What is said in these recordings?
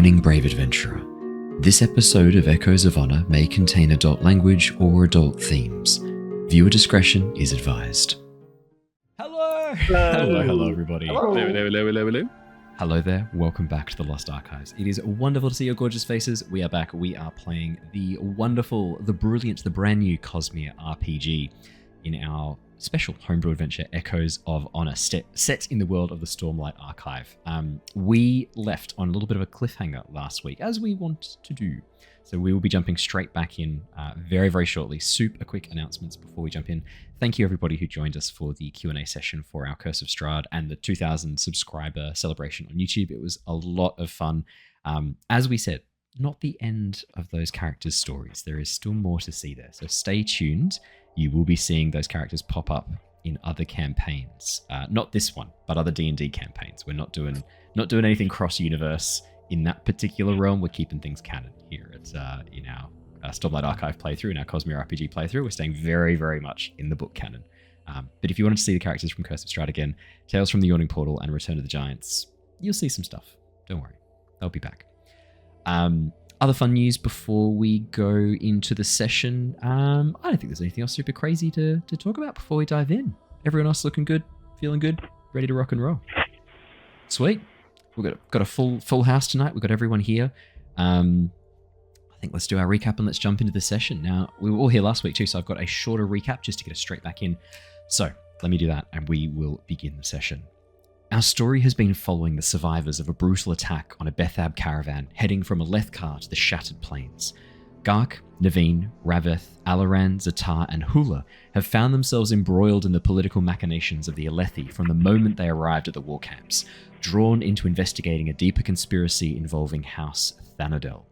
Warning, brave adventurer. This episode of Echoes of Honor may contain adult language or adult themes. Viewer discretion is advised. Hello! Hello, Everybody. Hello. Hello there. Welcome back to the Lost Archives. It is wonderful to see your gorgeous faces. We are back. We are playing the wonderful, the brilliant, the brand new Cosmere RPG in our special homebrew adventure, Echoes of Honor, set in the world of the Stormlight Archive. We left on a little bit of a cliffhanger last week, as we want to do. So we will be jumping straight back in very, very shortly. Super quick announcements before we jump in. Thank you, everybody who joined us for the Q&A session for our Curse of Strahd and the 2,000 subscriber celebration on YouTube. It was a lot of fun. As we said, not the end of those characters' stories. There is still more to see there. So stay tuned. You will be seeing those characters pop up in other campaigns. Not this one, but other D&D campaigns. We're not doing anything cross-universe in that particular realm. We're keeping things canon here in our Stormlight Archive playthrough, in our Cosmere RPG playthrough. We're staying very, very much in the book canon. But if you wanted to see the characters from Curse of Strahd again, Tales from the Yawning Portal and Return of the Giants, you'll see some stuff. Don't worry. They'll be back. Other fun news before we go into the session. I don't think there's anything else super crazy to talk about before we dive in. Everyone else looking good, feeling good, ready to rock and roll. Sweet. We've got a full house tonight. We've got everyone here. I think let's do our recap and let's jump into the session. Now, we were all here last week too, so I've got a shorter recap just to get us straight back in. So let me do that and we will begin the session. Our story has been following the survivors of a brutal attack on a Bethab caravan heading from Alethkar to the Shattered Plains. Gark, Neivien, Rav-eth, Alaran, Ztar, and Hula have found themselves embroiled in the political machinations of the Aelthi from the moment they arrived at the war camps, drawn into investigating a deeper conspiracy involving House Thanodel.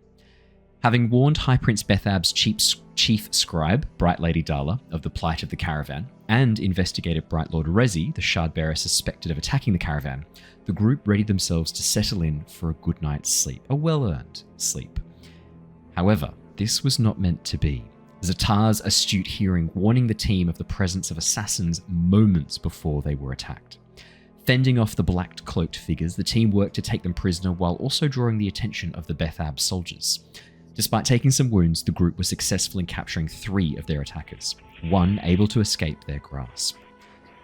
Having warned High Prince Bethab's chief scribe, Brightlady Dalah, of the plight of the caravan, and investigated Bright Lord Rezi, the shardbearer suspected of attacking the caravan, the group readied themselves to settle in for a good night's sleep, a well-earned sleep. However, this was not meant to be. Ztar's astute hearing warning the team of the presence of assassins moments before they were attacked. Fending off the black-cloaked figures, the team worked to take them prisoner while also drawing the attention of the Bethab soldiers. Despite taking some wounds, the group was successful in capturing 3 of their attackers, one able to escape their grasp.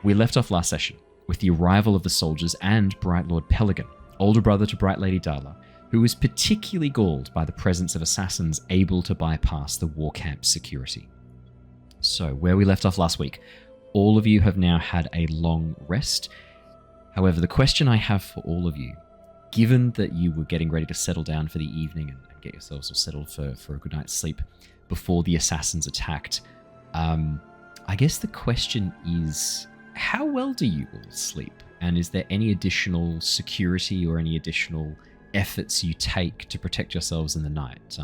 We left off last session with the arrival of the soldiers and Bright Lord Pelegan, older brother to Bright Lady Dalah, who was particularly galled by the presence of assassins able to bypass the war camp security. So, where we left off last week, all of you have now had a long rest. However, the question I have for all of you, given that you were getting ready to settle down for the evening and get yourselves all settled for a good night's sleep before the assassins attacked, I guess the question is, how well do you all sleep? And is there any additional security or any additional efforts you take to protect yourselves in the night?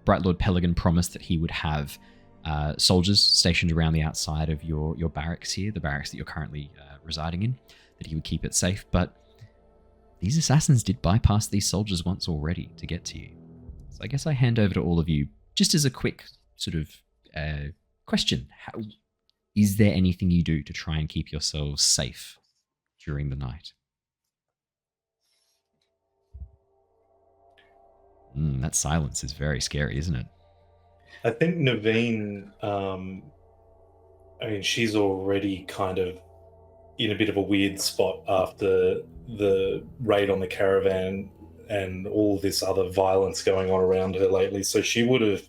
Bright Lord Pelegan promised that he would have soldiers stationed around the outside of your barracks here, the barracks that you're currently residing in, that he would keep it safe, but these assassins did bypass these soldiers once already to get to you. So I guess I hand over to all of you, just as a quick sort of question. Is there anything you do to try and keep yourselves safe during the night? That silence is very scary, isn't it? I think Neivien, she's already kind of in a bit of a weird spot after the raid on the caravan and all this other violence going on around her lately. So she would have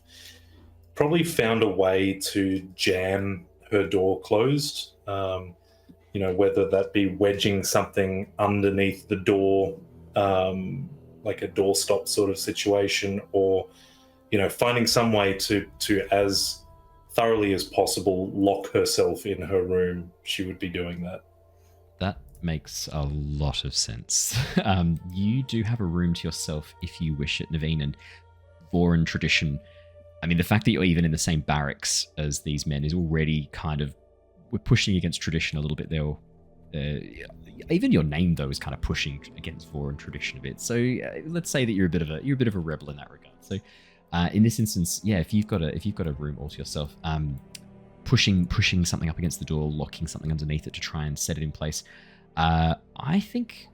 probably found a way to jam her door closed, whether that be wedging something underneath the door, like a doorstop sort of situation, or, finding some way to as thoroughly as possible lock herself in her room. She would be doing that. That makes a lot of sense. You do have a room to yourself if you wish it, Neivien, and Voran tradition. I mean, the fact that you're even in the same barracks as these men is already kind of, we're pushing against tradition a little bit there. Even your name though is kind of pushing against Voran tradition a bit. So let's say that you're a bit of a rebel in that regard. So in this instance, yeah, if you've got a room all to yourself, pushing something up against the door, locking something underneath it to try and set it in place. I think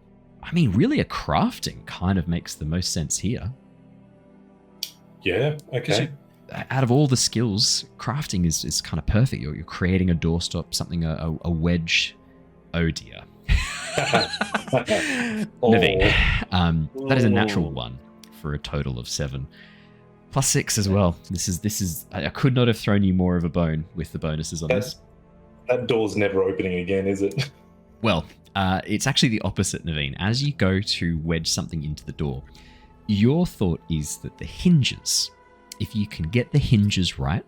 I mean, really, a crafting kind of makes the most sense here. Yeah, okay. Out of all the skills, crafting is kind of perfect. You're creating a doorstop, something, a wedge. Oh dear. Neivien. That is a natural 1 for a total of 7. Plus 6 as well. This is. I could not have thrown you more of a bone with the bonuses on this. That door's never opening again, is it? Well, it's actually the opposite, Neivien. As you go to wedge something into the door, your thought is that the hinges, if you can get the hinges right,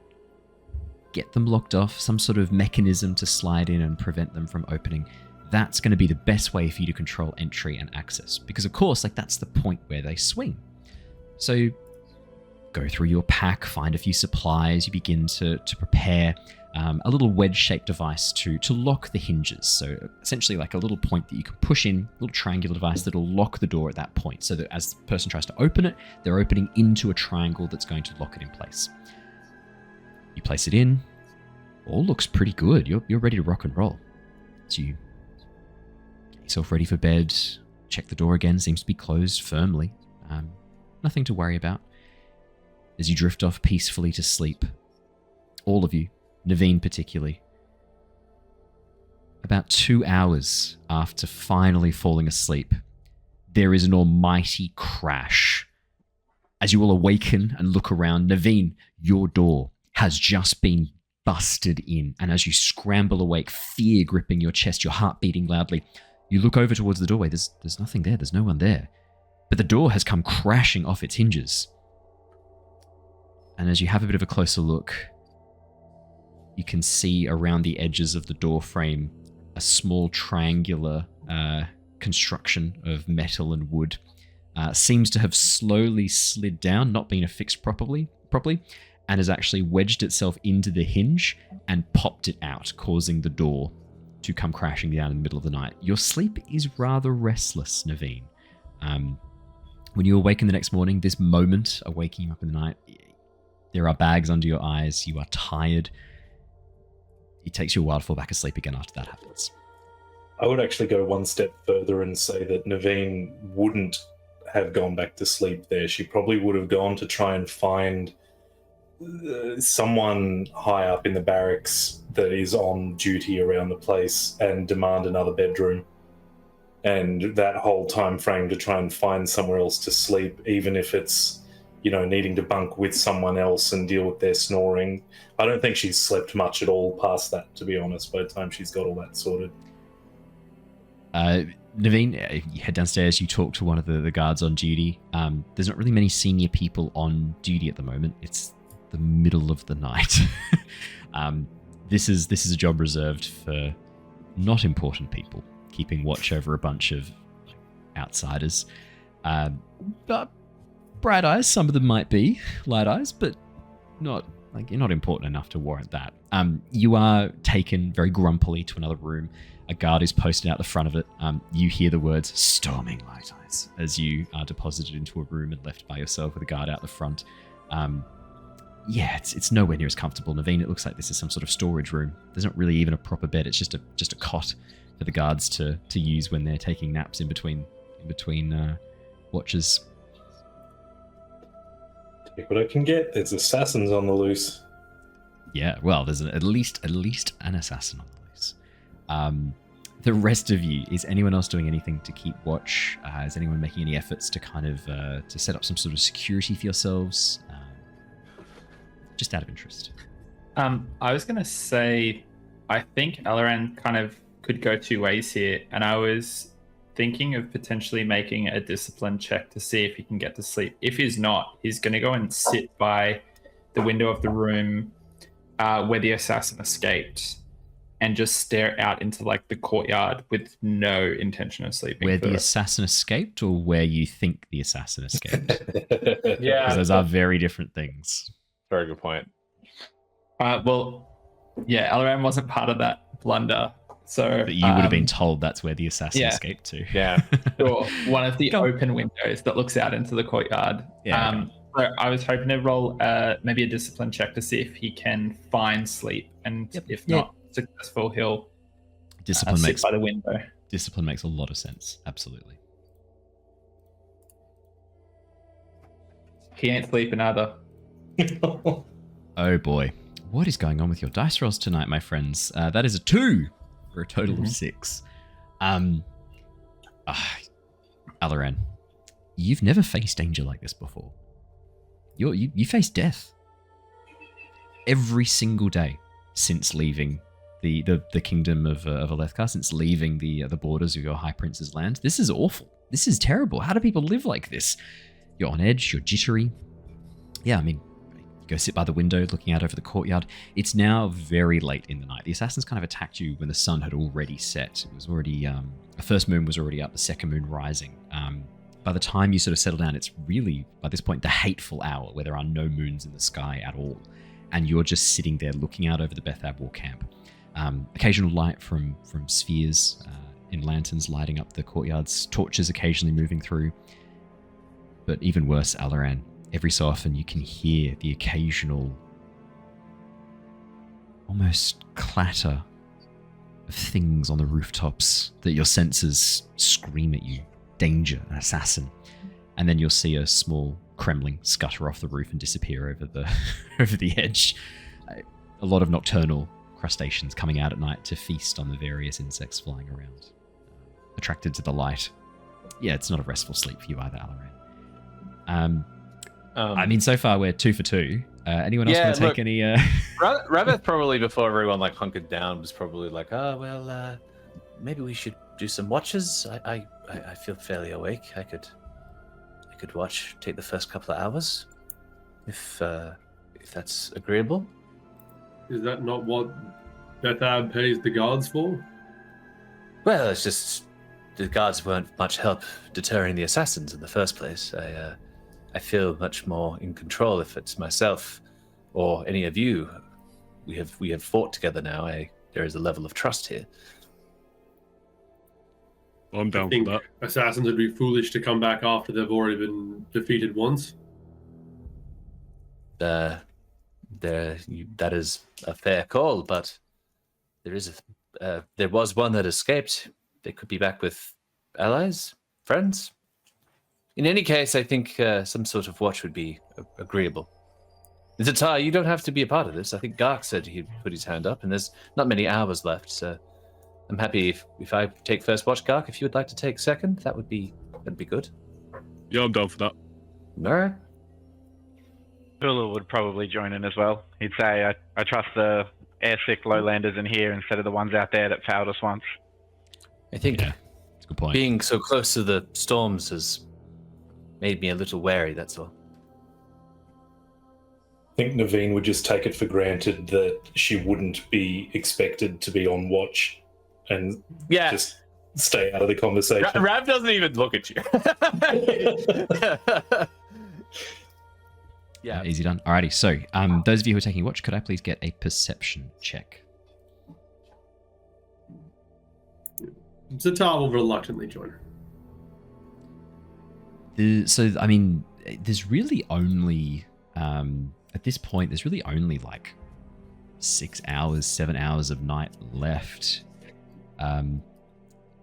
get them locked off, some sort of mechanism to slide in and prevent them from opening, that's going to be the best way for you to control entry and access. Because, of course, that's the point where they swing. So go through your pack, find a few supplies, you begin to prepare a little wedge-shaped device to lock the hinges. So essentially like a little point that you can push in, a little triangular device that'll lock the door at that point, so that as the person tries to open it, they're opening into a triangle that's going to lock it in place. You place it in, all looks pretty good. You're ready to rock and roll. So you get yourself ready for bed, check the door again, seems to be closed firmly. Nothing to worry about. As you drift off peacefully to sleep, all of you, Neivien particularly, about 2 hours after finally falling asleep, there is an almighty crash. As you all awaken and look around, Neivien, your door has just been busted in, and as you scramble awake, fear gripping your chest, your heart beating loudly, you look over towards the doorway. There's nothing there. There's no one there. But the door has come crashing off its hinges. And as you have a bit of a closer look, you can see around the edges of the door frame a small triangular construction of metal and wood. Seems to have slowly slid down, not being affixed properly, and has actually wedged itself into the hinge and popped it out, causing the door to come crashing down in the middle of the night. Your sleep is rather restless, Neivien. When you awaken the next morning, this moment of waking you up in the night, there are bags under your eyes, you are tired. It takes you a while to fall back asleep again after that happens. I would actually go one step further and say that Neivien wouldn't have gone back to sleep there. She probably would have gone to try and find someone high up in the barracks that is on duty around the place and demand another bedroom. And that whole time frame to try and find somewhere else to sleep, even if it's, needing to bunk with someone else and deal with their snoring. I don't think she's slept much at all past that, to be honest, by the time she's got all that sorted. Neivien, you head downstairs, you talk to one of the guards on duty. There's not really many senior people on duty at the moment. It's the middle of the night. This is a job reserved for not important people, keeping watch over a bunch of outsiders. But bright eyes, some of them might be light eyes, but not you're not important enough to warrant that. You are taken very grumpily to another room. A guard is posted out the front of it. You hear the words "storming light eyes" as you are deposited into a room and left by yourself with a guard out the front. It's nowhere near as comfortable, Neivien. It looks like this is some sort of storage room. There's not really even a proper bed. It's just a cot for the guards to use when they're taking naps in between watches. Take what I can get. There's assassins on the loose. Yeah, well, there's at least an assassin on the loose. The rest of you, is anyone else doing anything to keep watch? Is anyone making any efforts to kind of to set up some sort of security for yourselves? Just out of interest. I was going to say, I think Alaran kind of could go two ways here, and I was thinking of potentially making a discipline check to see if he can get to sleep. If he's not, he's going to go and sit by the window of the room where the assassin escaped and just stare out into the courtyard with no intention of sleeping. Where the assassin escaped, or where you think the assassin escaped? Yeah. Because those are very different things. Very good point. Alaran wasn't part of that blunder. So, but you would have been told that's where the assassin escaped to. Yeah. Or one of the open windows that looks out into the courtyard. Yeah. So I was hoping to roll maybe a discipline check to see if he can find sleep, and if not successful, he'll Discipline sit by the window. Discipline makes a lot of sense. Absolutely. He ain't sleeping either. Oh boy. What is going on with your dice rolls tonight, my friends? That is a 2 for a total of 6. Alaran, you've never faced danger like this before. You face death every single day since leaving the kingdom of Alethkar, since leaving the borders of your High Prince's land. This is awful. This is terrible. How do people live like this? You're on edge. You're jittery. Yeah, I mean, go sit by the window looking out over the courtyard. It's now very late in the night. The assassins kind of attacked you when the sun had already set. It was already, the first moon was already up, the second moon rising. By the time you sort of settle down, it's really, by this point, the hateful hour where there are no moons in the sky at all. And you're just sitting there looking out over the Beth Abwar camp. Occasional light from spheres in lanterns lighting up the courtyards, torches occasionally moving through. But even worse, Alaran, every so often you can hear the occasional almost clatter of things on the rooftops that your senses scream at you. Danger, an assassin. And then you'll see a small Kremling scutter off the roof and disappear over the over the edge. A lot of nocturnal crustaceans coming out at night to feast on the various insects flying around, attracted to the light. Yeah, it's not a restful sleep for you either, Alaran. I mean, so far we're 2 for 2. Anyone else want to take any? Rav-eth probably before everyone like hunkered down was probably like, maybe we should do some watches. I feel fairly awake. I could watch, take the first couple of hours, if that's agreeable. Is that not what Bethab pays the guards for? Well, it's just the guards weren't much help deterring the assassins in the first place. I feel much more in control if it's myself or any of you. We have fought together now. There is a level of trust here. I'm down for that. Assassins would be foolish to come back after they've already been defeated once. That is a fair call, but there was one that escaped. They could be back with allies, friends. In any case, I think some sort of watch would be agreeable. Ztar, you don't have to be a part of this. I think Gark said he'd put his hand up, and there's not many hours left, so I'm happy if I take first watch, Gark. If you would like to take second, that'd be good. Yeah, I'm down for that. All right. Hula would probably join in as well. He'd say, I trust the airsick lowlanders in here instead of the ones out there that failed us once. I think That's a good point. being so close to the storms has made me a little wary, that's all. I think Neivien would just take it for granted that she wouldn't be expected to be on watch and just stay out of the conversation. Rav doesn't even look at you. Yeah. Easy done. Alrighty, so those of you who are taking watch, could I please get a perception check? Ztar will reluctantly join her. I mean, there's really only, at this point, there's really only like 6 hours, 7 hours of night left.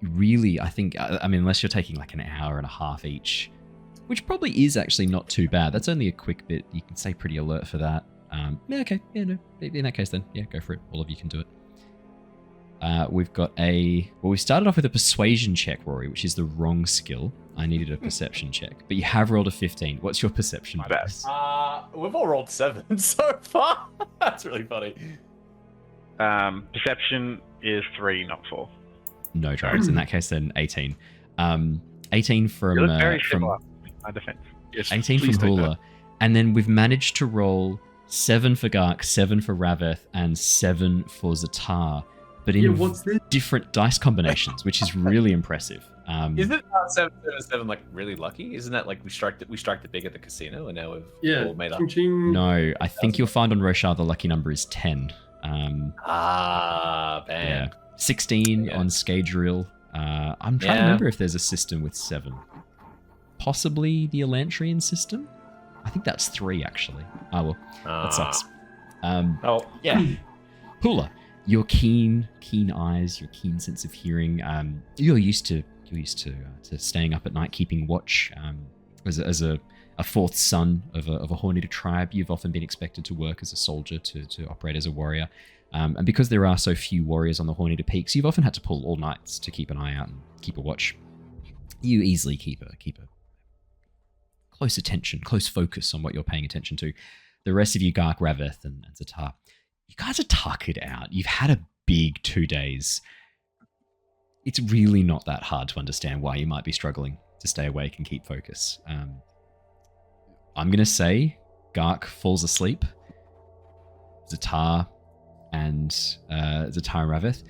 Really, I think, I mean, unless you're taking like an hour and a half each, which probably is actually not too bad. That's only a quick bit. You can stay pretty alert for that. Yeah, okay. Yeah, no. In that case then, yeah, go for it. All of you can do it. We've got we started off with a persuasion check, Rory, which is the wrong skill. I needed a perception check, but you have rolled a 15. What's your perception bonus? We've all rolled 7 so far. That's really funny. Perception is 3, not 4. No troubles. In that case, then 18. 18 from It was very similar. My defense. Yes, 18 please from take Hula, and then we've managed to roll 7 for Gark, 7 for Rav-eth, and 7 for Ztar, but in what's this? different dice combinations, which is really impressive. Isn't 777 like really lucky? Isn't that like we strike the big at the casino and now we've all made up? Ching-ching. No, I think you'll find on Roshar the lucky number is 10. Man. Yeah. 16 on Scadrial. I'm trying to remember if there's a system with 7. Possibly the Elantrian system? I think that's 3, actually. Oh, well, that sucks. Hula, your keen eyes, your keen sense of hearing, you're used to staying up at night, keeping watch. As a a fourth son of a Horneated tribe, you've often been expected to work as a soldier to operate as a warrior. And because there are so few warriors on the Horneated Peaks, you've often had to pull all nights to keep an eye out and keep a watch. You easily keep a close attention, close focus on what you're paying attention to. The rest of you, Gark, Rav-eth, and Ztar, you guys are tuckered out. You've had a big 2 days. It's really not that hard to understand why you might be struggling to stay awake and keep focus. I'm going to say Gark falls asleep. Ztar and Rav-eth,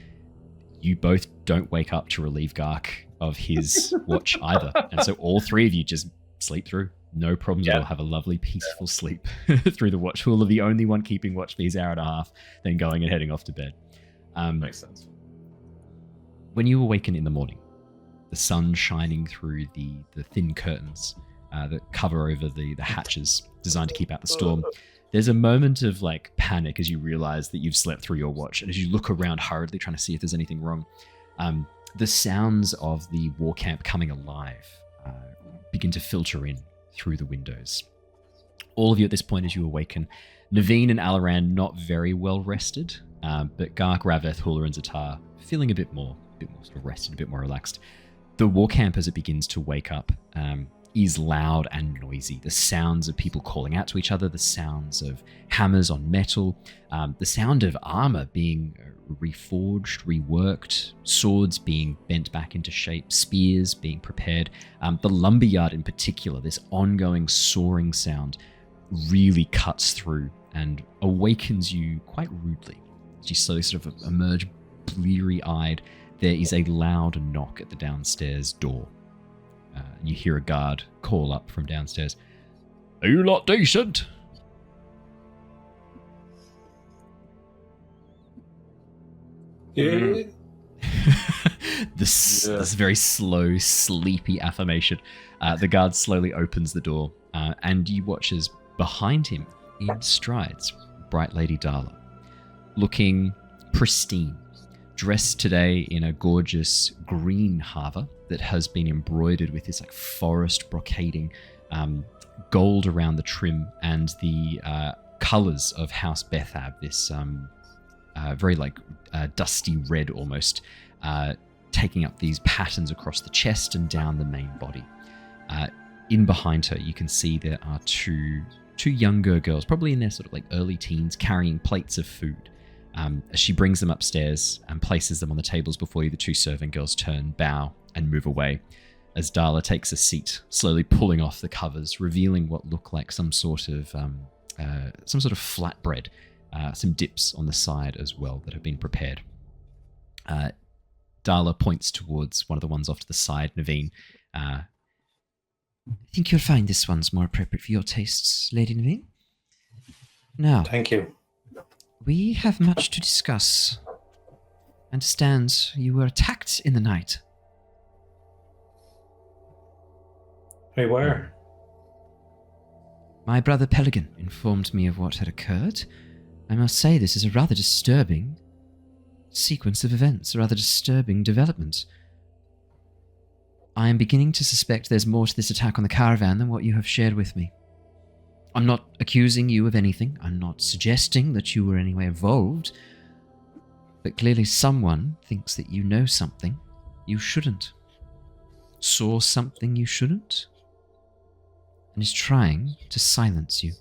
you both don't wake up to relieve Gark of his watch either. And so all three of you just sleep through. No problems at all. Have a lovely, peaceful sleep through the watch. Hula, the only one keeping watch for his hour and a half, then going and heading off to bed. Makes sense. When you awaken in the morning, the sun shining through the thin curtains that cover over the hatches designed to keep out the storm, there's a moment of like panic as you realize that you've slept through your watch, and as you look around hurriedly trying to see if there's anything wrong, the sounds of the war camp coming alive begin to filter in through the windows. All of you at this point, as you awaken, Neivien and Alaran not very well rested, but Gark, Rav-eth, Hula, and Ztar feeling a bit more sort of rested, a bit more relaxed. The war camp, as it begins to wake up, is loud and noisy. The sounds of people calling out to each other, the sounds of hammers on metal, the sound of armor being reforged, reworked, swords being bent back into shape, spears being prepared. The lumberyard in particular, this ongoing soaring sound really cuts through and awakens you quite rudely. As you slowly sort of emerge bleary-eyed, there is a loud knock at the downstairs door. You hear a guard call up from downstairs. "Are you lot decent?" Yeah. This very slow, sleepy affirmation. The guard slowly opens the door, and you watch as behind him, in strides, Brightlady Dalah, looking pristine, dressed today in a gorgeous green hava that has been embroidered with this like forest brocading, gold around the trim, and the colors of House Bethab, this very like dusty red almost, taking up these patterns across the chest and down the main body. In behind her, you can see there are two younger girls, probably in their sort of like early teens, carrying plates of food. As she brings them upstairs and places them on the tables before you, the two serving girls turn, bow, and move away. As Dalah takes a seat, slowly pulling off the covers, revealing what look like some sort of flatbread, some dips on the side as well that have been prepared. Dalah points towards one of the ones off to the side, Neivien. I think you'll find this one's more appropriate for your tastes, Lady Neivien. Now, Thank you. we have much to discuss. I understand you were attacked in the night. We were. My brother Pelegan informed me of what had occurred. I must say this is a rather disturbing sequence of events, a rather disturbing development. I am beginning to suspect there's more to this attack on the caravan than what you have shared with me. I'm not accusing you of anything. I'm not suggesting that you were in any way involved. But clearly someone thinks that you know something you shouldn't. Saw something you shouldn't. And is trying to silence you.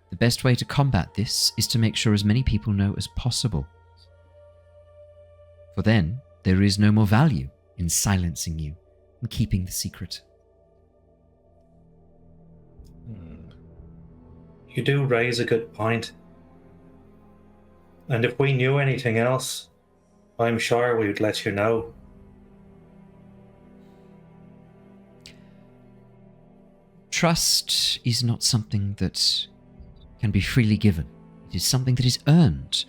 The best way to combat this is to make sure as many people know as possible. For then, there is no more value in silencing you and keeping the secret. You do raise a good point. And if we knew anything else, I'm sure we would let you know. Trust is not something that can be freely given. It is something that is earned.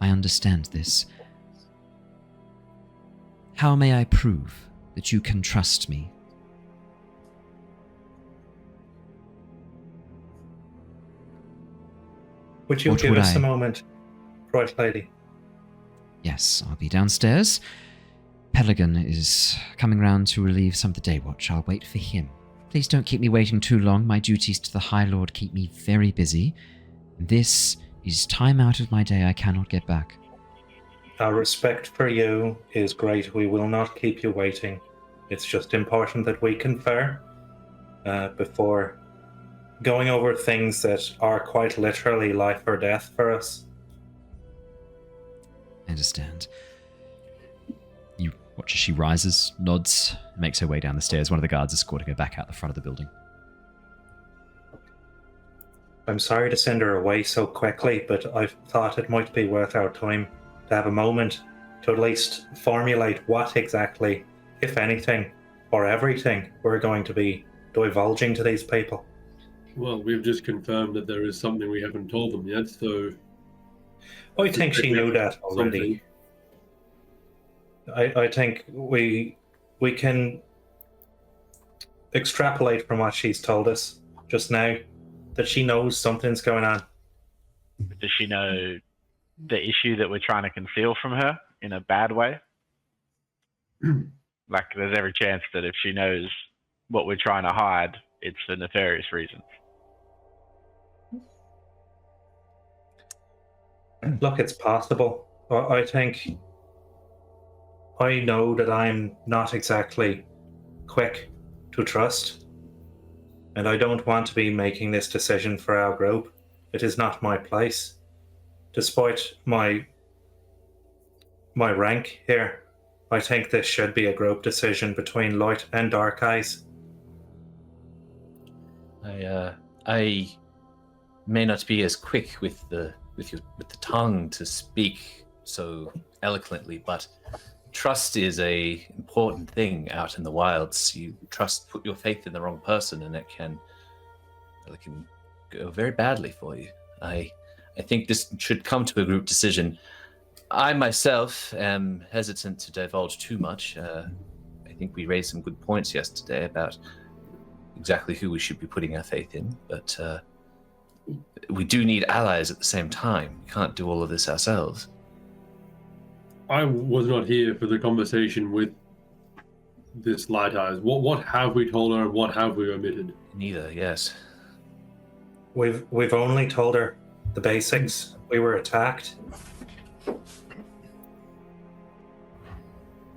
I understand this. How may I prove that you can trust me? Would you give us a moment, Brightlady? Yes, I'll be downstairs. Pelegan is coming round to relieve some of the day watch. I'll wait for him. Please don't keep me waiting too long. My duties to the High Lord keep me very busy. This is time out of my day I cannot get back. Our respect for you is great. We will not keep you waiting. It's just important that we confer before going over things that are quite literally life or death for us. I understand. You watch as she rises, nods, makes her way down the stairs. One of the guards escorting her back out the front of the building. I'm sorry to send her away so quickly, but I thought it might be worth our time to have a moment to at least formulate what exactly, if anything, or everything, we're going to be divulging to these people. Well, we've just confirmed that there is something we haven't told them yet, so... I think she knew that already. I think we can extrapolate from what she's told us just now that she knows something's going on. Does she know the issue that we're trying to conceal from her in a bad way? Like, there's every chance that if she knows what we're trying to hide, it's for nefarious reasons. Look, it's possible. I think I know that I'm not exactly quick to trust, and I don't want to be making this decision for our group. It is not my place. Despite my rank here, I think this should be a group decision between light and dark eyes. I may not be as quick with the tongue to speak so eloquently, but trust is a important thing out in the wilds. You put your faith in the wrong person, and it can go very badly for you. I think this should come to a group decision. I myself am hesitant to divulge too much. I think we raised some good points yesterday about exactly who we should be putting our faith in, but we do need allies at the same time. We can't do all of this ourselves. I was not here for the conversation with this Light Eyes. What have we told her and what have we omitted? Neither, yes. We've only told her the basics. We were attacked.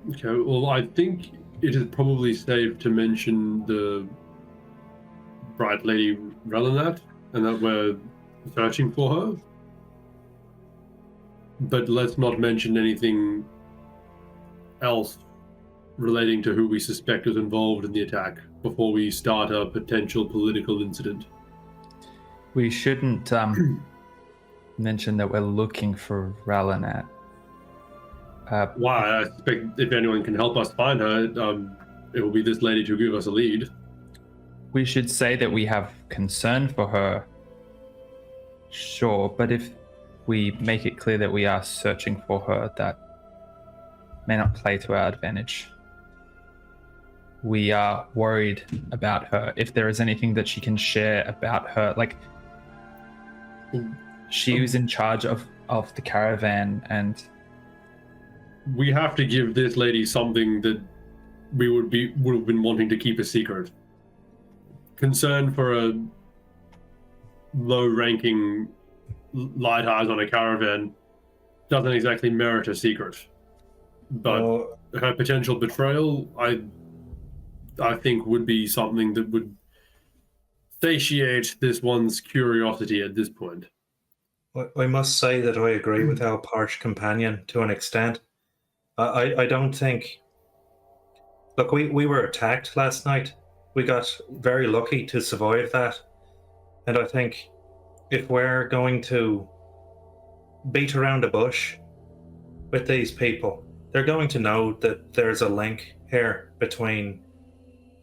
Okay, well, I think it is probably safe to mention the Brightlady Ralanat and that we're searching for her. But let's not mention anything else relating to who we suspect is involved in the attack before we start a potential political incident. We shouldn't mention that we're looking for Ralanat. Why? I suspect if anyone can help us find her, it will be this lady to give us a lead. We should say that we have concern for her. Sure, but if we make it clear that we are searching for her, that may not play to our advantage. We are worried about her. If there is anything that she can share about her, like she was in charge of the caravan, and we have to give this lady something that we would have been wanting to keep a secret. Concern for a low-ranking Light Eyes on a caravan doesn't exactly merit a secret. But her potential betrayal, I think, would be something that would satiate this one's curiosity at this point. I must say that I agree with our parched companion to an extent. I don't think... Look, we were attacked last night. We got very lucky to survive that. And I think if we're going to beat around the bush with these people, they're going to know that there's a link here between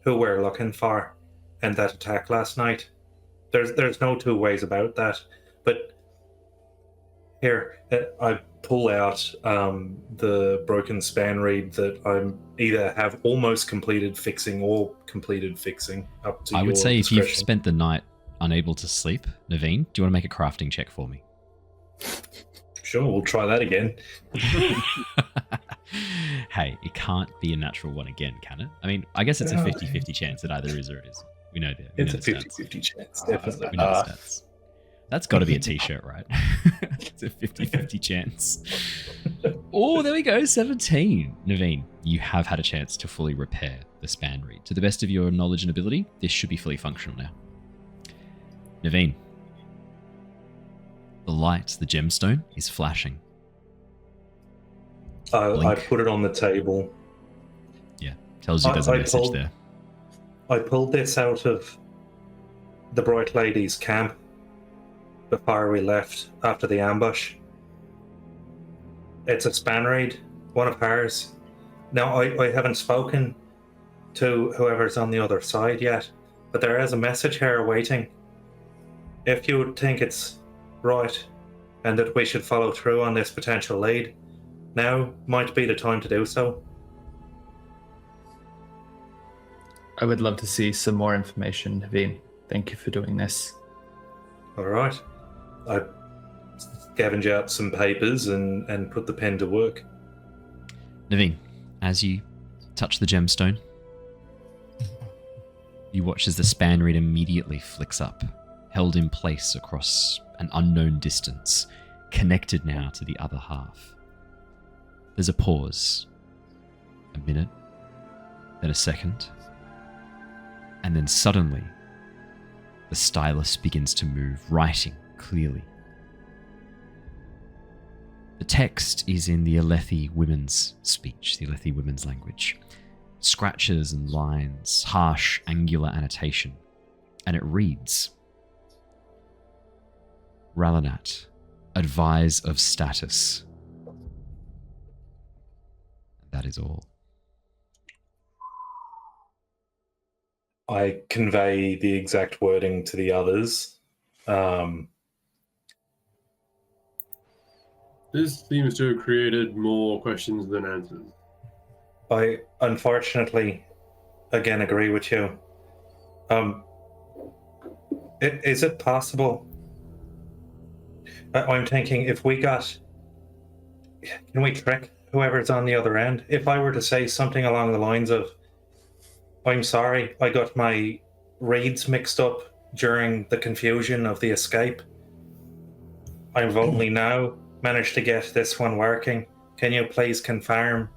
who we're looking for and that attack last night. There's no two ways about that. But here, I pull out the broken span reed that I'm either have almost completed fixing or completed fixing. Up to I would say discretion. if you've spent the night unable to sleep, Neivien, do you want to make a crafting check for me? Sure, we'll try that again. Hey, it can't be a natural one again, can it? I mean, I guess it's a 50-50 chance that either is or it is. We know that. It's a 50-50 chance, definitely. We know the stats. That's got to be a t-shirt, right? It's a 50-50 chance. Oh, there we go. 17. Neivien, you have had a chance to fully repair the span reed. To the best of your knowledge and ability, this should be fully functional now. Neivien, the light, the gemstone, is flashing. I put it on the table. Yeah, tells you there's a message there. I pulled this out of the Brightlady's camp before we left after the ambush. It's a span reed, one of hers. Now, I haven't spoken to whoever's on the other side yet, but there is a message here waiting. If you think it's right and that we should follow through on this potential lead, now might be the time to do so. I would love to see some more information, Neivien. Thank you for doing this. All right. I scavenged out some papers and put the pen to work. Neivien, as you touch the gemstone, you watch as the span reed immediately flicks up, held in place across an unknown distance, connected now to the other half. There's a pause, a minute, then a second, and then suddenly the stylus begins to move, writing clearly. The text is in the Aelthi women's speech, the Aelthi women's language. Scratches and lines, harsh, angular annotation. And it reads, Ralanat, advise of status. That is all. I convey the exact wording to the others. This seems to have created more questions than answers. I unfortunately, again, agree with you. Is it possible? I'm thinking if we got... Can we trick whoever's on the other end? If I were to say something along the lines of, I'm sorry, I got my reads mixed up during the confusion of the escape. I've only now managed to get this one working. Can you please confirm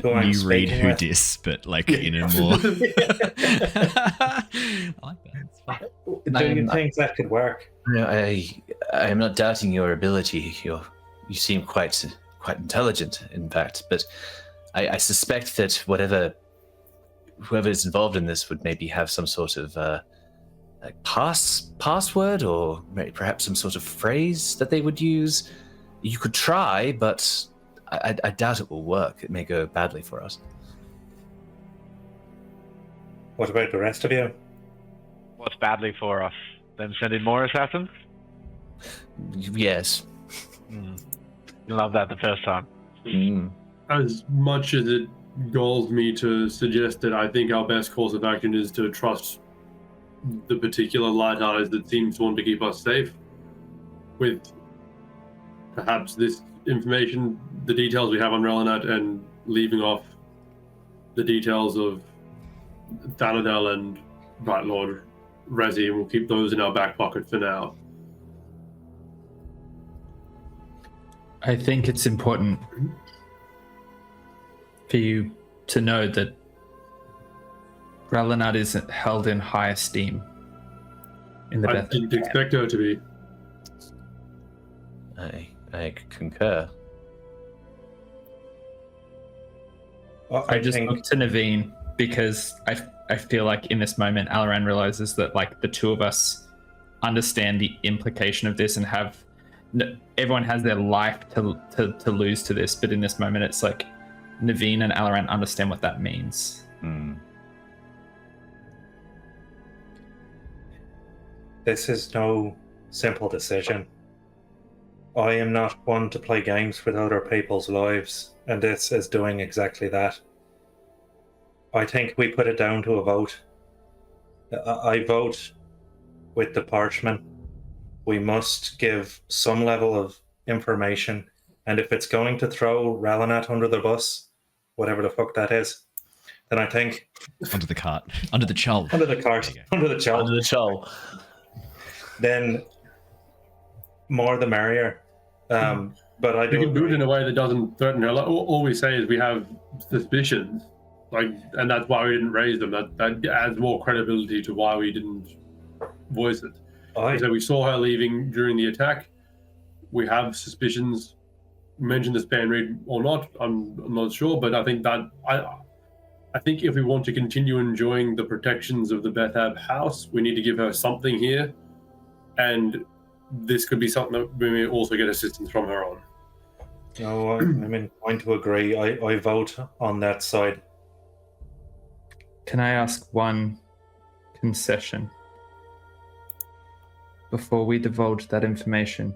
who I'm you read speaking who with? dis, but like in a more... I like that. It's fun. Do you think that could work? No, I am not doubting your ability. You seem quite intelligent, in fact. But I suspect that whoever is involved in this would maybe have some sort of like password, or perhaps some sort of phrase that they would use. You could try, but I doubt it will work. It may go badly for us. What about the rest of you? What's badly for us? Them sending more assassins? Yes. You love that the first time. As much as it galls me to suggest that I think our best course of action is to trust the particular light eyes that seems to want to keep us safe, with perhaps this information, the details we have on Ralanat, and leaving off the details of Thanadel and Bright Lord Resi, and we'll keep those in our back pocket for now. I think it's important for you to know that Ralanat is held in high esteem in the I Beth. didn't expect her to be. I concur. Well, I just look to Neivien because I feel like in this moment Alaran realizes that like the two of us understand the implication of this and have everyone has their life to lose to this, but in this moment it's like Neivien and Alaran understand what that means. This is no simple decision. I am not one to play games with other people's lives, and this is doing exactly that. I think we put it down to a vote. I vote with the parchment. We must give some level of information, and if it's going to throw Ralanat under the bus, whatever the fuck that is, then I think Under the cart. Under the chul. under the cart, under the child, Under the chul. then more the merrier. But I We do can do it agree. in a way that doesn't threaten her. Like, all we say is we have suspicions, and that's why we didn't raise them. That adds more credibility to why we didn't voice it. So we saw her leaving during the attack. We have suspicions. Mention the span read or not, I'm not sure, but I think that I think if we want to continue enjoying the protections of the Bethab house, we need to give her something here, and this could be something that we may also get assistance from her on. No, I'm inclined to agree. I vote on that side. Can I ask one concession? Before we divulge that information,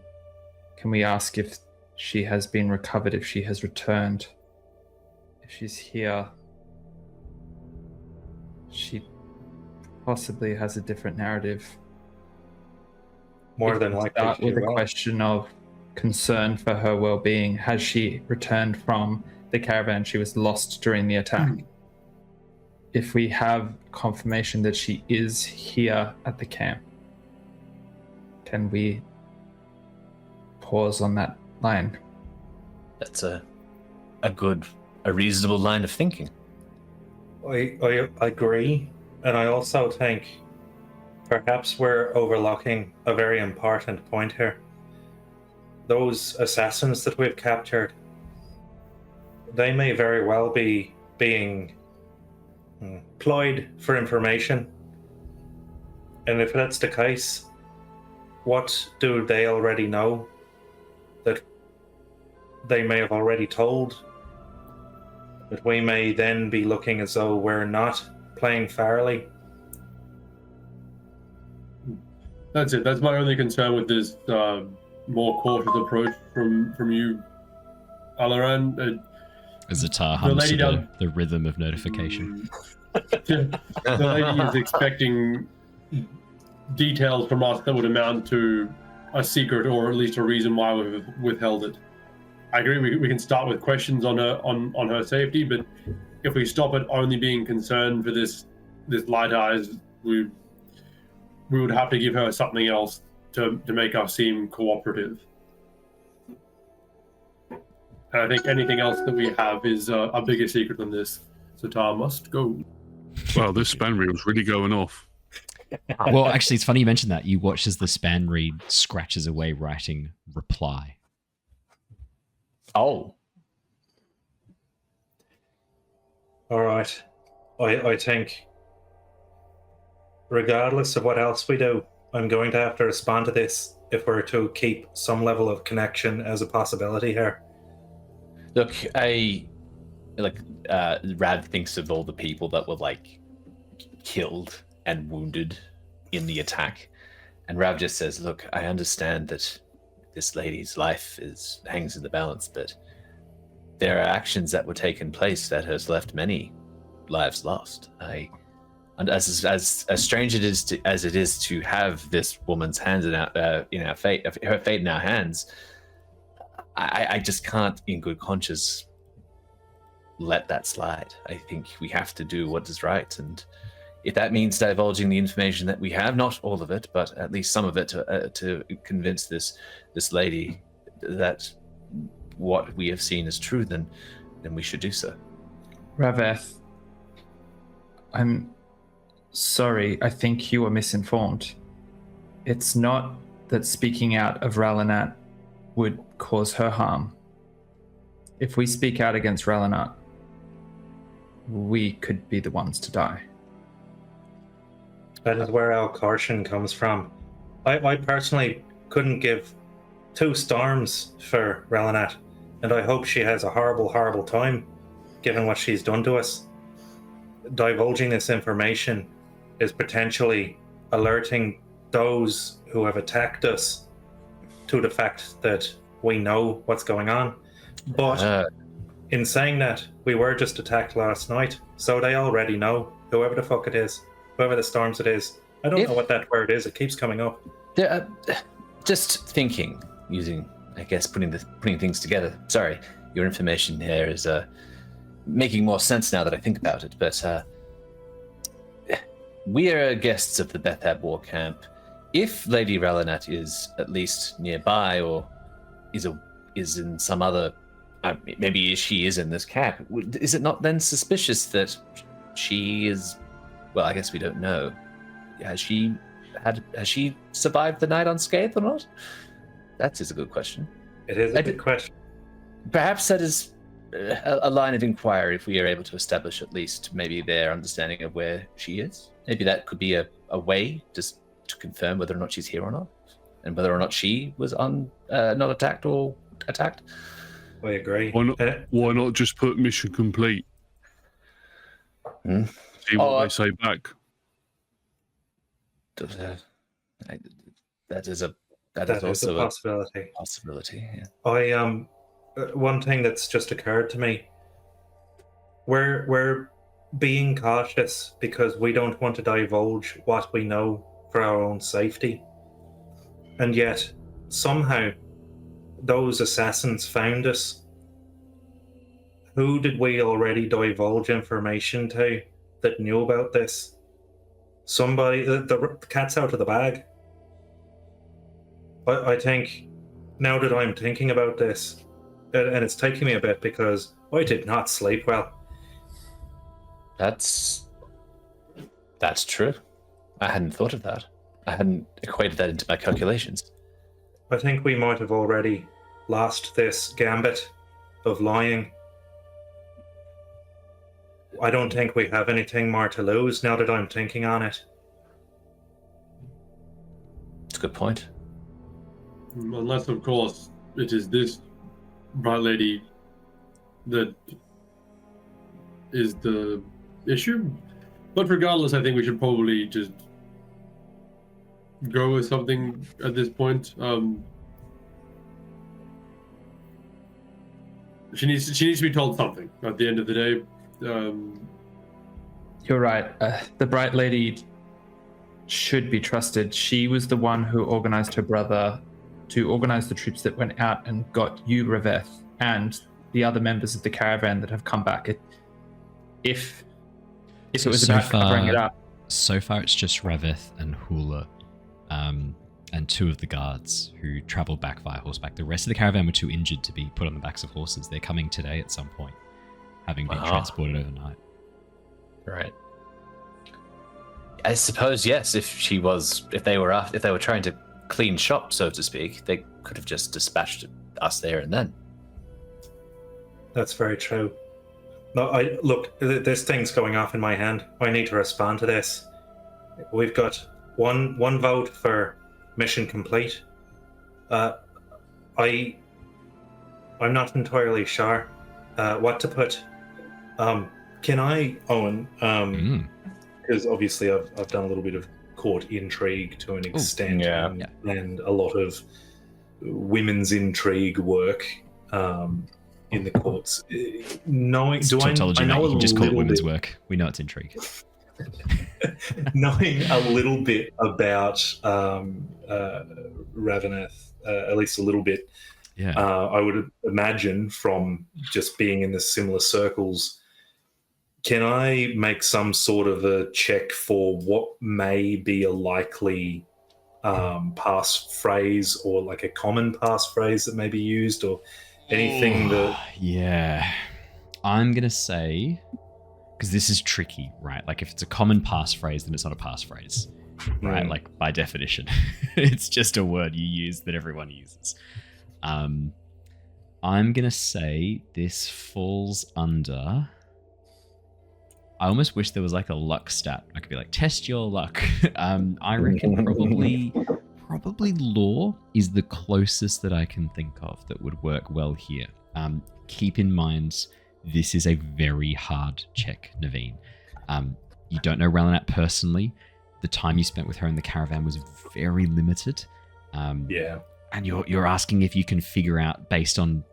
can we ask if she has been recovered, if she has returned? If she's here, she possibly has a different narrative. More than likely. Start with she a will. question of concern for her well-being. Has she returned from the caravan? She was lost during the attack. If we have confirmation that she is here at the camp, can we pause on that line? That's a reasonable line of thinking. I agree, and I also think perhaps we're overlooking a very important point here. Those assassins that we've captured, they may very well be being ployed for information. And if that's the case, what do they already know that they may have already told? That we may then be looking as though we're not playing fairly. That's it. That's my only concern with this more cautious approach from you, Alaran. As Ztar hums lady to down- the rhythm of notification. The lady is expecting details from us that would amount to a secret, or at least a reason why we've withheld it. I agree. We can start with questions on her safety, but if we stop at only being concerned for this light eyes, we would have to give her something else to make us seem cooperative. And I think anything else that we have is a bigger secret than this. Ztar must go. Well, this span reel's really going off. Well, actually, it's funny you mentioned that. You watch as the span read scratches away writing reply. Oh. All right. I think, regardless of what else we do, I'm going to have to respond to this if we're to keep some level of connection as a possibility here. Look, Rav thinks of all the people that were killed and wounded in the attack, and Rav just says, "Look, I understand that this lady's life hangs in the balance, but there are actions that were taken place that has left many lives lost. And as strange as it is to have this woman's hands in our fate, her fate in our hands, I just can't, in good conscience, let that slide. I think we have to do what is right, and if that means divulging the information that we have, not all of it, but at least some of it, to convince this lady that what we have seen is true, then we should do so." Rav-eth, I'm sorry, I think you were misinformed. It's not that speaking out of Ralanat would cause her harm. If we speak out against Ralanat, we could be the ones to die. That is where our caution comes from. I personally couldn't give two storms for Ralanat, and I hope she has a horrible, horrible time, given what she's done to us. Divulging this information is potentially alerting those who have attacked us to the fact that we know what's going on. But in saying that, we were just attacked last night, so they already know, whoever the fuck it is, whoever the storms it is. I don't know what that word is, it keeps coming up. Just thinking, using, I guess, putting things together. Sorry, your information here is making more sense now that I think about it. But we are guests of the Bethab War Camp. If Lady Ralanat is at least nearby, or is in some other, maybe she is in this camp, is it not then suspicious that she is? Well, I guess we don't know. Has she survived the night unscathed or not? That is a good question. It is a good question. Perhaps that is a line of inquiry if we are able to establish at least maybe their understanding of where she is. Maybe that could be a way just to confirm whether or not she's here or not, and whether or not she was not attacked or attacked. I agree. Why not just put mission complete? See what they say back. That is also a possibility. Yeah. One thing that's just occurred to me. We're being cautious because we don't want to divulge what we know for our own safety. And yet, somehow, those assassins found us. Who did we already divulge information to that knew about this? Somebody, the cat's out of the bag. I think, now that I'm thinking about this, and it's taking me a bit because I did not sleep well. That's true. I hadn't thought of that. I hadn't equated that into my calculations. I think we might have already lost this gambit of lying. I don't think we have anything more to lose now that I'm thinking on it. That's a good point. Unless, of course, it is this Brightlady that is the issue. But regardless, I think we should probably just go with something at this point. She needs to be told something at the end of the day. You're right. The Brightlady should be trusted. She was the one who organized her brother to organize the troops that went out and got you, Rav-eth, and the other members of the caravan that have come back. If it was about covering it up. So far, it's just Rav-eth and Hula, and two of the guards who traveled back via horseback. The rest of the caravan were too injured to be put on the backs of horses. They're coming today at some point, having been transported overnight. Right. I suppose yes. If they were trying to clean shop, so to speak, they could have just dispatched us there and then. That's very true. No, look, this thing's going off in my hand. I need to respond to this. We've got one vote for mission complete. I'm not entirely sure what to put. Can I, Owen? Because obviously I've done a little bit of court intrigue to an extent, and a lot of women's intrigue work in the courts. Knowing, it's tautology, mate. You can just call it women's work. We know it's intrigue. Knowing a little bit about Rav-eth, at least a little bit, I would imagine from just being in the similar circles. Can I make some sort of a check for what may be a likely passphrase or like a common passphrase that may be used or anything that... Yeah. I'm going to say, because this is tricky, right? Like if it's a common passphrase, then it's not a passphrase, right? Like by definition, it's just a word you use that everyone uses. I'm going to say this falls under... I almost wish there was like a luck stat. I could be like, test your luck. I reckon probably law is the closest that I can think of that would work well here. Keep in mind, this is a very hard check, Neivien. You don't know Ralanat personally. The time you spent with her in the caravan was very limited. And you're asking if you can figure out, based on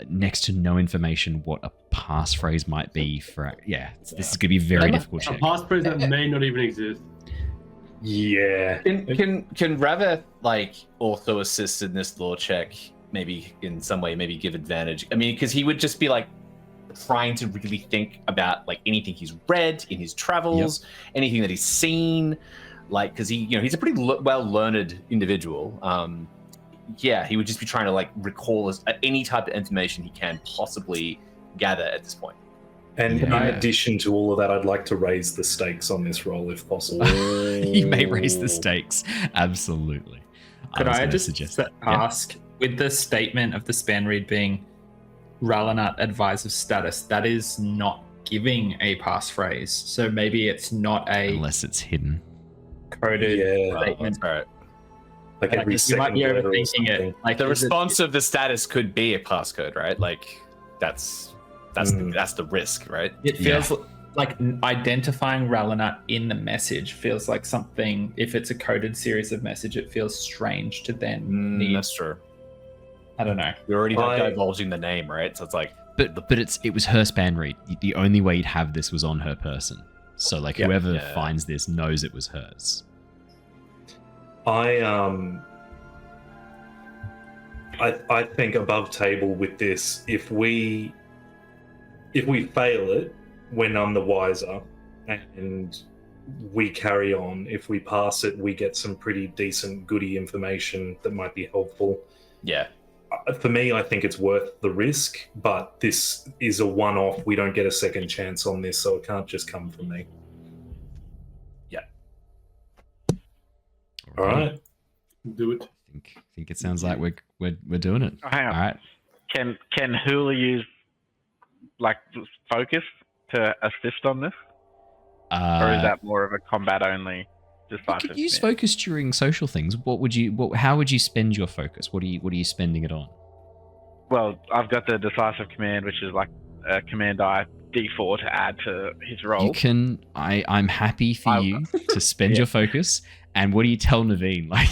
next to no information, what a passphrase might be for... This is going to be a very difficult check. A passphrase that may not even exist. Yeah. Can Rav-eth also assist in this law check? Maybe in some way, maybe give advantage. I mean, because he would just be like trying to really think about like anything he's read in his travels, anything that he's seen, like because he's a pretty well learned individual. He would just be trying to like recall any type of information he can possibly gather at this point. And in addition to all of that, I'd like to raise the stakes on this roll if possible. You may raise the stakes, absolutely. Could I just ask, with the statement of the Spanreed being Ralanat advisor status, that is not giving a passphrase, so maybe it's not unless it's hidden coded statement. Right. Like every you might be overthinking it. Like the response of the status could be a passcode, right? Like that's the risk, right? It feels like identifying Ralanat in the message feels like something. If it's a coded series of message, it feels strange to then need. That's true. I don't know. You're already divulging the name, right? So it's like, but it was her span read. The only way you'd have this was on her person. So like whoever finds this knows it was hers. I think above table with this, if we fail it, we're none the wiser, and we carry on. If we pass it, we get some pretty decent goody information that might be helpful. Yeah. For me, I think it's worth the risk, but this is a one-off. We don't get a second chance on this, so it can't just come from me. Yeah. All right. Do it. I think it sounds like we're doing it. Oh, hang on. All right. Can Hula use like focus to assist on this, or is that more of a combat only? You could use focus during social things. How would you spend your focus? What are you spending it on? Well, I've got the decisive command, which is like a command die D4 to add to his roll. You can. I'm happy for you to spend your focus. And what do you tell Neivien? Like,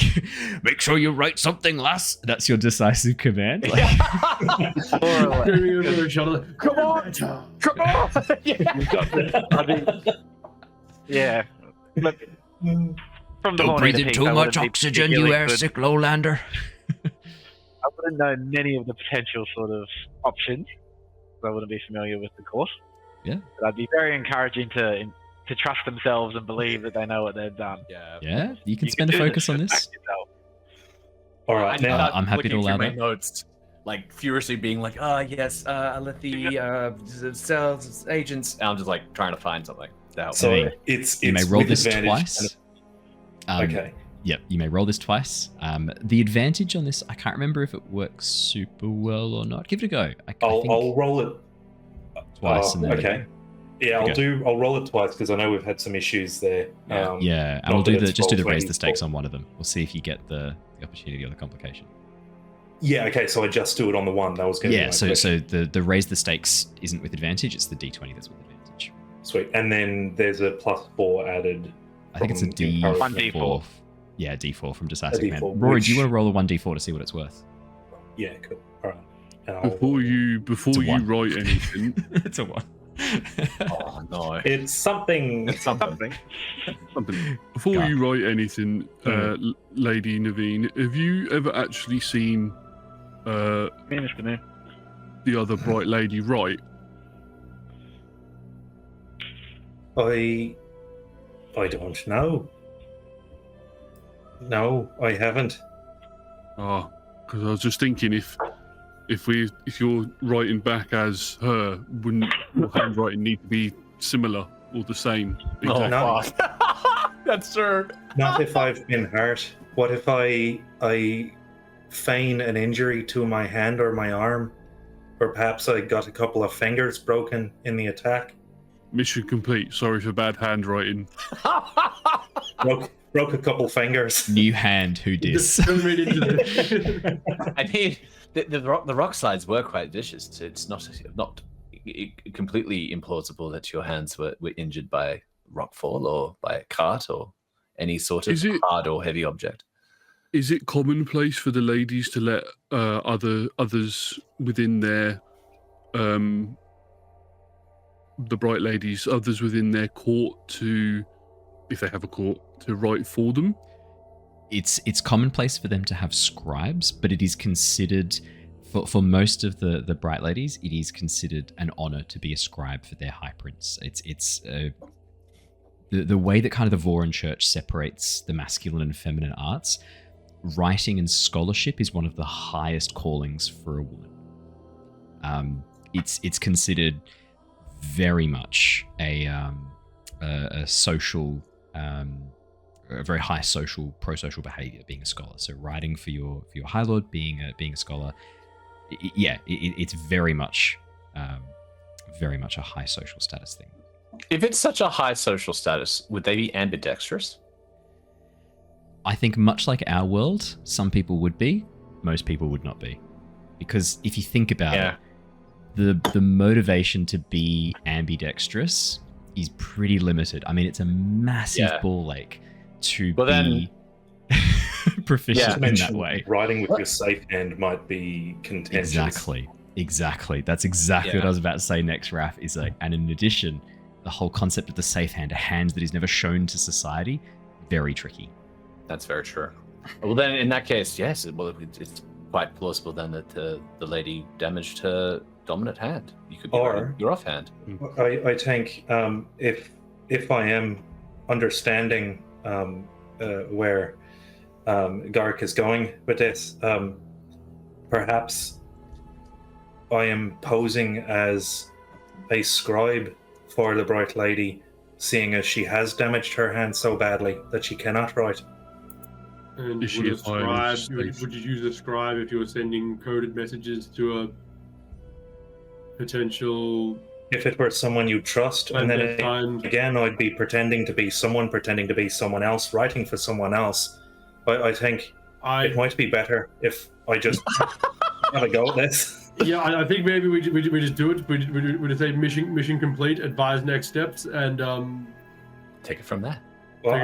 make sure you write something, lass. That's your decisive command. Like, come on, come on! Yeah. But from the don't breathe in too much oxygen, you airsick lowlander. I wouldn't know many of the potential sort of options. I wouldn't be familiar with the course. Yeah. But I'd be very encouraging to trust themselves and believe that they know what they've done. Yeah. You can spend a focus on this. All right. Now I'm happy to allow my that. notes, like furiously being like, yes, Aelthi, sales agents. And I'm just like trying to find something. So it's you may roll with this advantage twice. Okay. Yep, you may roll this twice. The advantage on this, I can't remember if it works super well or not. Give it a go. I'll roll it twice. And then okay. Yeah, I'll roll it twice because I know we've had some issues there. And we'll do the raise the stakes on one of them. We'll see if you get the opportunity or the complication. Yeah. Okay. So I just do it on the one. That was going to be my so question. the raise the stakes isn't with advantage. It's the D20 that's with advantage. Sweet. And then there's a +4 added. I think it's a D4. Yeah, D4 from Decisive Command. D4, Rory, do you want to roll a 1D4 to see what it's worth? Yeah, cool. All right. Before you write anything, It's a 1. Oh no! It's something. Something. Before Gark. you write anything, Lady Neivien, have you ever actually seen the other Bright Lady write? I don't know. No, I haven't. Ah, because I was just thinking if you're writing back as her, wouldn't your handwriting need to be similar or the same? Oh, no. That's true. Not if I've been hurt. What if I feign an injury to my hand or my arm? Or perhaps I got a couple of fingers broken in the attack? Mission complete. Sorry for bad handwriting. Broke a couple fingers. New hand, who dis? I mean, the rock slides were quite vicious. So it's not completely implausible that your hands were injured by rockfall or by a cart or any sort of hard or heavy object. Is it commonplace for the ladies to let others within their the Bright Ladies, others within their court to, if they have a court, to write for them? It's commonplace for them to have scribes, but it is considered For most of the Brightladies, it is considered an honor to be a scribe for their high prince. It's the way that kind of the Voran Church separates the masculine and feminine arts. Writing and scholarship is one of the highest callings for a woman. It's considered very much a social, a very high social, pro-social behavior. Being a scholar, so writing for your High Lord, being a scholar, it's very much a high social status thing. If it's such a high social status, would they be ambidextrous? I think much like our world, some people would be, most people would not be. Because if you think about it, the motivation to be ambidextrous is pretty limited. I mean, it's a massive ball ache to be proficient in that way. Writing with your safe hand might be contentious. Exactly. That's exactly what I was about to say next, Raph, is like, and in addition, the whole concept of the safe hand, a hand that is never shown to society, very tricky. That's very true. Well, then in that case, yes. Well, it's quite plausible then that the lady damaged her dominant hand. You could be your off hand. I think if I am understanding where Gark is going with this, perhaps I am posing as a scribe for the Bright Lady, seeing as she has damaged her hand so badly that she cannot write. And would you use a scribe if you were sending coded messages to a potential... If it were someone you trust, and then again, I'd be pretending to be someone else, writing for someone else. I think it might be better if I just have a go at this. Yeah, I think maybe we just do it. We just say mission complete, advise next steps, and take it from there. Well,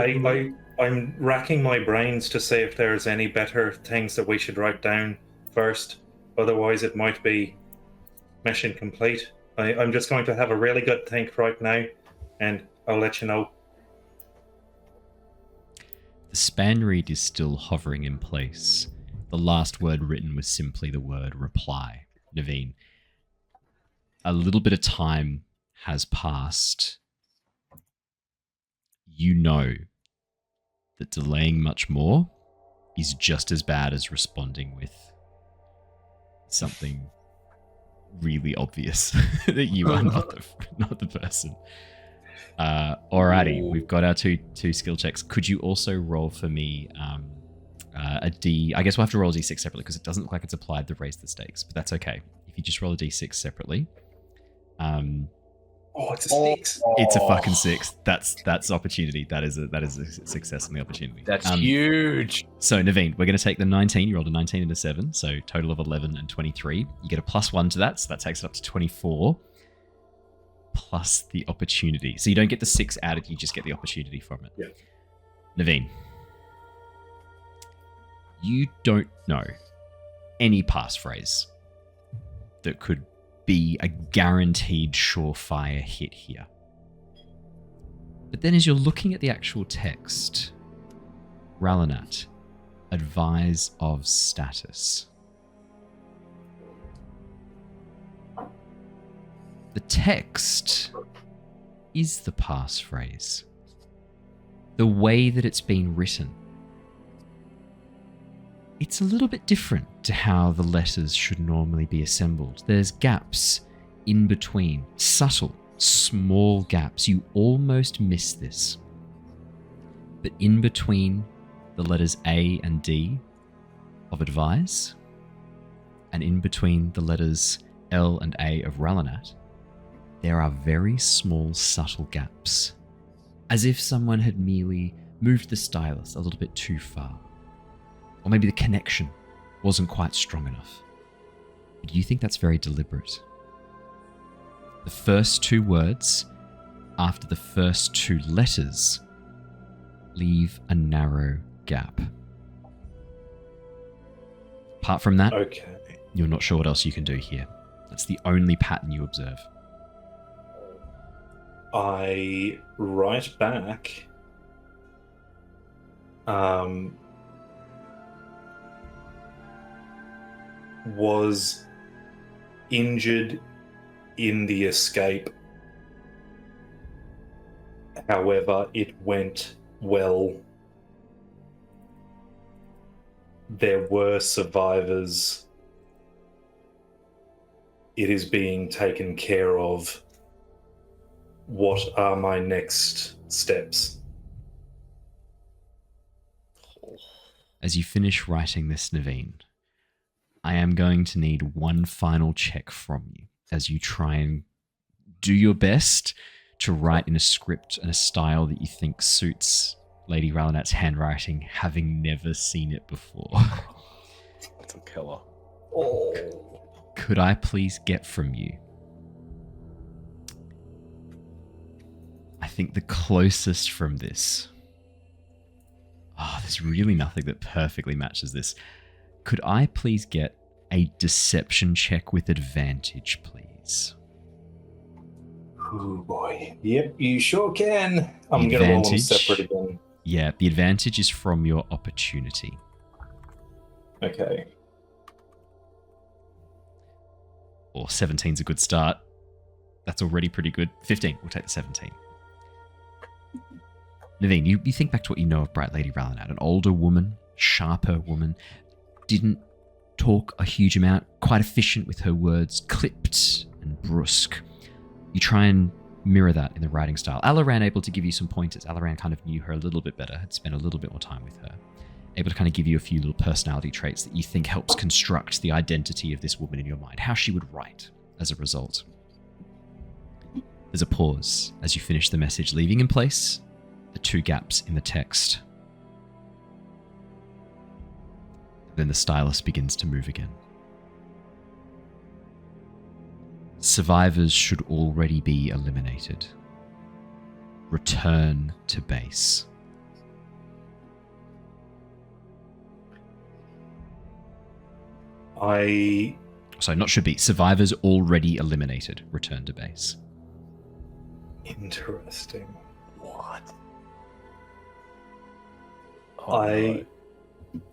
I'm racking my brains to say if there's any better things that we should write down first. Otherwise, it might be mission complete. I'm just going to have a really good think right now, and I'll let you know. The span reed is still hovering in place. The last word written was simply the word reply. Neivien, a little bit of time has passed. You know that delaying much more is just as bad as responding with something really obvious that you are not the person. Alrighty, we've got our two skill checks. Could you also roll for me a D? I guess we'll have to roll a D6 separately because it doesn't look like it's applied to raise the stakes, but that's okay. If you just roll a D6 separately. It's a 6. It's a fucking 6. That's opportunity. That is a success on the opportunity. That's huge. So Neivien, we're going to take the 19. You rolled a 19 and a 7, so total of 11 and 23. You get a +1 to that, so that takes it up to 24. Plus the opportunity. So you don't get the 6 added, you just get the opportunity from it. Yeah. Neivien, you don't know any passphrase that could be a guaranteed surefire hit here. But then as you're looking at the actual text, Ralanat, advise of status. The text is the passphrase. The way that it's been written. It's a little bit different to how the letters should normally be assembled. There's gaps in between, subtle, small gaps. You almost miss this. But in between the letters A and D of advise, and in between the letters L and A of Ralanat, there are very small, subtle gaps, as if someone had merely moved the stylus a little bit too far. Or maybe the connection wasn't quite strong enough. But you think that's very deliberate. The first 2 words after the first 2 letters leave a narrow gap. Apart from that, you're not sure what else you can do here. That's the only pattern you observe. I write back. was injured in the escape. However, it went well. There were survivors. It is being taken care of. What are my next steps? As you finish writing this, Neivien, I am going to need one final check from you as you try and do your best to write in a script and a style that you think suits Lady Ralinat's handwriting, having never seen it before. That's a killer. Could I please get from you? I think the closest from this... there's really nothing that perfectly matches this. Could I please get a deception check with advantage, please? Oh boy. Yep, you sure can. I'm going to roll them separate again. Yeah, the advantage is from your opportunity. Okay. Or 17's a good start. That's already pretty good. 15, we'll take the 17. Neivien, you think back to what you know of Bright Lady Ralinat, an older woman, sharper woman, didn't talk a huge amount, quite efficient with her words, clipped and brusque. You try and mirror that in the writing style. Alaran able to give you some pointers. Alaran kind of knew her a little bit better, had spent a little bit more time with her. Able to kind of give you a few little personality traits that you think helps construct the identity of this woman in your mind, how she would write as a result. There's a pause as you finish the message, leaving in place the two gaps in the text. Then the stylus begins to move again. Survivors should already be eliminated. Return to base. Sorry, not should be. Survivors already eliminated. Return to base. Interesting. What? I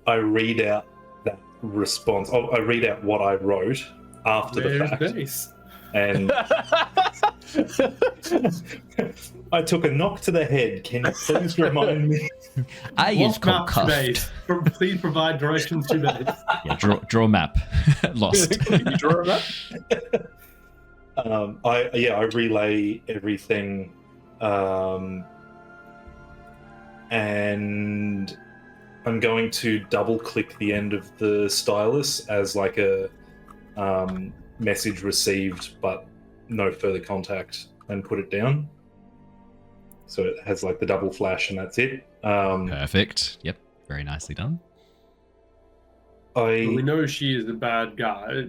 read out that response. I read out what I wrote after the fact. Base? And I took a knock to the head. Can you please remind me? I use Lost map concussed. base. Please provide directions to base. Yeah, draw a map. Lost. Can you draw a map? I relay everything, and I'm going to double click the end of the stylus as like a message received but no further contact, and put it down. So it has like the double flash and that's it. Perfect. Yep. Very nicely done. We know she is a bad guy,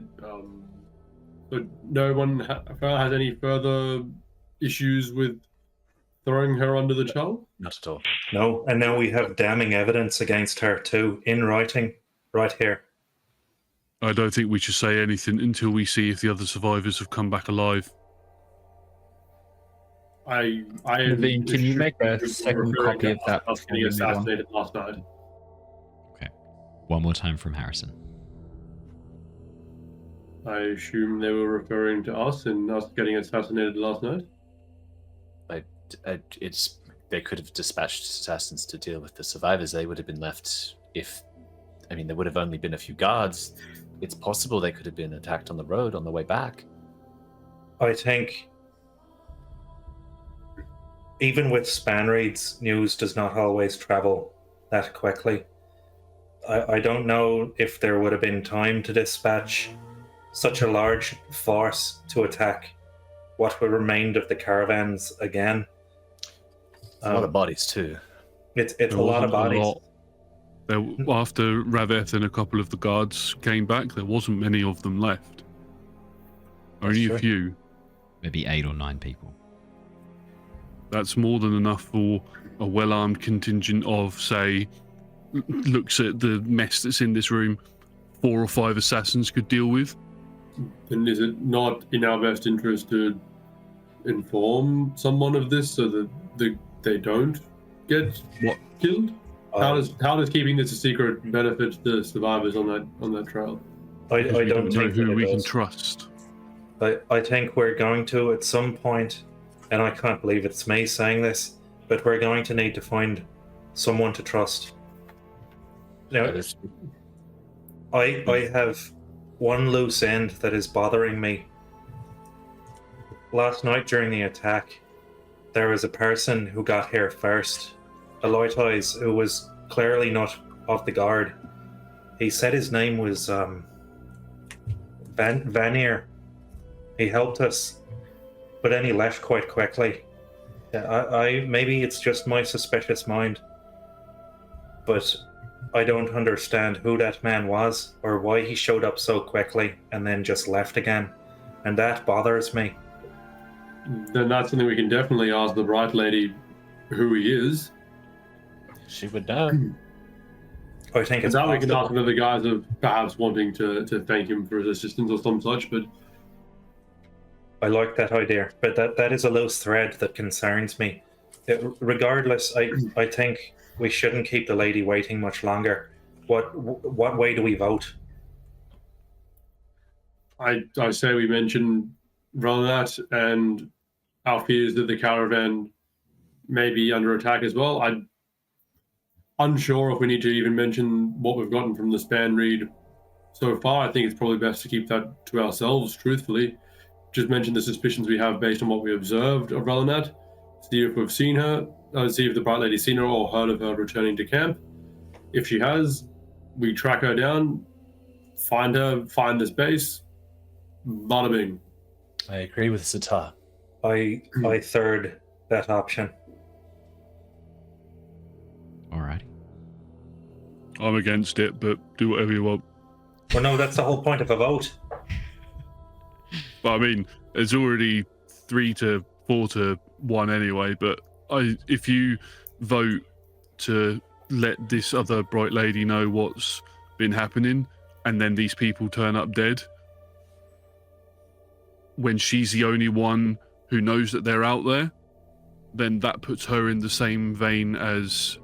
but no one has any further issues with throwing her under the charm? Not at all. No, and now we have damning evidence against her too, in writing, right here. I don't think we should say anything until we see if the other survivors have come back alive. Neivien, can you make a second copy of that? Us getting assassinated last night. Okay. One more time from Harrison. I assume they were referring to us and us getting assassinated last night. They could have dispatched assassins to deal with the survivors. They would have been left there would have only been a few guards. It's possible they could have been attacked on the road on the way back. I think even with span reads, news does not always travel that quickly. I don't know if there would have been time to dispatch such a large force to attack what were remained of the caravans again. A lot of bodies too. It's a lot of bodies. After Rav-eth and a couple of the guards came back, there wasn't many of them left. Only a few. Maybe 8 or 9 people. That's more than enough for a well-armed contingent of, say, looks at the mess that's in this room, 4 or 5 assassins could deal with. And is it not in our best interest to inform someone of this so that they don't get killed? How does keeping this a secret benefit the survivors on that trail? I Because we don't know think who that we it can does. trust. I think we're going to, at some point, and I can't believe it's me saying this, but we're going to need to find someone to trust. Now, I have one loose end that is bothering me. Last night during the attack, there was a person who got here first, a Light Eyes, who was clearly not of the guard. He said his name was Vanir. He helped us, but then he left quite quickly. I maybe it's just my suspicious mind, but I don't understand who that man was or why he showed up so quickly and then just left again, and that bothers me. Then that's something we can definitely ask the Brightlady who he is. She would know. I think it's That we can possible. ask another guys of perhaps wanting to thank him for his assistance or some such, but I like that idea, but that is a loose thread that concerns me. Regardless, I think we shouldn't keep the lady waiting much longer. What way do we vote? I say we mention Rav-eth and our fears that the caravan may be under attack as well. I'm unsure if we need to even mention what we've gotten from the span read so far. I think it's probably best to keep that to ourselves, truthfully. Just mention the suspicions we have based on what we observed of Rav-eth. See if we've seen her, see if the Bright Lady's seen her or heard of her returning to camp. If she has, we track her down, find her, find this base, bada bing. I agree with Ztar. I third that option. Alrighty. I'm against it, but do whatever you want. Well, no, that's the whole point of a vote. But I mean, it's already 3-4 to 1 anyway. But if you vote to let this other Bright Lady know what's been happening, and then these people turn up dead, when she's the only one who knows that they're out there, then that puts her in the same vein as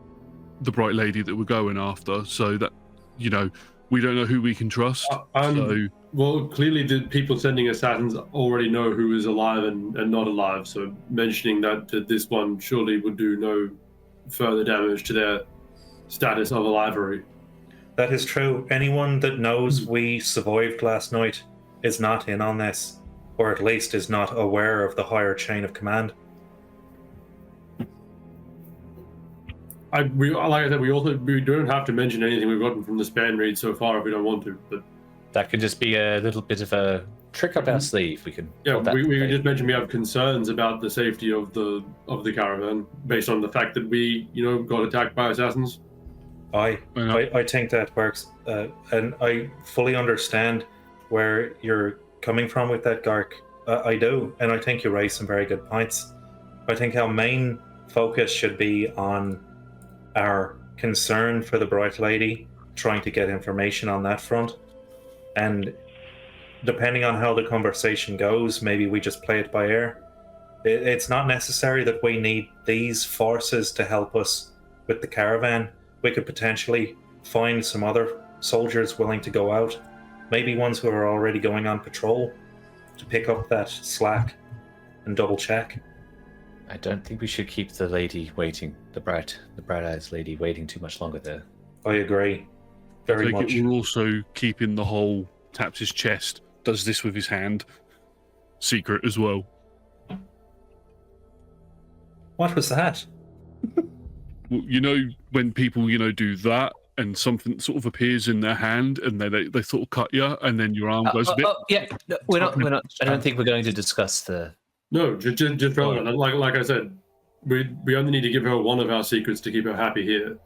the Bright Lady that we're going after. So that, we don't know who we can trust. Well, clearly the people sending assassins already know who is alive and not alive, so mentioning that to this one surely would do no further damage to their status of alivery. That is true. Anyone that knows we survived last night is not in on this, or at least is not aware of the higher chain of command. Like I said, we don't have to mention anything we've gotten from the span read so far if we don't want to, but That could just be a little bit of a trick up our sleeve. We can. yeah, we just mentioned we have concerns about the safety of the caravan based on the fact that we, got attacked by assassins. I think that works, and I fully understand where you're coming from with that, Gark. I do, and I think you raised some very good points. I think our main focus should be on our concern for the Bright Lady, trying to get information on that front, and depending on how the conversation goes, maybe we just play it by ear. It's not necessary that we need these forces to help us with the caravan. We could potentially find some other soldiers willing to go out, maybe ones who are already going on patrol, to pick up that slack and double check. I don't think we should keep the lady waiting, the bright eyes lady waiting too much longer there. I agree. Very I much. think we're also keeping the whole taps his chest, does this with his hand secret as well. What was that? Well, when people, do that and something sort of appears in their hand and they sort of cut you and then your arm goes a bit. Yeah, no, we're not. I don't think we're going to discuss the. No, just relevant. Like I said, we only need to give her one of our secrets to keep her happy here.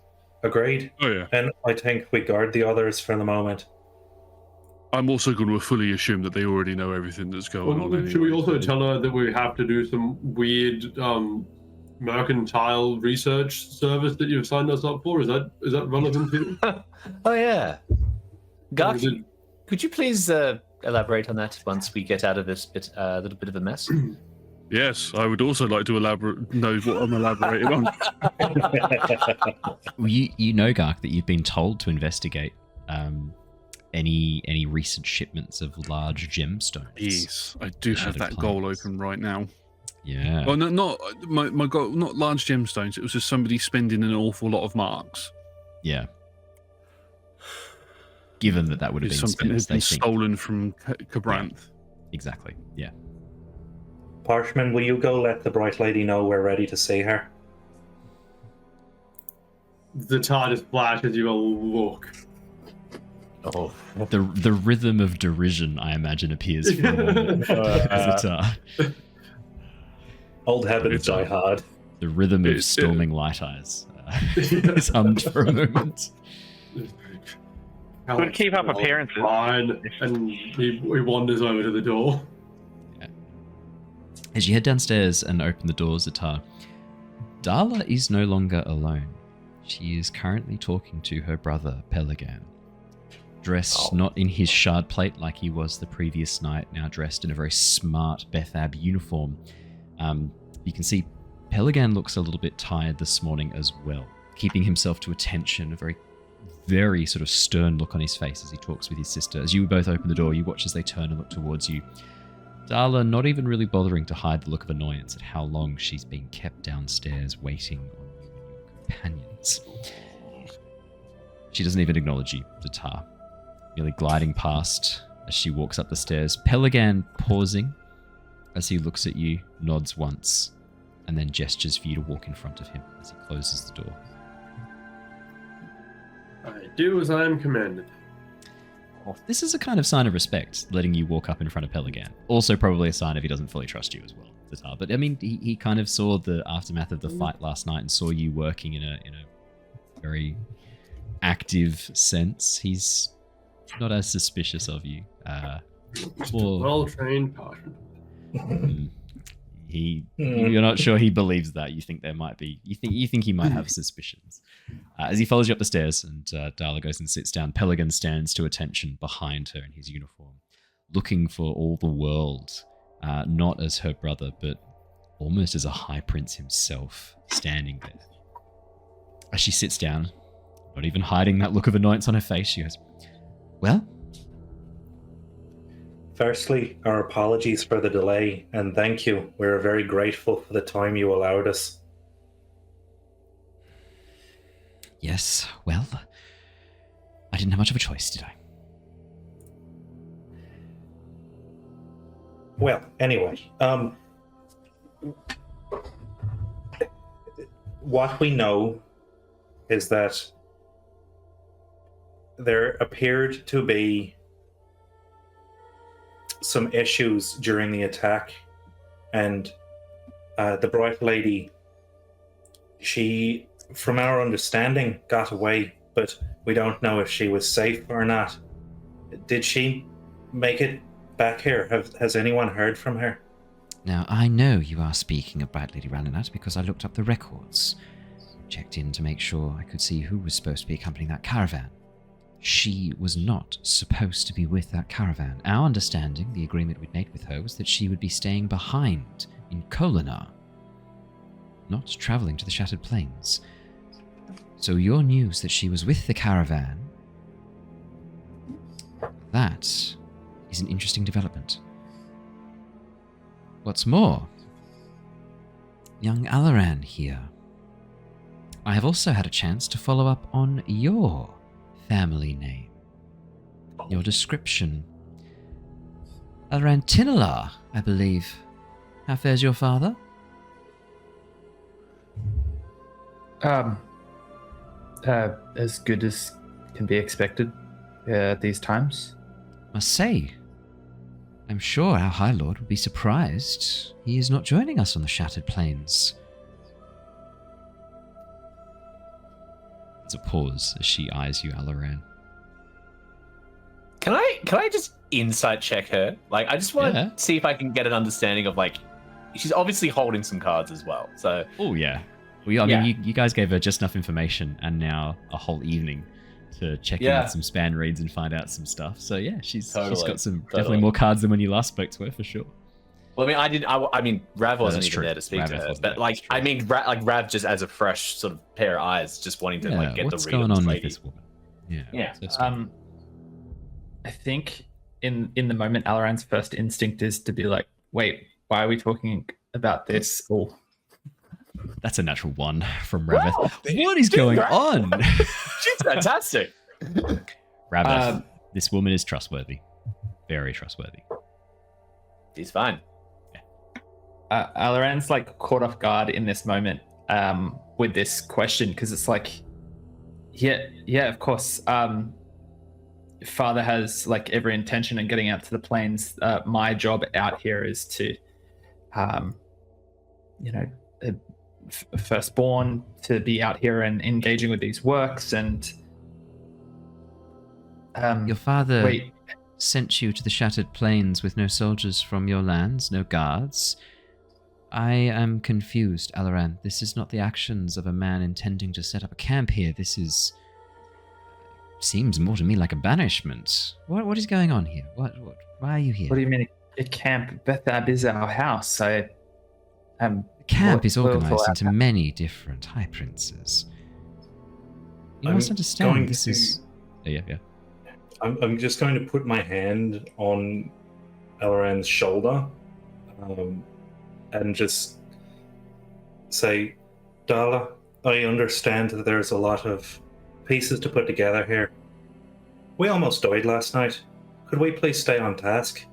Agreed. Oh, yeah. And I think we guard the others for the moment. I'm also going to fully assume that they already know everything that's going on. Should we anyway, also so- tell her that we have to do some weird mercantile research service that you've signed us up for? Is that relevant to you? Oh yeah, Gark, Is it- could you please elaborate on that once we get out of this little bit of a mess? Yes, I would also like to know what I'm elaborating on. Well, you know, Gark, that you've been told to investigate any recent shipments of large gemstones. Yes, I do have that goal open right now. Yeah. Well, not my goal, not large gemstones. It was just somebody spending an awful lot of marks. Yeah. Given that would have been something has been stolen from Cabranth. Yeah. Exactly. Yeah. Parchman, will you go let the Brightlady know we're ready to see her? Ztar just flashes you a look. Oh, The rhythm of derision, I imagine, appears for a moment. Ztar. Old habits die hard. The rhythm of storming light eyes is hummed for a moment. Could keep up appearances. Fine. And he wanders over to the door. Yeah. As you head downstairs and open the doors, Ztar, Dalah is no longer alone. She is currently talking to her brother, Pelegan. Dressed not in his shard plate like he was the previous night, now dressed in a very smart Bethab uniform. You can see Pelegan looks a little bit tired this morning as well, keeping himself to attention, a very, very sort of stern look on his face as he talks with his sister. As you both open the door, you watch as they turn and look towards you. Dalah not even really bothering to hide the look of annoyance at how long she's been kept downstairs waiting on you and your companions. She doesn't even acknowledge you, Ztar, merely gliding past as she walks up the stairs. Pelegan pausing as he looks at you, nods once, and then gestures for you to walk in front of him as he closes the door. I do as I am commanded. This is a kind of sign of respect, letting you walk up in front of Pelegan. Also probably a sign if he doesn't fully trust you as well, Ztar. But I mean, he kind of saw the aftermath of the fight last night and saw you working in a very active sense. He's not as suspicious of you. Well-trained partner. You're not sure he believes that. You think there might be. You think he might have suspicions. As he follows you up the stairs and Dalah goes and sits down, Pelegan stands to attention behind her in his uniform, looking for all the world, not as her brother, but almost as a high prince himself, standing there. As she sits down, not even hiding that look of annoyance on her face, she goes, "Well?" Firstly, our apologies for the delay, and thank you. We're very grateful for the time you allowed us. Yes, well, I didn't have much of a choice, did I? Well, anyway, what we know is that there appeared to be some issues during the attack, and the Brightlady, she, from our understanding, got away, but we don't know if she was safe or not. Did she make it back here? Has anyone heard from her? Now, I know you are speaking of Brightlady Ralinat because I looked up the records. Checked in to make sure I could see who was supposed to be accompanying that caravan. She was not supposed to be with that caravan. Our understanding, the agreement we'd made with her, was that she would be staying behind in Kholinar, not travelling to the Shattered Plains. So your news that she was with the caravan, that is an interesting development. What's more, young Alaran here. I have also had a chance to follow up on your family name. Your description. Alaran Tinalar, I believe. How fares your father? As good as can be expected at these times. Must say, I'm sure our High Lord would be surprised he is not joining us on the Shattered Plains. There's a pause as she eyes you, Alaran. Can I just insight check her? Like, I just want to see if I can get an understanding of, like, she's obviously holding some cards as well. So. Oh yeah. Well, I mean, you guys gave her just enough information, and now a whole evening to check in with some span reads and find out some stuff. So yeah, she's got some definitely more cards than when you last spoke to her for sure. Well, I mean, Rav wasn't even there to speak to her, but like, I mean, Rav just as a fresh sort of pair of eyes, just wanting to like get the read what's going on with this woman? Yeah. I think in the moment, Alaran's first instinct is to be like, wait, why are we talking about this? Oh, That's a natural 1 from Rav-eth. What is going on? She's fantastic. Rav-eth, this woman is trustworthy. Very trustworthy. He's fine. Alaran's like caught off guard in this moment with this question because it's like, yeah, of course. Father has like every intention in getting out to the plains. My job out here is to, firstborn to be out here and engaging with these works and. Your father sent you to the shattered plains with no soldiers from your lands, no guards. I am confused, Alaran. This is not the actions of a man intending to set up a camp here. This is... seems more to me like a banishment. What is going on here? Why are you here? What do you mean a camp? Bethab is our house. The camp is organized into many different high princes. You must understand this is... Yeah. I'm just going to put my hand on Alaran's shoulder and just say, Dalah, I understand that there's a lot of pieces to put together here. We almost died last night. Could we please stay on task?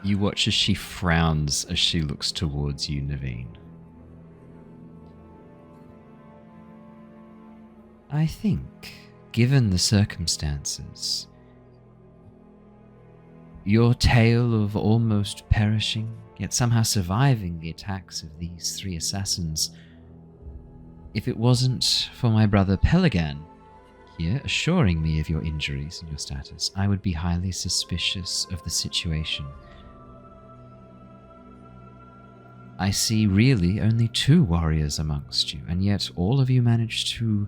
You watch as she frowns as she looks towards you, Neivien. I think, given the circumstances, your tale of almost perishing, yet somehow surviving the attacks of these 3 assassins, if it wasn't for my brother Pelegan here assuring me of your injuries and your status, I would be highly suspicious of the situation. I see really only 2 warriors amongst you, and yet all of you managed to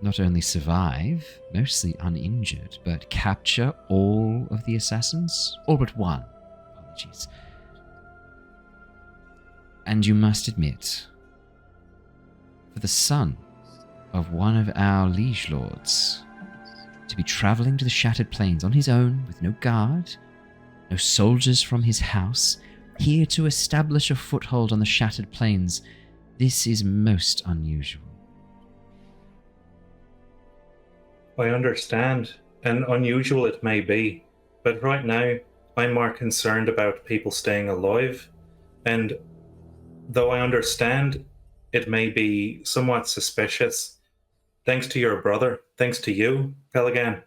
not only survive, mostly uninjured, but capture all of the assassins? All but 1. Apologies. And you must admit, for the son of one of our liege lords to be travelling to the Shattered Plains on his own, with no guard, no soldiers from his house, here to establish a foothold on the Shattered Plains, this is most unusual. I understand, and unusual it may be, but right now I'm more concerned about people staying alive, and though I understand it may be somewhat suspicious, thanks to your brother, thanks to you, Pelegan,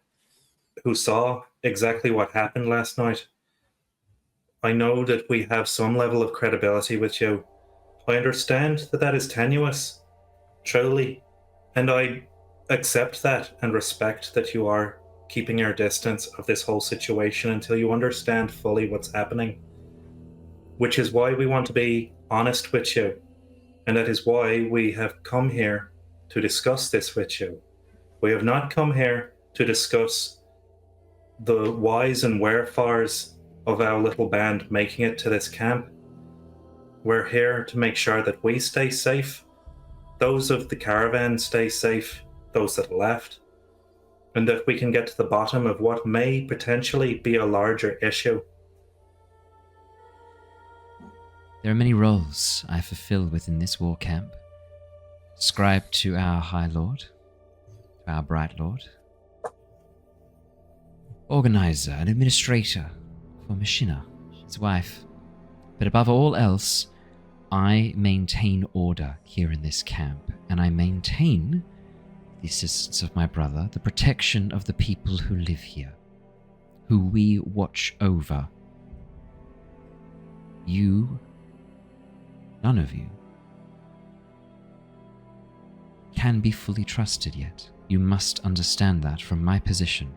who saw exactly what happened last night, I know that we have some level of credibility with you. I understand that that is tenuous, truly, and I accept that and respect that you are keeping your distance of this whole situation until you understand fully what's happening, which is why we want to be honest with you, and that is why we have come here to discuss this with you. We have not come here to discuss the whys and wherefores of our little band making it to this camp. We're here to make sure that we stay safe, those of the caravan stay safe, those that left, and that we can get to the bottom of what may potentially be a larger issue. There are many roles I fulfill within this war camp. Scribe to our High Lord, to our Bright Lord, organizer and administrator for Machina, his wife. But above all else, I maintain order here in this camp, and I maintain the assistance of my brother, the protection of the people who live here, who we watch over. You, none of you, can be fully trusted yet. You must understand that from my position.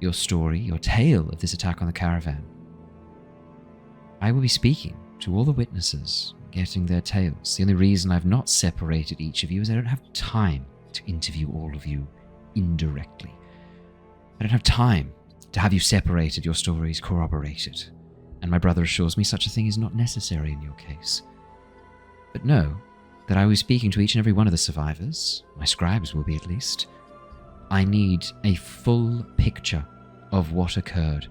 Your story, your tale of this attack on the caravan. I will be speaking to all the witnesses, getting their tales. The only reason I've not separated each of you is I don't have time to interview all of you indirectly. I don't have time to have you separated, your stories corroborated. And my brother assures me such a thing is not necessary in your case. But no, that I was speaking to each and every one of the survivors, my scribes will be at least. I need a full picture of what occurred,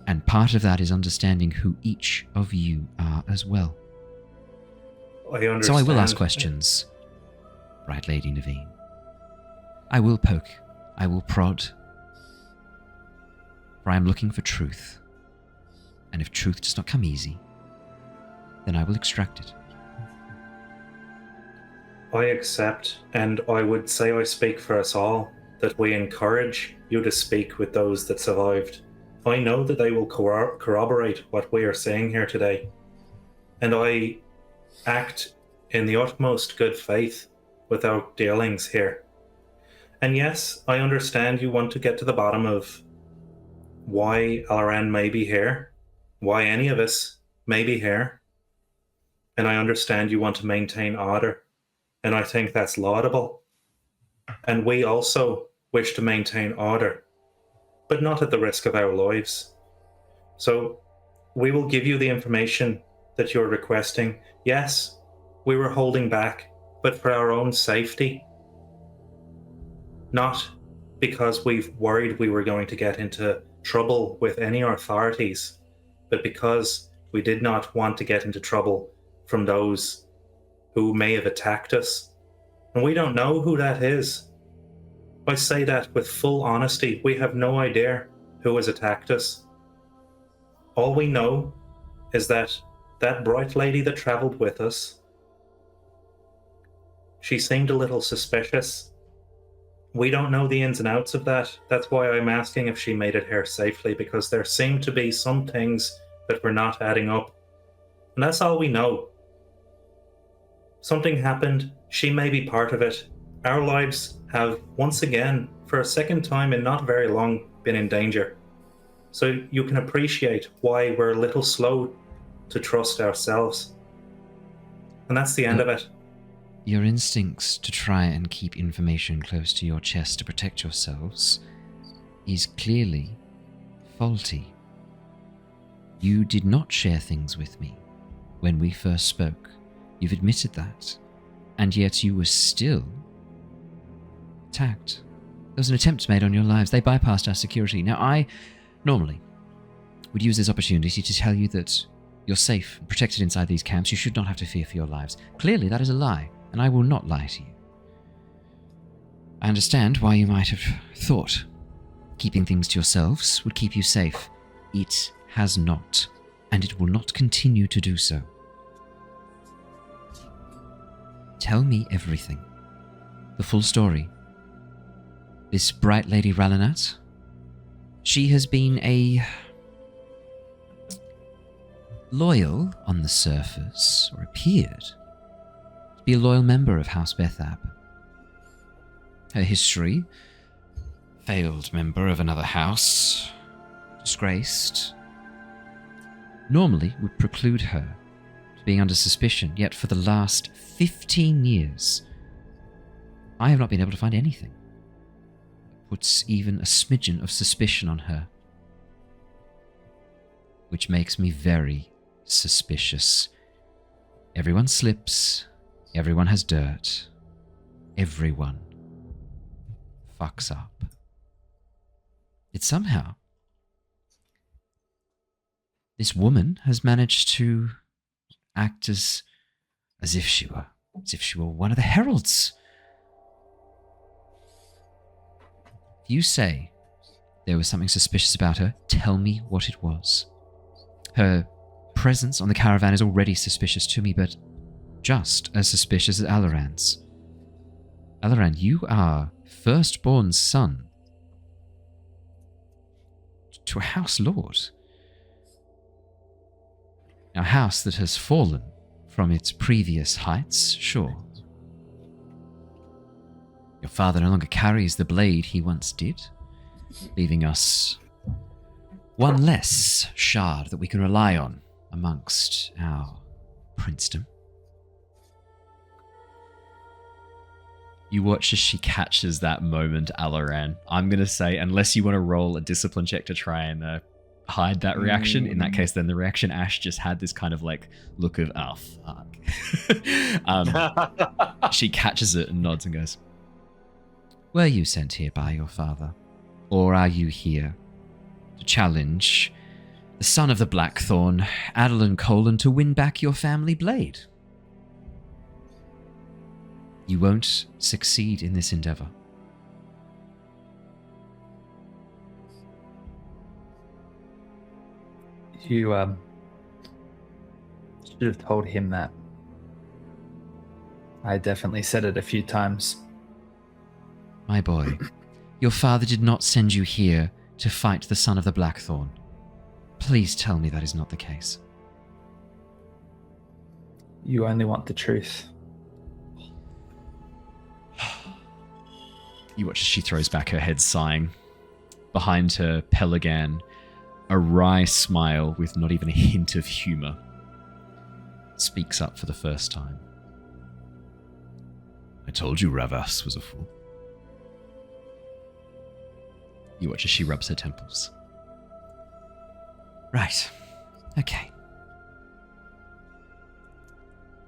and part of that is understanding who each of you are as well. I understand. So I will ask questions, Brightlady Neivien. I will poke, I will prod, for I am looking for truth. And if truth does not come easy, then I will extract it. I accept, and I would say I speak for us all, that we encourage you to speak with those that survived. I know that they will corroborate what we are saying here today, and I act in the utmost good faith without dealings here. And yes, I understand you want to get to the bottom of why Alaran may be here, why any of us may be here, and I understand you want to maintain order, and I think that's laudable. And we also wish to maintain order, but not at the risk of our lives. So we will give you the information that you're requesting. Yes, we were holding back, but for our own safety. Not because we've worried we were going to get into trouble with any authorities, but because we did not want to get into trouble from those who may have attacked us. And we don't know who that is. I say that with full honesty. We have no idea who has attacked us. All we know is that bright lady that traveled with us, she seemed a little suspicious. We don't know the ins and outs of that. That's why I'm asking if she made it here safely, because there seem to be some things that were not adding up. And that's all we know. Something happened. She may be part of it. Our lives have, once again, for a second time in not very long, been in danger. So you can appreciate why we're a little slow to trust ourselves. And that's the end of it. Your instincts to try and keep information close to your chest to protect yourselves is clearly faulty. You did not share things with me when we first spoke. You've admitted that. And yet you were still attacked. There was an attempt made on your lives. They bypassed our security. Now, I normally would use this opportunity to tell you that you're safe and protected inside these camps. You should not have to fear for your lives. Clearly, that is a lie, and I will not lie to you. I understand why you might have thought keeping things to yourselves would keep you safe. It has not, and it will not continue to do so. Tell me everything. The full story. This bright lady Ralanat, she has been a loyal on the surface, or appeared to be a loyal member of House Bethab. Her history, failed member of another house, disgraced, normally would preclude her to being under suspicion, yet for the last 15 years, I have not been able to find anything that puts even a smidgen of suspicion on her, which makes me very suspicious. Everyone slips, everyone has dirt, everyone fucks up. Yet somehow, this woman has managed to act as if she were one of the heralds. If you say there was something suspicious about her, tell me what it was. Her presence on the caravan is already suspicious to me, but just as suspicious as Alaran's. Alaran, you are firstborn son to a house lord. A house that has fallen from its previous heights, sure. Your father no longer carries the blade he once did, leaving us one less shard that we can rely on amongst our princedom. You watch as she catches that moment, Alaran. I'm going to say, unless you want to roll a discipline check to try and hide that reaction. In that case, then the reaction Ash just had this kind of like look of, oh, fuck. She catches it and nods and goes, Were you sent here by your father? Or are you here to challenge the son of the Blackthorn, Alaran to win back your family blade? You won't succeed in this endeavor. You should have told him that. I definitely said it a few times. My boy, your father did not send you here to fight the son of the Blackthorn. Please tell me that is not the case. You only want the truth. you watch as she throws back her head sighing. Behind her, Pelegan, a wry smile with not even a hint of humor, speaks up for the first time. I told you Rav-eth was a fool. You watch as she rubs her temples. Right. Okay.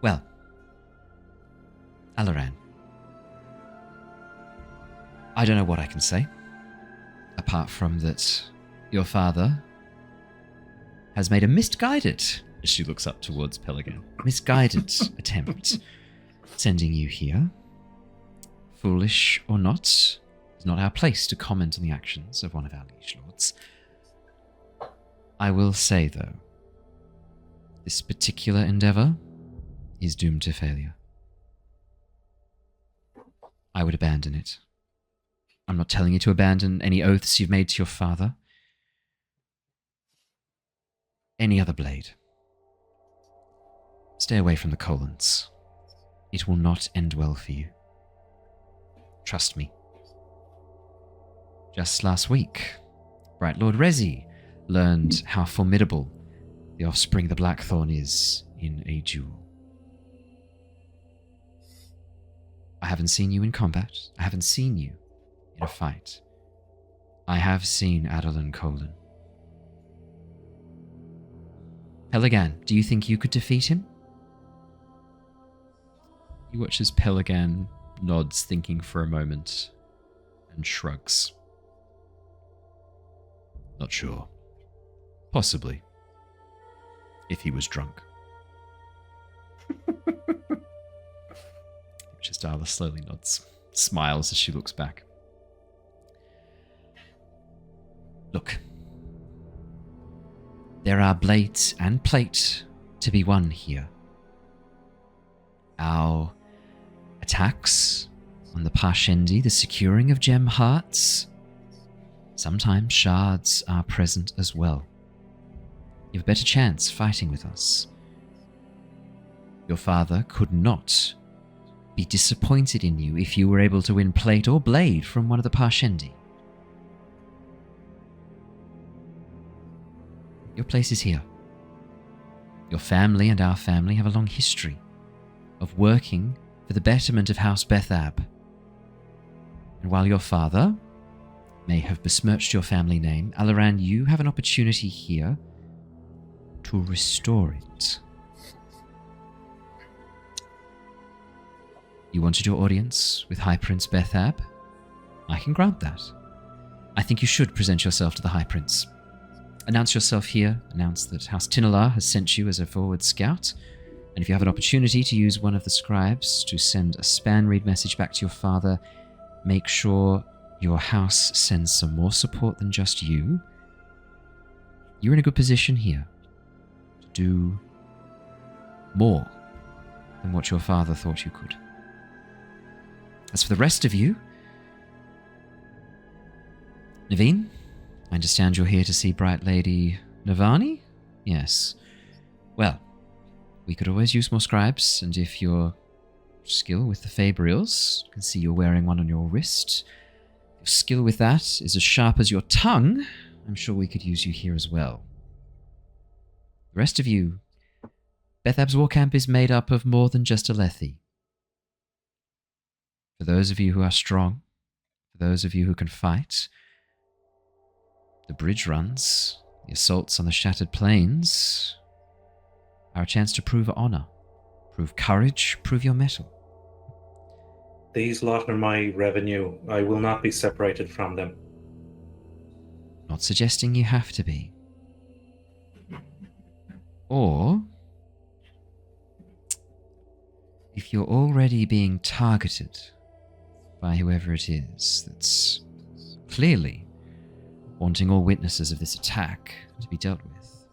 Well, Alaran, I don't know what I can say, apart from that your father has made a misguided, As she looks up towards Pelegan. misguided attempt sending you here. Foolish or not, it's not our place to comment on the actions of one of our liege lords. I will say, though, this particular endeavor is doomed to failure. I would abandon it. I'm not telling you to abandon any oaths you've made to your father. Any other blade. Stay away from the Colons. It will not end well for you. Trust me. Just last week, Bright Lord Rezi learned how formidable the offspring of the Blackthorn is in a duel. I haven't seen you in combat. I haven't seen you in a fight. I have seen Adelin Colin. Pelegan, do you think you could defeat him? You watch as Pelegan nods, thinking for a moment, and shrugs. Not sure. Possibly. If he was drunk. Just Dalah slowly nods, smiles as she looks back. Look. There are blades and plate to be won here. Our attacks on the Parshendi, the securing of gem hearts. Sometimes shards are present as well. You have a better chance fighting with us. Your father could not be disappointed in you if you were able to win plate or blade from one of the Parshendi. Your place is here. Your family and our family have a long history of working for the betterment of House Bethab. And while your father may have besmirched your family name, Alaran, you have an opportunity here to restore it. You wanted your audience with High Prince Bethab? I can grant that. I think you should present yourself to the High Prince. Announce yourself here, announce that House Tinalar has sent you as a forward scout, and if you have an opportunity to use one of the scribes to send a span read message back to your father, make sure your house sends some more support than just you. You're in a good position here to do more than what your father thought you could. As for the rest of you, Neivien, I understand you're here to see Brightlady Navani? Yes. Well, we could always use more scribes, and if your skill with the Fabrials, I can see you're wearing one on your wrist. If your skill with that is as sharp as your tongue, I'm sure we could use you here as well. The rest of you, Bethab's war camp is made up of more than just Aelthi. For those of you who are strong, for those of you who can fight, the bridge runs The assaults on the Shattered Plains are a chance to prove honor, prove courage, prove your mettle. These lot are my revenue. I will not be separated from them. Not suggesting you have to be. Or, if you're already being targeted by whoever it is that's clearly wanting all witnesses of this attack to be dealt with,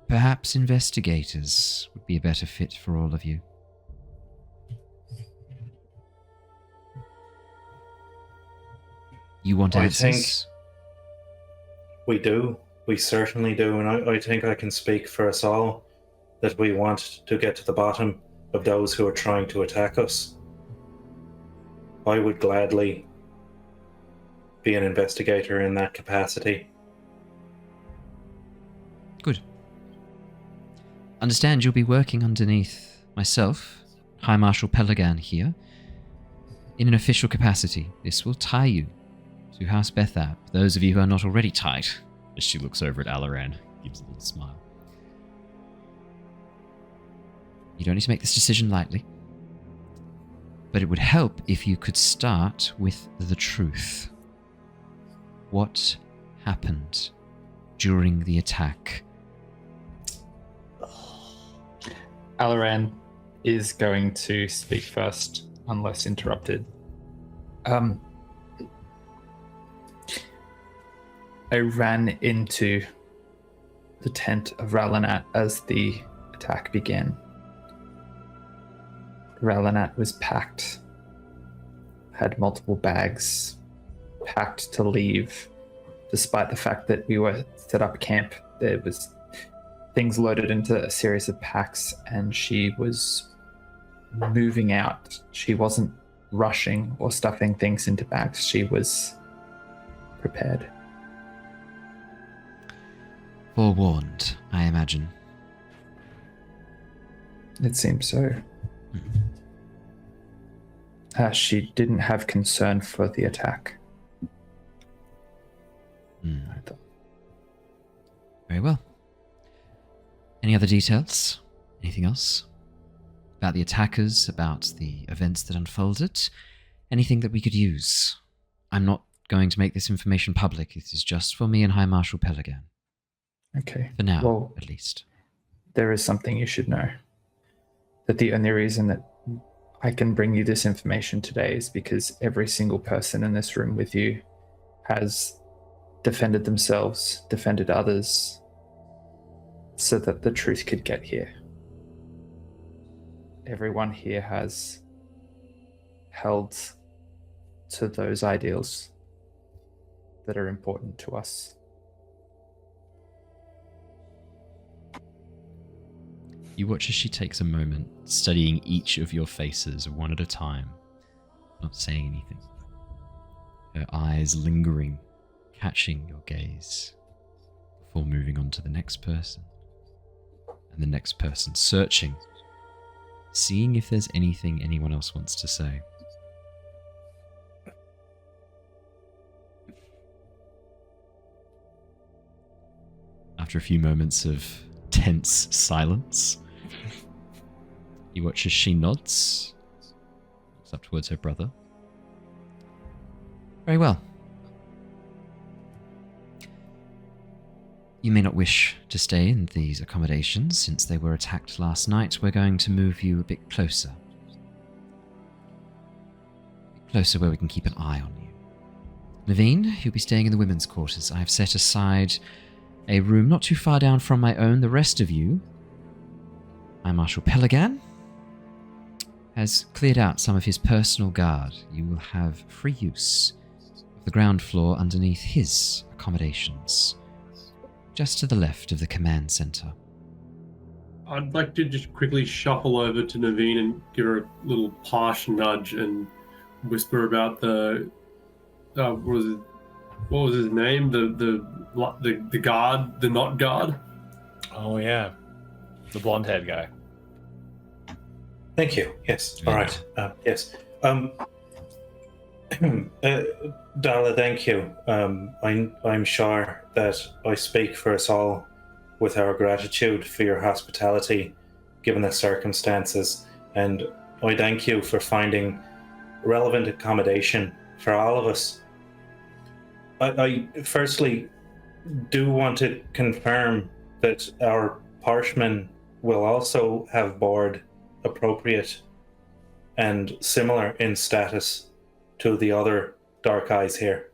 perhaps investigators would be a better fit for all of you. You want answers? I think we do. We certainly do. And I think I can speak for us all that we want to get to the bottom of those who are trying to attack us. I would gladly be an investigator in that capacity. Good. Understand you'll be working underneath myself, Highmarshel Pelegan here, in an official capacity. This will tie you to House Bethab, those of you who are not already tied. As she looks over at Alaran, gives a little smile. You don't need to make this decision lightly, but it would help if you could start with the truth. What happened during the attack? Alaran is going to speak first, unless interrupted. I ran into the tent of Ralanat as the attack began. Ralanat was packed, had multiple bags packed to leave, despite the fact that we were set up camp. There was things loaded into a series of packs, and she was moving out. She wasn't rushing or stuffing things into bags. She was prepared. Forewarned, I imagine. It seems so. She didn't have concern for the attack. I thought. Very well. Any other details? Anything else? About the attackers, about the events that unfolded? Anything that we could use? I'm not going to make this information public. It is just for me and Highmarshel Pelegan. Okay. For now, well, at least. There is something you should know. That the only reason that I can bring you this information today is because every single person in this room with you has defended themselves, defended others, so that the truth could get here. Everyone here has held to those ideals that are important to us. You watch as she takes a moment, studying each of your faces one at a time, not saying anything. Her eyes lingering, catching your gaze, before moving on to the next person. And the next person, searching, seeing if there's anything anyone else wants to say. After a few moments of tense silence, you watch as she nods, looks up towards her brother. Very well. You may not wish to stay in these accommodations since they were attacked last night. We're going to move you a bit closer. Closer where we can keep an eye on you. Neivien, you'll be staying in the women's quarters. I have set aside a room not too far down from my own. The rest of you, Highmarshel Pelegan has cleared out some of his personal guard. You will have free use of the ground floor underneath his accommodations, just to the left of the command center. I'd like to just quickly shuffle over to Neivien and give her a little harsh nudge and whisper about the what was his name? The guard, the not guard. Oh yeah, the blonde-haired guy. Thank you. Yes. All right. Yes. Dalah, thank you. I'm sure that I speak for us all with our gratitude for your hospitality, given the circumstances, and I thank you for finding relevant accommodation for all of us. I firstly do want to confirm that our parshmen will also have board appropriate and similar in status to the other Dark Eyes here.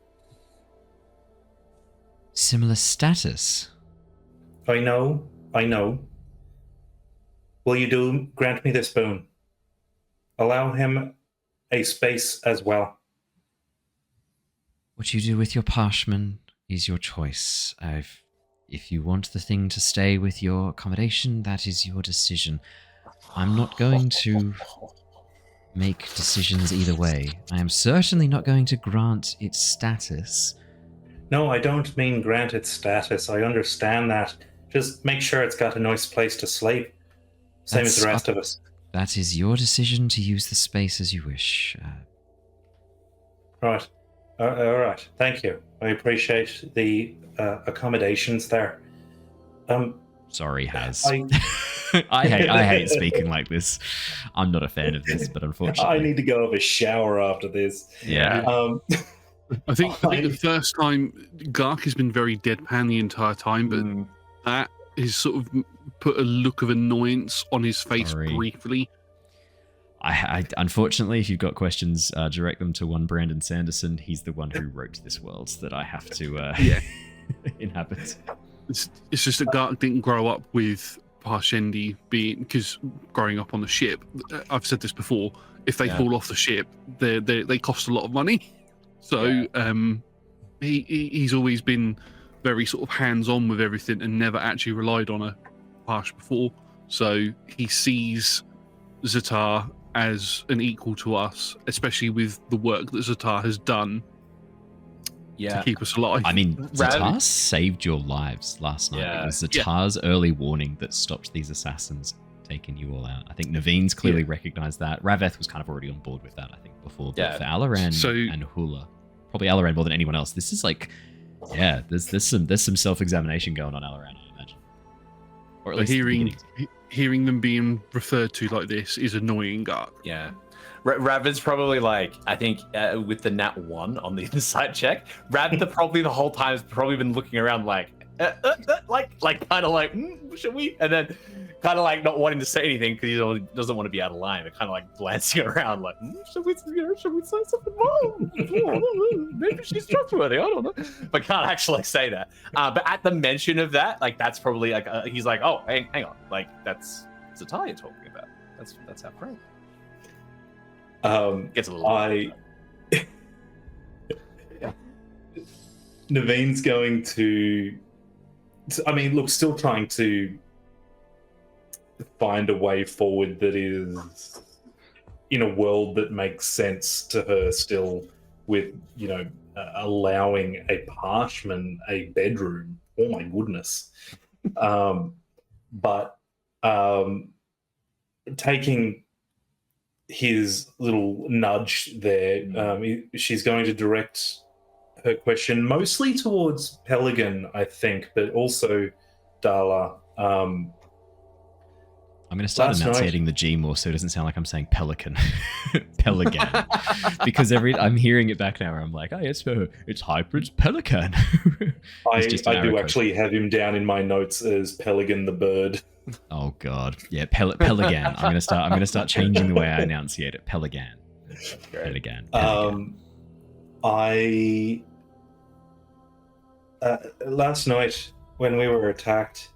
Similar status? I know. Will you grant me this boon? Allow him a space as well. What you do with your parshmen is your choice. If you want the thing to stay with your accommodation, that is your decision. I'm not going to make decisions either way. I am certainly not going to grant its status. No, I don't mean grant its status. I understand that. Just make sure it's got a nice place to sleep. Same as the rest of us. That is your decision to use the space as you wish. Right. All right. Thank you. I appreciate the accommodations there. Sorry, Haz. I hate speaking like this. I'm not a fan of this, but unfortunately, I need to go have a shower after this. Yeah. I think the first time Gark has been very deadpan the entire time, but that has sort of put a look of annoyance on his face briefly. I unfortunately, if you've got questions, direct them to one Brandon Sanderson. He's the one who wrote this world that I have to inhabit. It's just that Gark didn't grow up with Parshendi being, because growing up on the ship, I've said this before, if they fall off the ship, they cost a lot of money. So he's always been very sort of hands-on with everything and never actually relied on a Parsh before. So he sees Ztar as an equal to us, especially with the work that Ztar has done to keep us alive. I mean, Ztar saved your lives last night. It was Zatar's early warning that stopped these assassins taking you all out. I think Nevien's clearly recognized that. Rav-eth was kind of already on board with that, I think, before. But for Alaran and Hula, probably Alaran more than anyone else, this is like, there's some self-examination going on Alaran, I imagine. Or at least hearing them being referred to like this is annoying, Gark. Yeah. Rav is probably like, I think with the nat 1 on the insight check, Rav probably the whole time has probably been looking around like kind of like, should we? And then kind of like not wanting to say anything because he doesn't want to be out of line. But kind of like glancing around like, should we say something more? Maybe she's trustworthy. I don't know. But can't actually say that. But at the mention of that, like that's probably like he's like, oh, hang on, like that's Ztar you're talking about. That's our friend. Gets a little. Nevien's going to. I mean, look, still trying to find a way forward that is in a world that makes sense to her still, with allowing a parchman a bedroom. Oh my goodness! But taking his little nudge there, she's going to direct her question mostly towards Pelegan, I think, but also Dalah. I'm going to start enunciating the G more so it doesn't sound like I'm saying pelican. Pelegan. Because I'm hearing it back now where I'm like, oh, it's Hybrid's Pelican. I do actually have him down in my notes as Pelegan the bird. Oh god. Yeah, Pelegan. I'm going to start changing the way I enunciate it. Pelegan. Pelegan. Last night when we were attacked,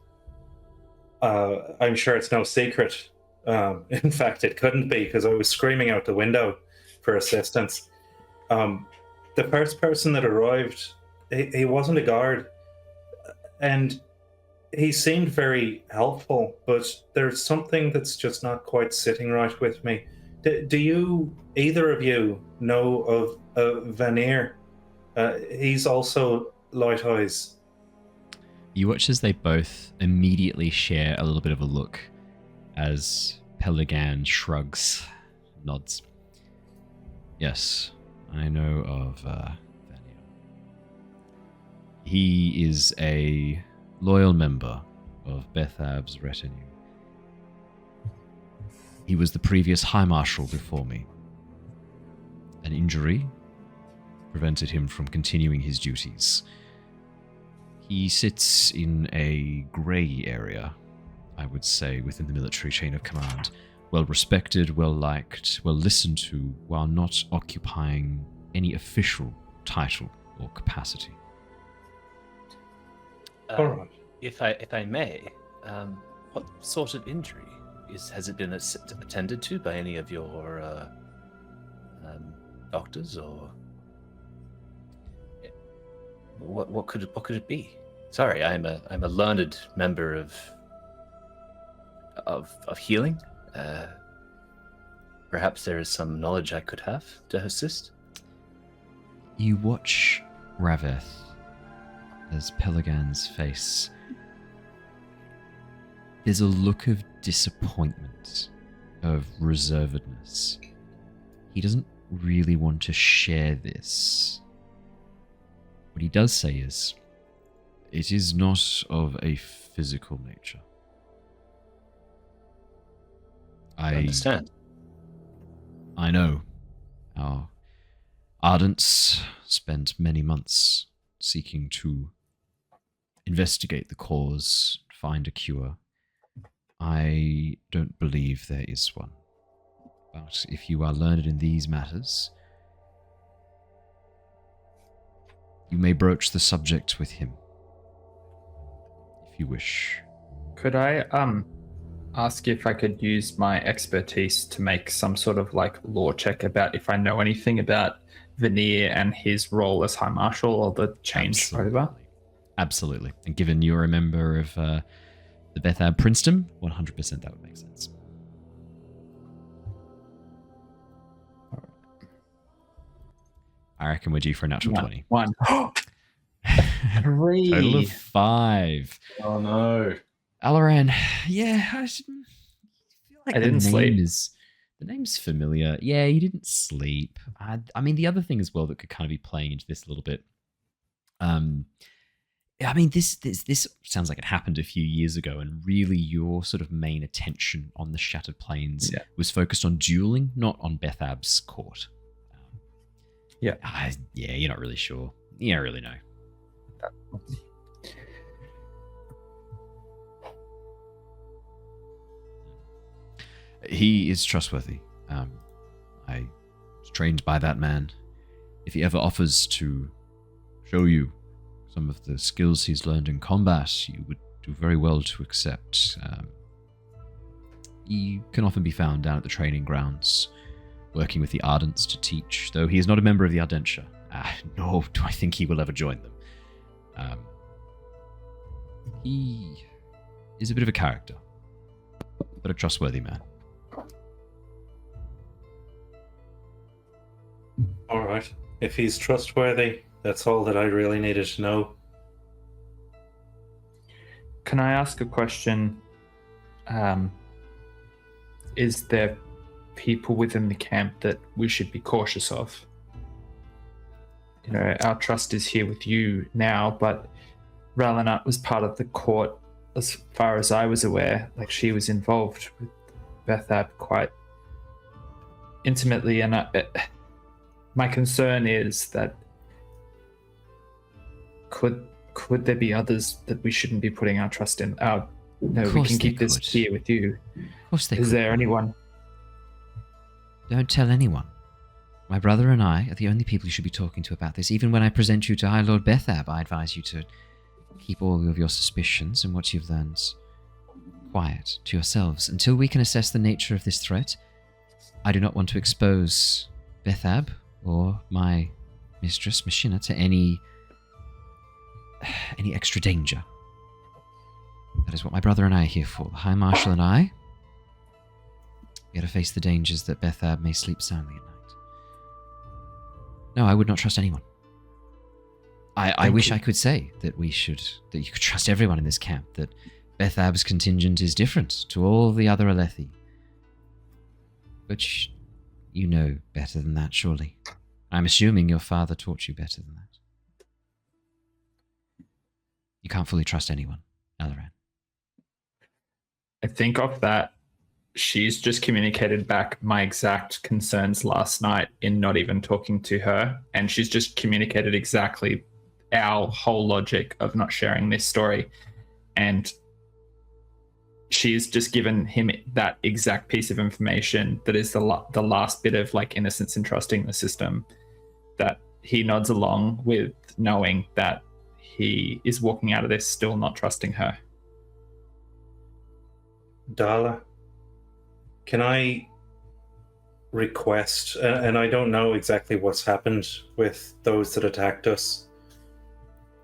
I'm sure it's no secret. In fact, it couldn't be because I was screaming out the window for assistance. The first person that arrived, he wasn't a guard, and he seemed very helpful, but there's something that's just not quite sitting right with me. Do you, either of you, know of Vanir? He's also Light Eyes. You watch as they both immediately share a little bit of a look as Pelegan shrugs, nods. Yes, I know of Vania. He is a loyal member of Bethab's retinue. He was the previous Highmarshel before me. An injury prevented him from continuing his duties. He sits in a grey area, I would say, within the military chain of command. Well respected, well liked, well listened to, while not occupying any official title or capacity. All right. If I may, what sort of injury has it been attended to by any of your doctors, or what could it be? Sorry, I'm a learned member of healing. Perhaps there is some knowledge I could have to assist. You watch Rav-eth as Pelegan's face. There's a look of disappointment, of reservedness. He doesn't really want to share this. What he does say is, it is not of a physical nature. I understand. I know. Our Ardents spent many months seeking to investigate the cause, find a cure. I don't believe there is one. But if you are learned in these matters, you may broach the subject with him, if you wish. Could I ask if I could use my expertise to make some sort of like lore check about if I know anything about Veneer and his role as Highmarshel or the change over? Absolutely. And given you're a member of the Bethab Princedom, 100% that would make sense. I reckon we're due for a natural 20. One. 3. Total of 5. Oh no. Alaran, yeah, I feel like I didn't sleep. The name's familiar. Yeah, you didn't sleep. I mean, the other thing as well that could kind of be playing into this a little bit. I mean, this sounds like it happened a few years ago, and really your sort of main attention on the Shattered Plains was focused on dueling, not on Bethab's court. You're not really sure. You don't really know. He is trustworthy. I was trained by that man. If he ever offers to show you some of the skills he's learned in combat, you would do very well to accept. He can often be found down at the training grounds, working with the Ardents to teach, though he is not a member of the Ardentia, nor do I think he will ever join them. He is a bit of a character, but a trustworthy man. All right. If he's trustworthy, that's all that I really needed to know. Can I ask a question? Is there people within the camp that we should be cautious of? You know, our trust is here with you now, but Ralanat was part of the court as far as I was aware. Like, she was involved with Bethab quite intimately, and my concern is that could there be others that we shouldn't be putting our trust in? No, we can keep this here with you. Of course they could. Is there anyone? Don't tell anyone. My brother and I are the only people you should be talking to about this. Even when I present you to High Lord Bethab, I advise you to keep all of your suspicions and what you've learned quiet to yourselves. Until we can assess the nature of this threat, I do not want to expose Bethab or my mistress, Machina, to any extra danger. That is what my brother and I are here for. The Highmarshel and I, we are to face the dangers that Bethab may sleep soundly at night. No, I would not trust anyone. I wish I could say that that you could trust everyone in this camp, that Bethab's contingent is different to all the other Aelthi. But you know better than that, surely. I'm assuming your father taught you better than that. You can't fully trust anyone, Alaran. I think of that, she's just communicated back my exact concerns last night in not even talking to her. And she's just communicated exactly our whole logic of not sharing this story. And she's just given him that exact piece of information that is the last bit of like innocence in trusting the system, that he nods along with, knowing that he is walking out of this still not trusting her. Dalah, can I request, and I don't know exactly what's happened with those that attacked us,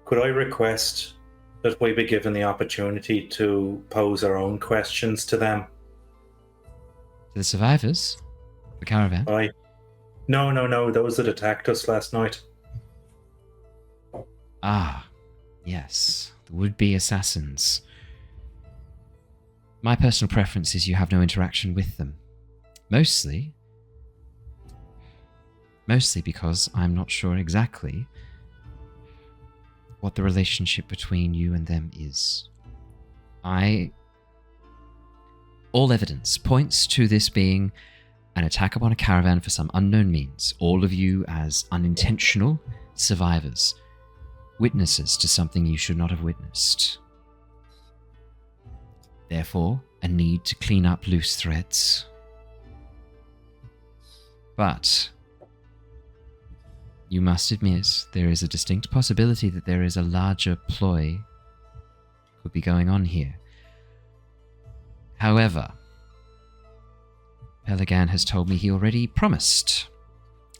could I request that we be given the opportunity to pose our own questions to them? To the survivors? The caravan? No, those that attacked us last night. Ah, yes, the would-be assassins. My personal preference is you have no interaction with them. Mostly because I'm not sure exactly what the relationship between you and them is. All evidence points to this being an attack upon a caravan for some unknown means. All of you as unintentional survivors, witnesses to something you should not have witnessed. Therefore, a need to clean up loose threads. But you must admit there is a distinct possibility that there is a larger ploy could be going on here. However, Pelegan has told me he already promised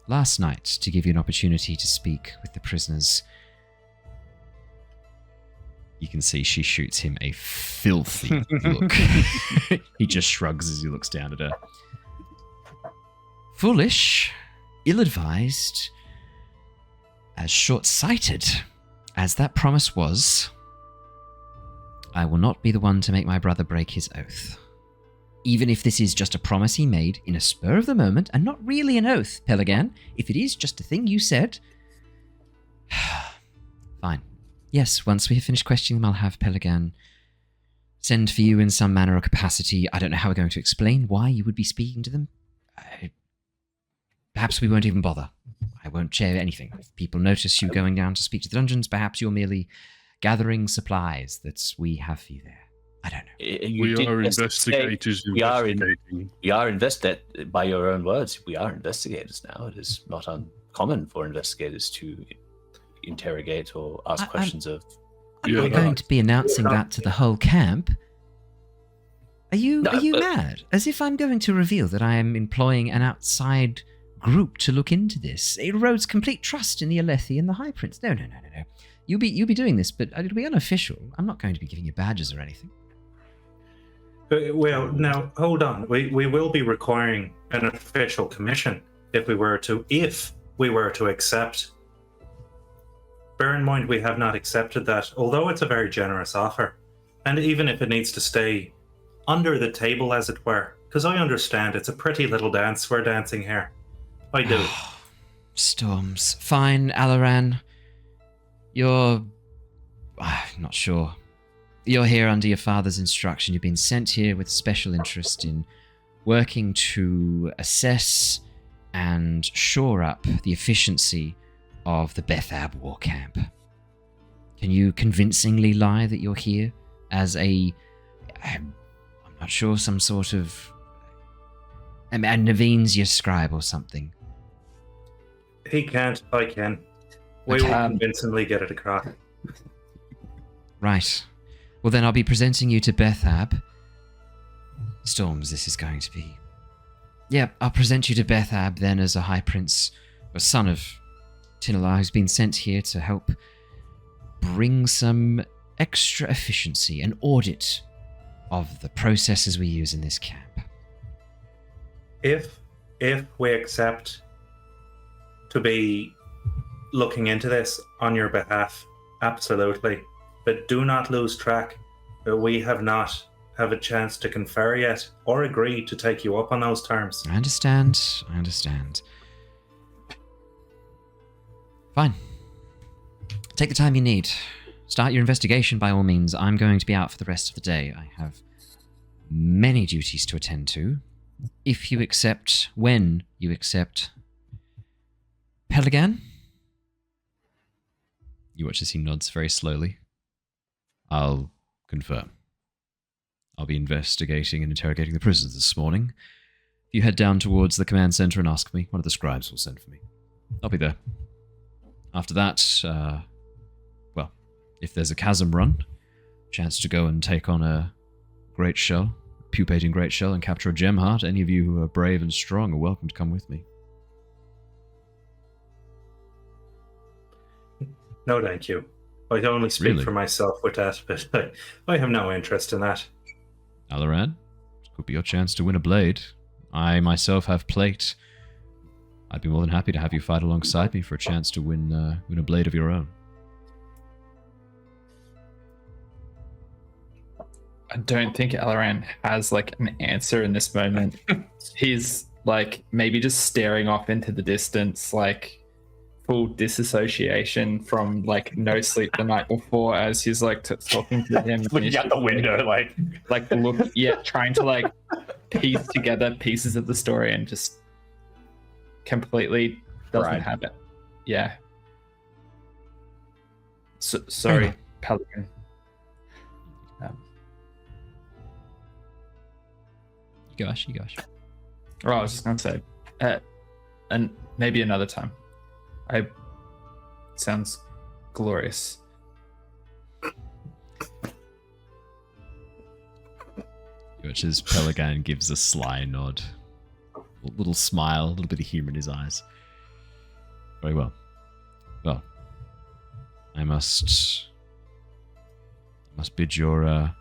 last night to give you an opportunity to speak with the prisoners. You can see she shoots him a filthy look. He just shrugs as he looks down at her. Foolish, ill-advised, as short-sighted as that promise was, I will not be the one to make my brother break his oath. Even if this is just a promise he made in a spur of the moment, and not really an oath, Pelegan, if it is just a thing you said... Fine. Yes, once we have finished questioning them, I'll have Pelegan send for you in some manner or capacity. I don't know how we're going to explain why you would be speaking to them. Perhaps we won't even bother. I won't share anything. If people notice you going down to speak to the dungeons, perhaps you're merely gathering supplies that we have for you there. I don't know. We are investigators. We are investigators. By your own words, we are investigators now. It is not uncommon for investigators to interrogate or ask questions of... I'm not going to be announcing that to the whole camp. Are you mad? As if I'm going to reveal that I am employing an outside group to look into this. It erodes complete trust in the Aelthi and the High Prince. No. You'll be doing this, but it'll be unofficial. I'm not going to be giving you badges or anything. Well, now, hold on. We will be requiring an official commission if we were to accept. Bear in mind, we have not accepted that, although it's a very generous offer. And even if it needs to stay under the table, as it were, because I understand it's a pretty little dance we're dancing here. I do. Storms. Fine, Alaran. I'm not sure. You're here under your father's instruction. You've been sent here with special interest in working to assess and shore up the efficiency of the Bethab war camp. Can you convincingly lie that you're here as I'm not sure, some sort of... and Nevien's your scribe or something? He can't, I can. We will convincingly get it across. Right. Well, then I'll be presenting you to Bethab. Storms, this is going to be... Yeah, I'll present you to Bethab then as a High Prince, or son of Dalah, who's been sent here to help bring some extra efficiency, an audit of the processes we use in this camp. If we accept to be looking into this on your behalf, absolutely. But do not lose track that we have not had a chance to confer yet or agree to take you up on those terms. I understand. Fine. Take the time you need. Start your investigation by all means. I'm going to be out for the rest of the day. I have many duties to attend to. If you accept, when you accept Pelegan? You watch as he nods very slowly. I'll confirm. I'll be investigating and interrogating the prisoners this morning. If you head down towards the command center and ask me, one of the scribes will send for me. I'll be there. After that, well, if there's a chasm run, chance to go and take on a great shell, pupating great shell, and capture a gem heart, any of you who are brave and strong are welcome to come with me. No, thank you. I can only speak Really? for myself with that, but I have no interest in that. Alaran, this could be your chance to win a blade. I myself have plate. I'd be more than happy to have you fight alongside me for a chance to win a blade of your own. I don't think Alaran has like an answer in this moment. He's like maybe just staring off into the distance, like full disassociation from like no sleep the night before as he's like talking to him. Looking out the window, like look, yeah, trying to like piece together pieces of the story and just completely doesn't have it. Yeah. Sorry, Pelican. Gosh. Oh, I was just gonna say, and maybe another time. Sounds glorious. Which is Pelegan gives a sly nod. A little smile, a little bit of humor in his eyes. Very well. Well, I must bid your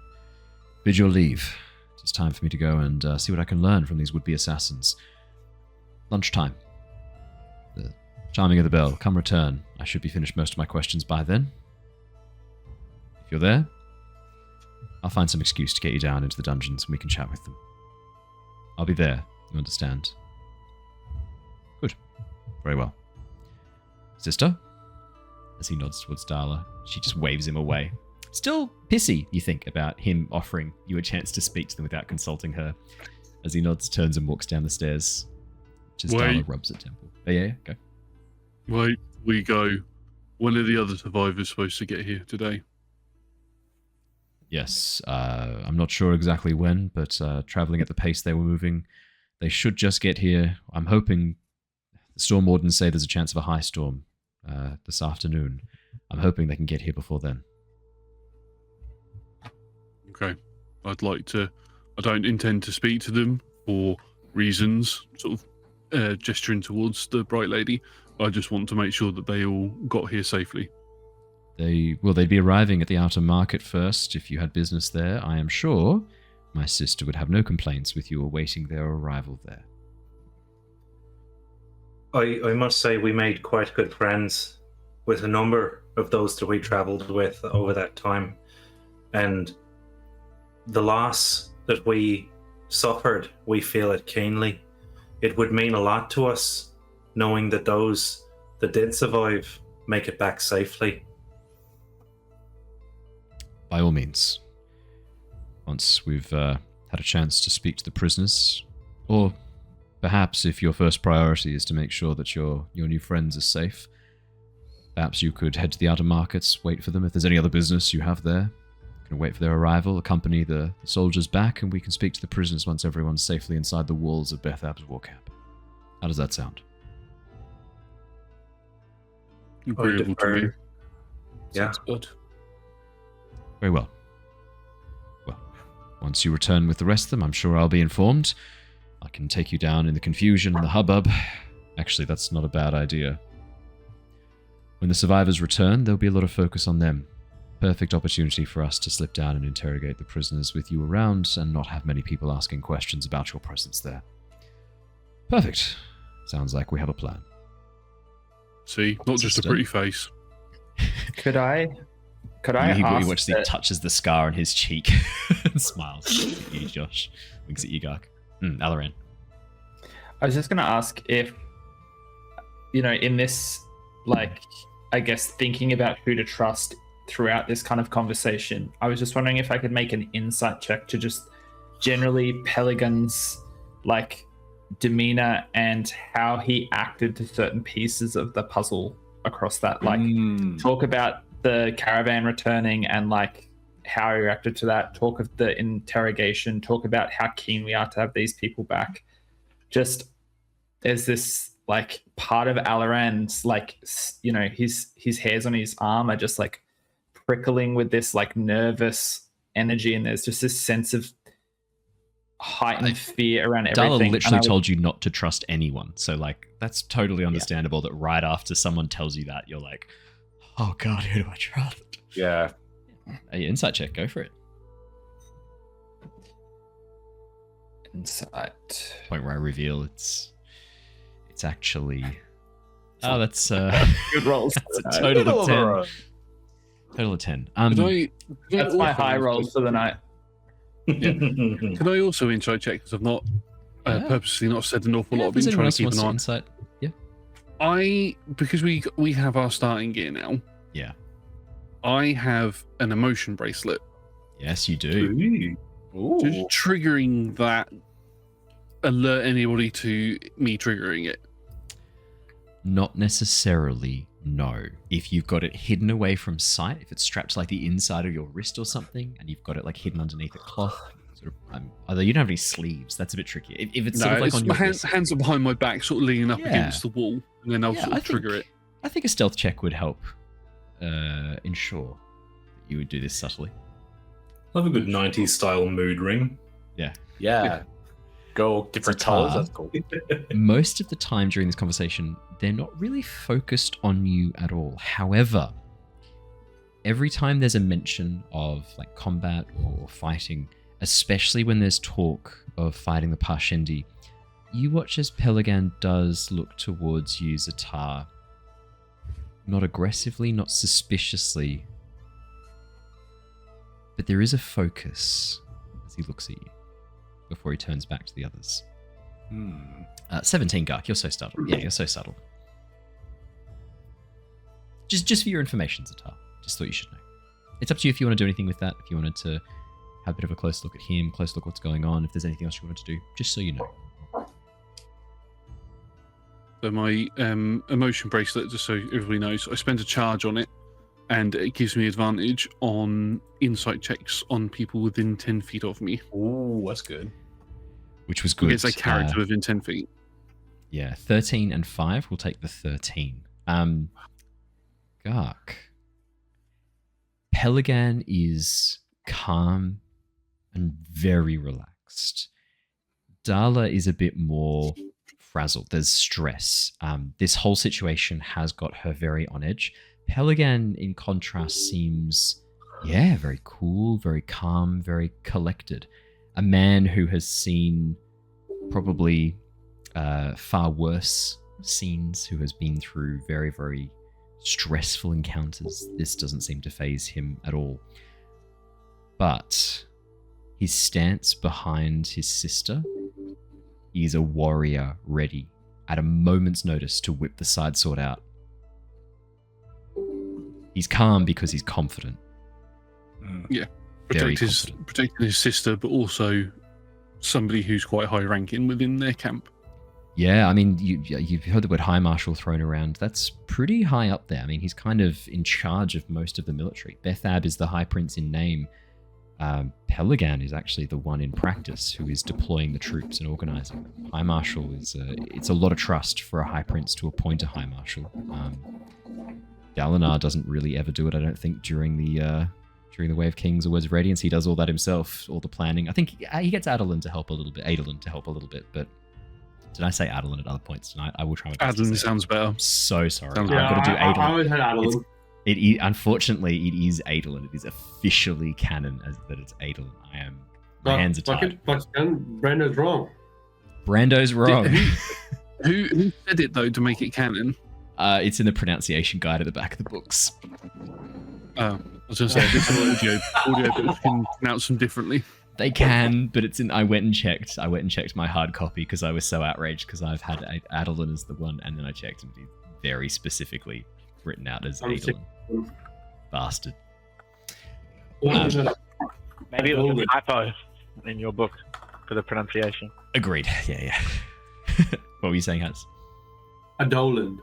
leave. It's time for me to go and see what I can learn from these would-be assassins. Lunchtime. The chiming of the bell. Come return. I should be finished most of my questions by then. If you're there, I'll find some excuse to get you down into the dungeons and we can chat with them. I'll be there, you understand? Good. Very well. Sister? As he nods towards Dalah, she just waves him away. Still pissy, you think, about him offering you a chance to speak to them without consulting her. As he nods, turns and walks down the stairs. Just Dalah rubs at Temple. Oh, yeah, go. Wait, we go. When are the other survivors supposed to get here today? Yes, I'm not sure exactly when, but traveling at the pace they were moving, they should just get here. I'm hoping the storm wardens say there's a chance of a high storm this afternoon. I'm hoping they can get here before then. Okay. I don't intend to speak to them for reasons, sort of gesturing towards the Brightlady. I just want to make sure that they all got here safely. They'd be arriving at the outer market first. If you had business there, I am sure my sister would have no complaints with you awaiting their arrival there. I must say we made quite good friends with a number of those that we travelled with over that time. And the loss that we suffered, we feel it keenly. It would mean a lot to us knowing that those that did survive make it back safely. By all means. Once we've had a chance to speak to the prisoners, or perhaps if your first priority is to make sure that your new friends are safe, perhaps you could head to the outer markets, wait for them. If there's any other business you have there, you can wait for their arrival, accompany the soldiers back, and we can speak to the prisoners once everyone's safely inside the walls of Bethab's war camp. How does that sound? Agreeable to me. Yeah. Sounds good. Very well. Well, once you return with the rest of them, I'm sure I'll be informed. I can take you down in the confusion and the hubbub. Actually, that's not a bad idea. When the survivors return, there'll be a lot of focus on them. Perfect opportunity for us to slip down and interrogate the prisoners with you around and not have many people asking questions about your presence there. Perfect. Sounds like we have a plan. See, not just a pretty face. Could I You ask watch as he touches the scar on his cheek and smiles. Winks at you, Josh. Winks at you, Gark. Alaran. I was just going to ask if, in this like, I guess, thinking about who to trust throughout this kind of conversation. I was just wondering if I could make an insight check to just generally Pelegan's like demeanor and how he acted to certain pieces of the puzzle across that. Like, talk about the caravan returning and like how he reacted to that. Talk of the interrogation. Talk about how keen we are to have these people back. Just there's this like part of Alaran's like, you know, his hairs on his arm are just like prickling with this like nervous energy, and there's just this sense of heightened fear around everything. Dalah literally told you not to trust anyone, so like that's totally understandable that right after someone tells you that, you're like, oh god, who do I trust? Yeah. Hey, insight check, go for it. Insight. Point where I reveal it's actually that's Good rolls. that's a total of 10. Total of 10. That's my high rolls for the night. Yeah. Can I also insight check, because I've not purposely not said an awful lot. I've been trying to keep an eye. Insight. Yeah. Because we have our starting gear now. Yeah. I have an emotion bracelet. Yes, you do. Just triggering that alert anybody to me triggering it. Not necessarily, no. If you've got it hidden away from sight, if it's strapped to like the inside of your wrist or something, and you've got it like hidden underneath a cloth, sort of, although you don't have any sleeves, that's a bit tricky. If it's sort of like on your wrist, hands are behind my back, sort of leaning up against the wall, and then I'll sort of trigger it. I think a stealth check would help ensure that you would do this subtly. I love a good 90s style mood ring. Yeah. Go different colors. That's cool. Most of the time during this conversation, they're not really focused on you at all. However, every time there's a mention of like combat or fighting, especially when there's talk of fighting the Parshendi, you watch as Pelegan does look towards you, Ztar. Not aggressively, not suspiciously, but there is a focus as he looks at you before he turns back to the others. 17, Gark. You're so subtle. Yeah, you're so subtle. Just for your information, Ztar. Just thought you should know. It's up to you if you want to do anything with that. If you wanted to have a bit of a close look at him, close look at what's going on, if there's anything else you wanted to do, just so you know. So my emotion bracelet, just so everybody knows, I spend a charge on it, and it gives me advantage on insight checks on people within 10 feet of me. Ooh, that's good. Which was good. It's a character within 10 feet. Yeah, 13 and 5. We'll take the 13. Gark. Pelegan is calm and very relaxed. Dalah is a bit more frazzled. There's stress. This whole situation has got her very on edge. Pelegan, in contrast, seems, very cool, very calm, very collected. A man who has seen probably far worse scenes, who has been through very, very stressful encounters. This doesn't seem to faze him at all. But his stance behind his sister, he's a warrior ready at a moment's notice to whip the side sword out. He's calm because he's confident. Yeah, Very protecting his sister, but also somebody who's quite high ranking within their camp. Yeah, I mean, you've heard the word Highmarshel thrown around. That's pretty high up there. I mean, he's kind of in charge of most of the military. Bethab is the High Prince in name. Pelegan is actually the one in practice who is deploying the troops and organizing them. Highmarshel is it's a lot of trust for a High Prince to appoint a Highmarshel. Dalinar doesn't really ever do it, I don't think, during the Way of Kings or Words of Radiance. He does all that himself, all the planning. I think he gets Adolin to help a little bit, but did I say Adolin at other points tonight? I will try my best. Adolin sounds better. I'm so sorry. Sounds I've got to do Adolin. I always had Adolin. Unfortunately, it is Adolin. It is officially canon as that it's Adolin. My hands are tied. Brando's wrong. Brando's wrong. Who said it though to make it canon? It's in the pronunciation guide at the back of the books. I was going to say, this is audio books can pronounce them differently. They can, but it's in. I went and checked my hard copy because I was so outraged because I've had Adolin as the one, and then I checked and he's very specifically written out as I'm Adolin. Bastard. Maybe it was a typo in your book for the pronunciation. Agreed. Yeah. What were you saying, Hans? Adolin.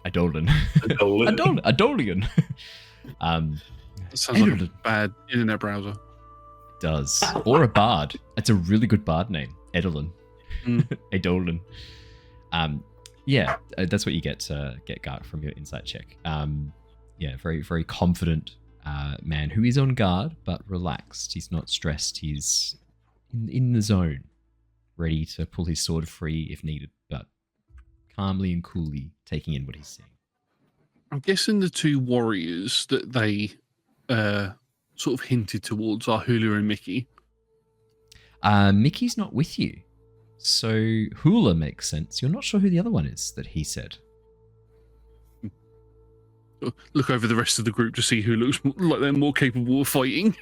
Adolin. Adolin. Adolian. That sounds like a bad internet browser. Does. Or a bard. It's a really good bard name. Edolin. Adolin. That's what you get Gark from your insight check. Very, very confident man who is on guard, but relaxed. He's not stressed. He's in the zone, ready to pull his sword free if needed, but calmly and coolly taking in what he's seeing. I'm guessing the two warriors that they sort of hinted towards are Hula and Mickey. Mickey's not with you. So Hula makes sense. You're not sure who the other one is that he said. Look over the rest of the group to see who looks like they're more capable of fighting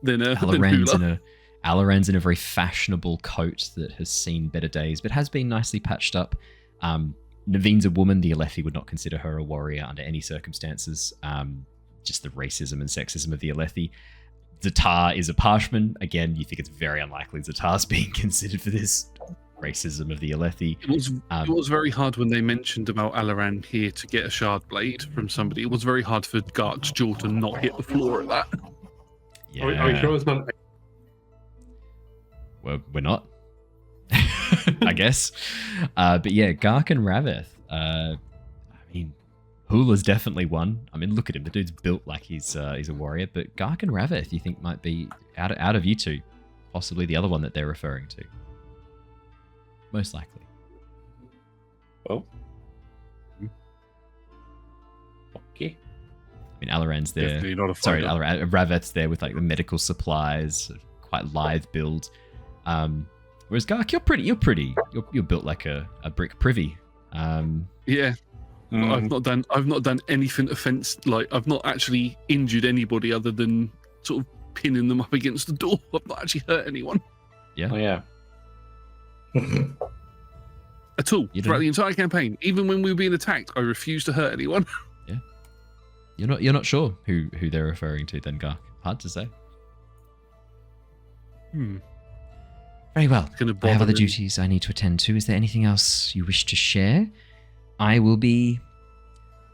than Hula. Alaran's in a very fashionable coat that has seen better days, but has been nicely patched up. Naivien's a woman. The Aelthi would not consider her a warrior under any circumstances. Just the racism and sexism of the Aelthi. Ztar is a parshman. Again, you think it's very unlikely Zatar's being considered for this racism of the Aelthi. It was very hard when they mentioned about Alaran here to get a shard blade from somebody. It was very hard for Gark's jaw to not hit the floor at that. Yeah. Are we sure it's not? Well, we're not. I guess. But yeah, Gark and Rav-eth. I mean, Hula's definitely one. I mean, look at him. The dude's built like he's a warrior. But Gark and Rav-eth, you think might be out of you two, possibly the other one that they're referring to. Most likely. Oh. Okay. I mean, Alaran's there. Definitely not a Sorry, fighter. Rav-eth's there with like the medical supplies, quite lithe build. Whereas Gark, you're built like a brick privy. Yeah. I've not done anything like I've not actually injured anybody other than sort of pinning them up against the door. I've not actually hurt anyone. Yeah. Oh yeah. At all throughout the entire campaign. Even when we were being attacked, I refused to hurt anyone. Yeah. You're not sure who they're referring to then, Gark. Hard to say. Very well. I have other duties I need to attend to. Is there anything else you wish to share? I will be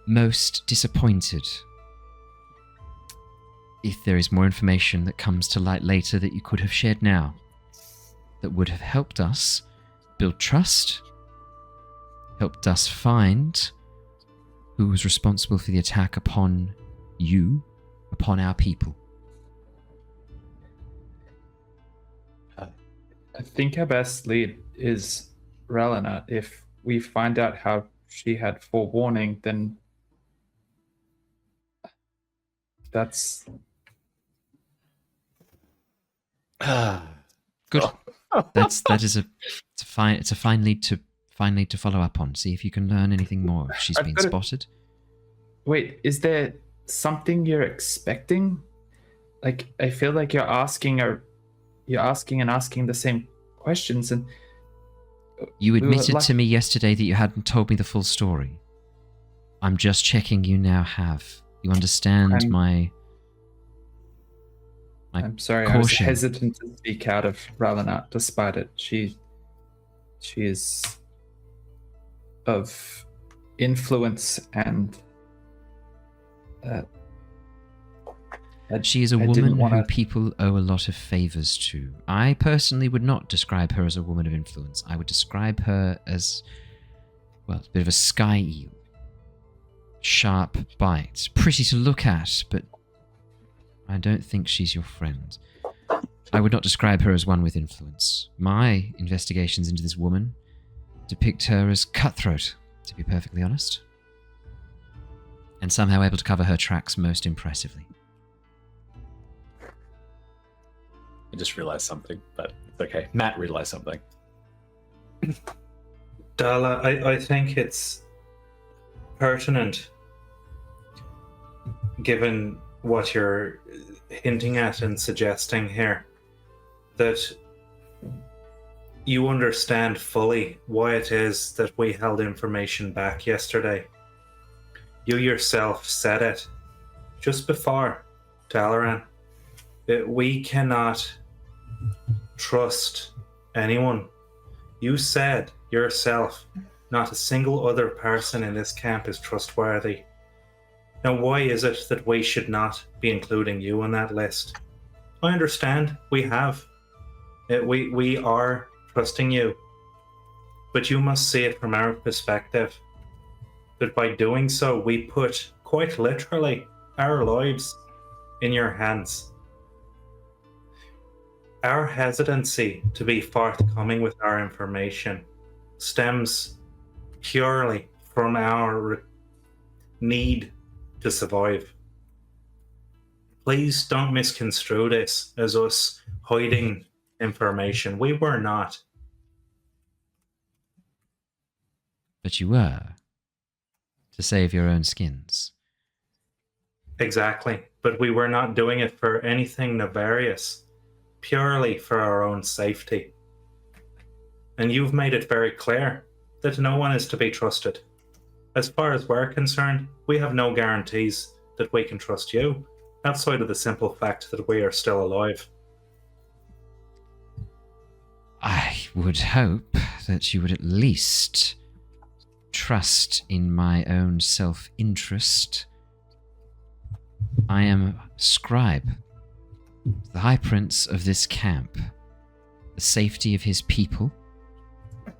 most disappointed if there is more information that comes to light later that you could have shared now, that would have helped us build trust, helped us find who was responsible for the attack upon you, upon our people. I think our best lead is Rellena. If we find out how she had forewarning, then that's good. It's a fine lead to follow up on. See if you can learn anything more. If she's been spotted. Wait, is there something you're expecting? Like, I feel like you're asking the same questions, and you admitted to me yesterday that you hadn't told me the full story. I'm just checking you now have. You understand my I'm sorry, caution. I was hesitant to speak out of Rellena, despite it. She is of influence and she is a woman who people owe a lot of favors to. I personally would not describe her as a woman of influence. I would describe her as, well, a bit of a sky eel. Sharp bite. Pretty to look at, but I don't think she's your friend. I would not describe her as one with influence. My investigations into this woman depict her as cutthroat, to be perfectly honest. And somehow able to cover her tracks most impressively. I just realized something, but it's okay. Matt realized something. Dalah, I think it's pertinent, given what you're hinting at and suggesting here, that you understand fully why it is that we held information back yesterday. You yourself said it just before, Alaran, that we cannot trust anyone. You said yourself, not a single other person in this camp is trustworthy. Now, why is it that we should not be including you on that list? I understand we have. We are trusting you. But you must see it from our perspective. That by doing so, we put, quite literally, our lives in your hands. Our hesitancy to be forthcoming with our information stems purely from our need to survive. Please don't misconstrue this as us hiding information. We were not. But you were. To save your own skins. Exactly. But we were not doing it for anything nefarious. Purely for our own safety. And you've made it very clear that no one is to be trusted. As far as we're concerned, we have no guarantees that we can trust you, outside of the simple fact that we are still alive. I would hope that you would at least trust in my own self-interest. I am scribe, the high prince of this camp, the safety of his people,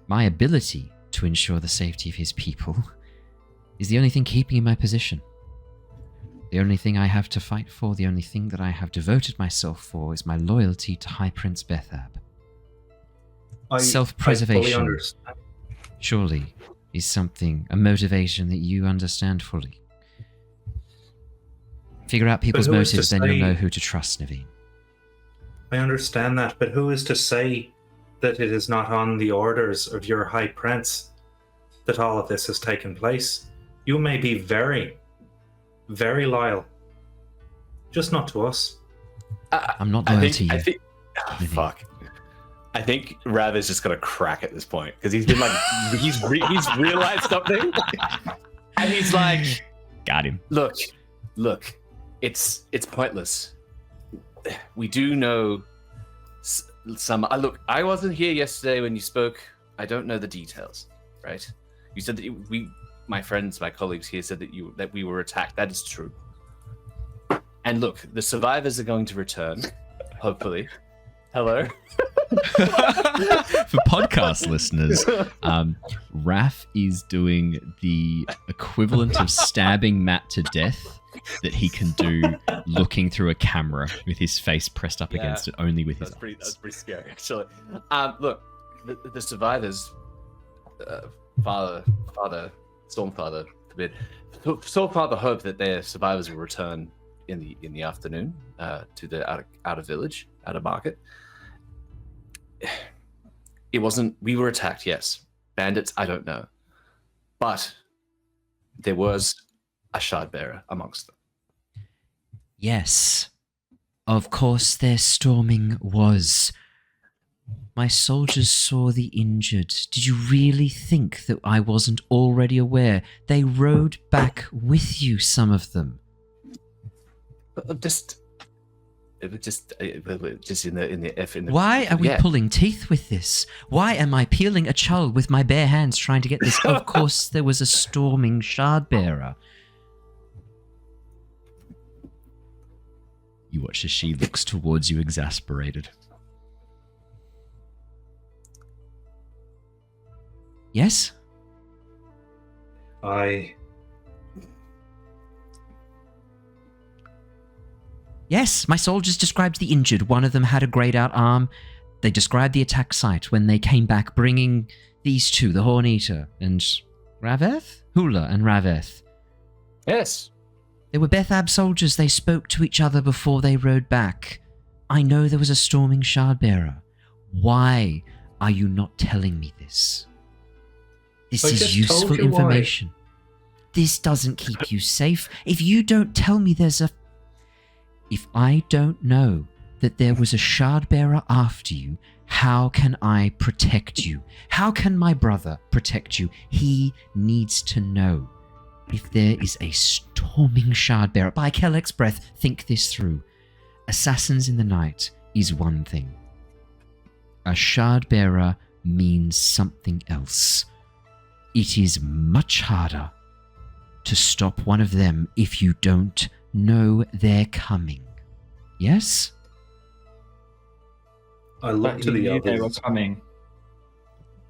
my ability to ensure the safety of his people is the only thing keeping in my position. The only thing I have to fight for, the only thing that I have devoted myself for is my loyalty to High Prince Bethab. Self-preservation, surely, is something, a motivation that you understand fully. Figure out people's motives, then you'll know who to trust, Neivien. I understand that, but who is to say that it is not on the orders of your High Prince that all of this has taken place? You may be very, very loyal. Just not to us. I'm not loyal to you. Fuck. I think Rav is just gonna crack at this point because he's been like, he's realized something, and he's like, Got him. Look, it's pointless. We do know some. Look, I wasn't here yesterday when you spoke. I don't know the details, right? You said that my friends, my colleagues here said that we were attacked. That is true. And look, the survivors are going to return, hopefully. Hello. For podcast listeners, Raph is doing the equivalent of stabbing Matt to death that he can do looking through a camera with his face pressed up against it, only with his eyes. That's pretty scary, actually. Look, the survivors, Stormfather forbid, Stormfather hope that their survivors will return in the afternoon to the outer village, outer market. It wasn't. We were attacked. Yes, bandits. I don't know, but there was a shard bearer amongst them. Yes, of course their storming was. My soldiers saw the injured. Did you really think that I wasn't already aware? They rode back with you, some of them. Just in the. Why are we pulling teeth with this? Why am I peeling a chull with my bare hands trying to get this? Of course there was a storming shard bearer. You watch as she looks towards you, exasperated. Yes? Yes, my soldiers described the injured. One of them had a grayed out arm. They described the attack site when they came back, bringing these two, the Horn Eater and Rav-eth? Hula and Rav-eth. Yes. They were Bethab soldiers. They spoke to each other before they rode back. I know there was a storming shardbearer. Why are you not telling me this? This is useful information. Why. This doesn't keep you safe. If you don't tell me If I don't know that there was a shard bearer after you, how can I protect you? How can my brother protect you? He needs to know. If there is a storming shard bearer, by Kelleck's breath, think this through. Assassins in the night is one thing. A shard bearer means something else. It is much harder to stop one of them if you don't know they're coming. Yes? I look But to he the knew they were others. coming.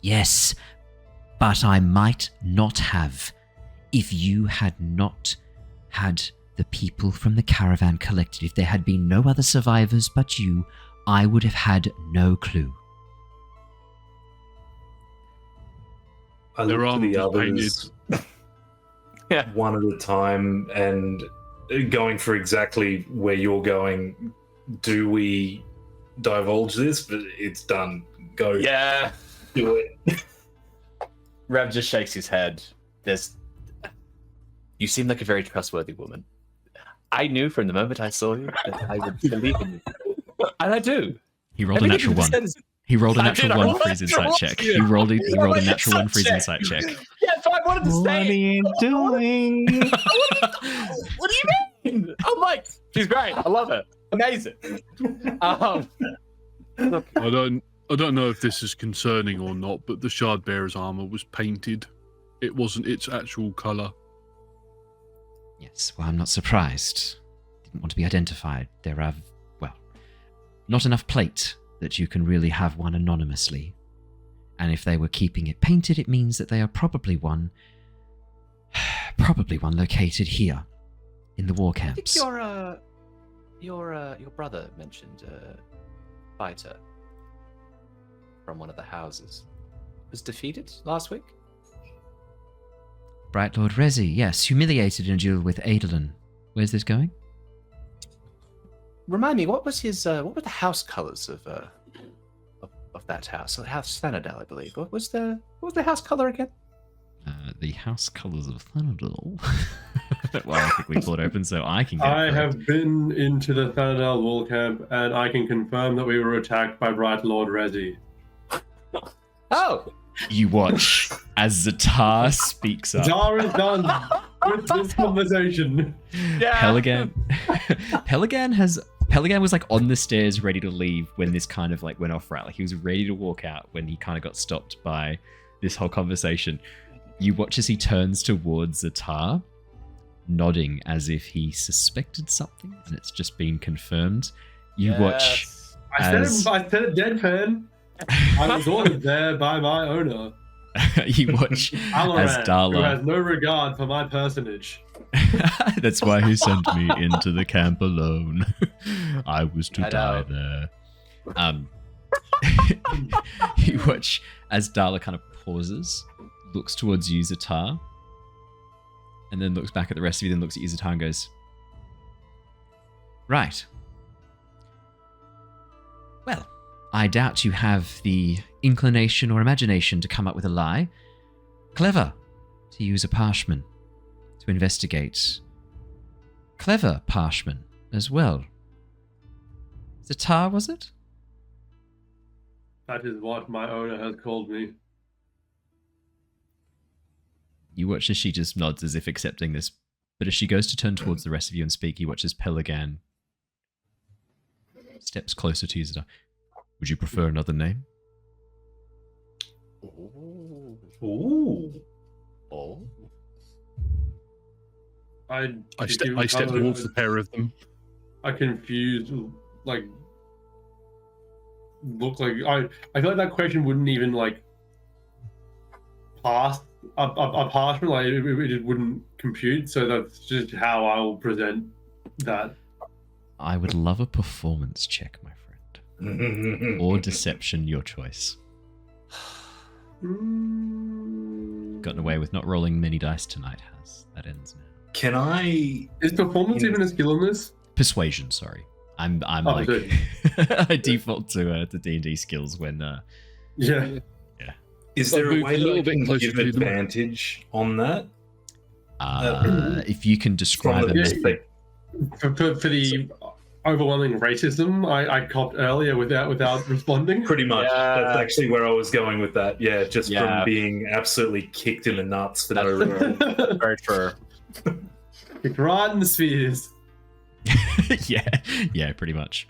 Yes, but I might not have if you had not had the people from the caravan collected. If there had been no other survivors but you, I would have had no clue. I Their look to arm the was others Yeah. one at a time and going for exactly where you're going. Do we divulge this? But it's done. Go. Yeah. Do it. Rev just shakes his head. You seem like a very trustworthy woman. I knew from the moment I saw you that I would believe in you. And I do. He rolled a natural one. He rolled a I natural did, I one rolled for a his natural insight one. check. He rolled a natural one for his insight insight check. Yeah, so I wanted to say What are you doing? What do you mean? I'm like, she's great. I love her. Amazing. Look, I don't know if this is concerning or not, but the shard bearer's armor was painted. It wasn't its actual color. Yes, well, I'm not surprised. Didn't want to be identified. There are, well, not enough plate that you can really have one anonymously. And if they were keeping it painted, it means that they are probably one located here in the war I think camps. your brother mentioned a fighter from one of the houses was defeated last week. Bright Lord Rezi, yes, humiliated in a duel with Dalah. Where's this going? Remind me, what was what were the house colors of that house? So House Fanadel, I believe. What was the house color again? The house colours of Thunderdoll. Well, I think we pulled it open so I can get I it. have been into the Fanadel wall camp, and I can confirm that we were attacked by Bright Lord Rezi. Oh, You watch as Ztar speaks up. Ztar is done with this conversation. yeah. Pelegan was like on the stairs ready to leave when this kind of like went off right. Like he was ready to walk out when he kind of got stopped by this whole conversation. You watch as he turns towards Ztar, nodding as if he suspected something and it's just been confirmed. You watch I as said it deadpan. I was ordered there by my owner, you watch as Alaran, who Dalah. has no regard for my personage. That's why he sent me into the camp alone. I was to I die know. there. You watch as Dalah kind of pauses, looks towards you, Ztar, and then looks back at the rest of you, then looks at you, Ztar, and goes, right. Well, I doubt you have the inclination or imagination to come up with a lie. Clever to use a parshman to investigate. Clever parshman as well. Ztar, was it? That is what my owner has called me. You watch as she just nods as if accepting this, but as she goes to turn towards the rest of you and speak, you watch as Pelegan steps closer to you, Ztar. Would you prefer another name? Ooh. Oh. I step towards the pair of them. I confused, like, look like I feel like that question wouldn't even like pass a parchment, like it wouldn't compute. So that's just how I will present that. I would love a performance check, my friend. Or deception, your choice. Gotten away with not rolling many dice tonight, has. That ends now. Can I? Is performance even a skill in this? Persuasion, sorry. I'm like good. I default to D&D skills when Yeah. Is there a move way a that little I bit can closer give to them. advantage on that? if you can describe From the it. perspective- For the overwhelming racism I copped earlier without responding. Pretty much. Yeah. That's actually where I was going with that. Yeah, just Yeah. from being absolutely kicked in the nuts for no reason. Very true. Kicked right in the spheres. yeah, pretty much.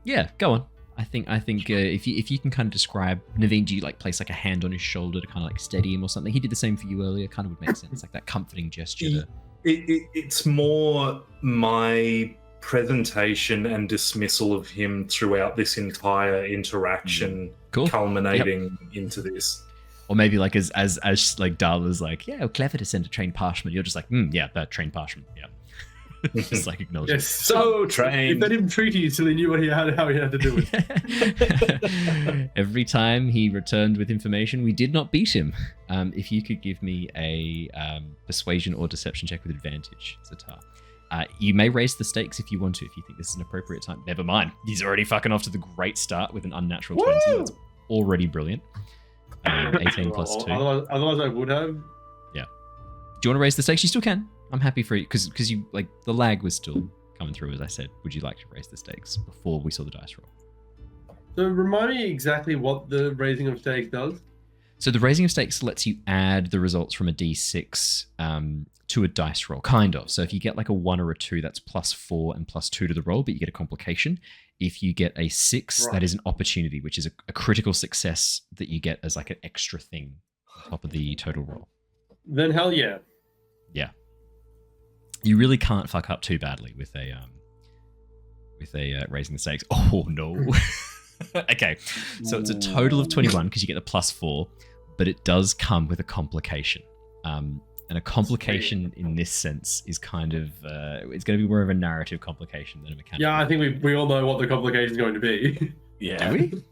Yeah, go on. I think if you can kind of describe Neivien, do you like place like a hand on his shoulder to kind of like steady him or something? He did the same for you earlier. Kind of would make sense, like that comforting gesture. It's more my presentation and dismissal of him throughout this entire interaction, Cool. culminating into this. Or maybe like as like Dalah's like, yeah, clever to send a trained parshman. You're just like, yeah, that trained parshman. Yeah. Just like acknowledge Yes, So If trained. they didn't treat you till he knew how he had to do it. it. Every time he returned with information, we did not beat him. If you could give me a persuasion or deception check with advantage, Ztar. You may raise the stakes if you want to, if you think this is an appropriate time. Never mind. He's already fucking off to the great start with an unnatural 20. That's already brilliant. 18 plus 2. Otherwise, I would have. Yeah. Do you want to raise the stakes? You still can. I'm happy for you because you like the lag was still coming through. As I said, would you like to raise the stakes before we saw the dice roll? So remind me exactly what the raising of stakes does. So the raising of stakes lets you add the results from a d6 to a dice roll, kind of. So if you get like a 1 or a 2, that's +4 and +2 to the roll, but you get a complication. If you get a 6, that is an opportunity, which is a critical success that you get as like an extra thing on top of the total roll. Then hell yeah. Yeah. You really can't fuck up too badly with a raising the stakes. Oh no. Okay. So it's a total of 21 because you get the +4, but it does come with a complication. And a complication in this sense is kind of it's going to be more of a narrative complication than a mechanical. Yeah, I think we all know what the complication is going to be. Yeah. Do we?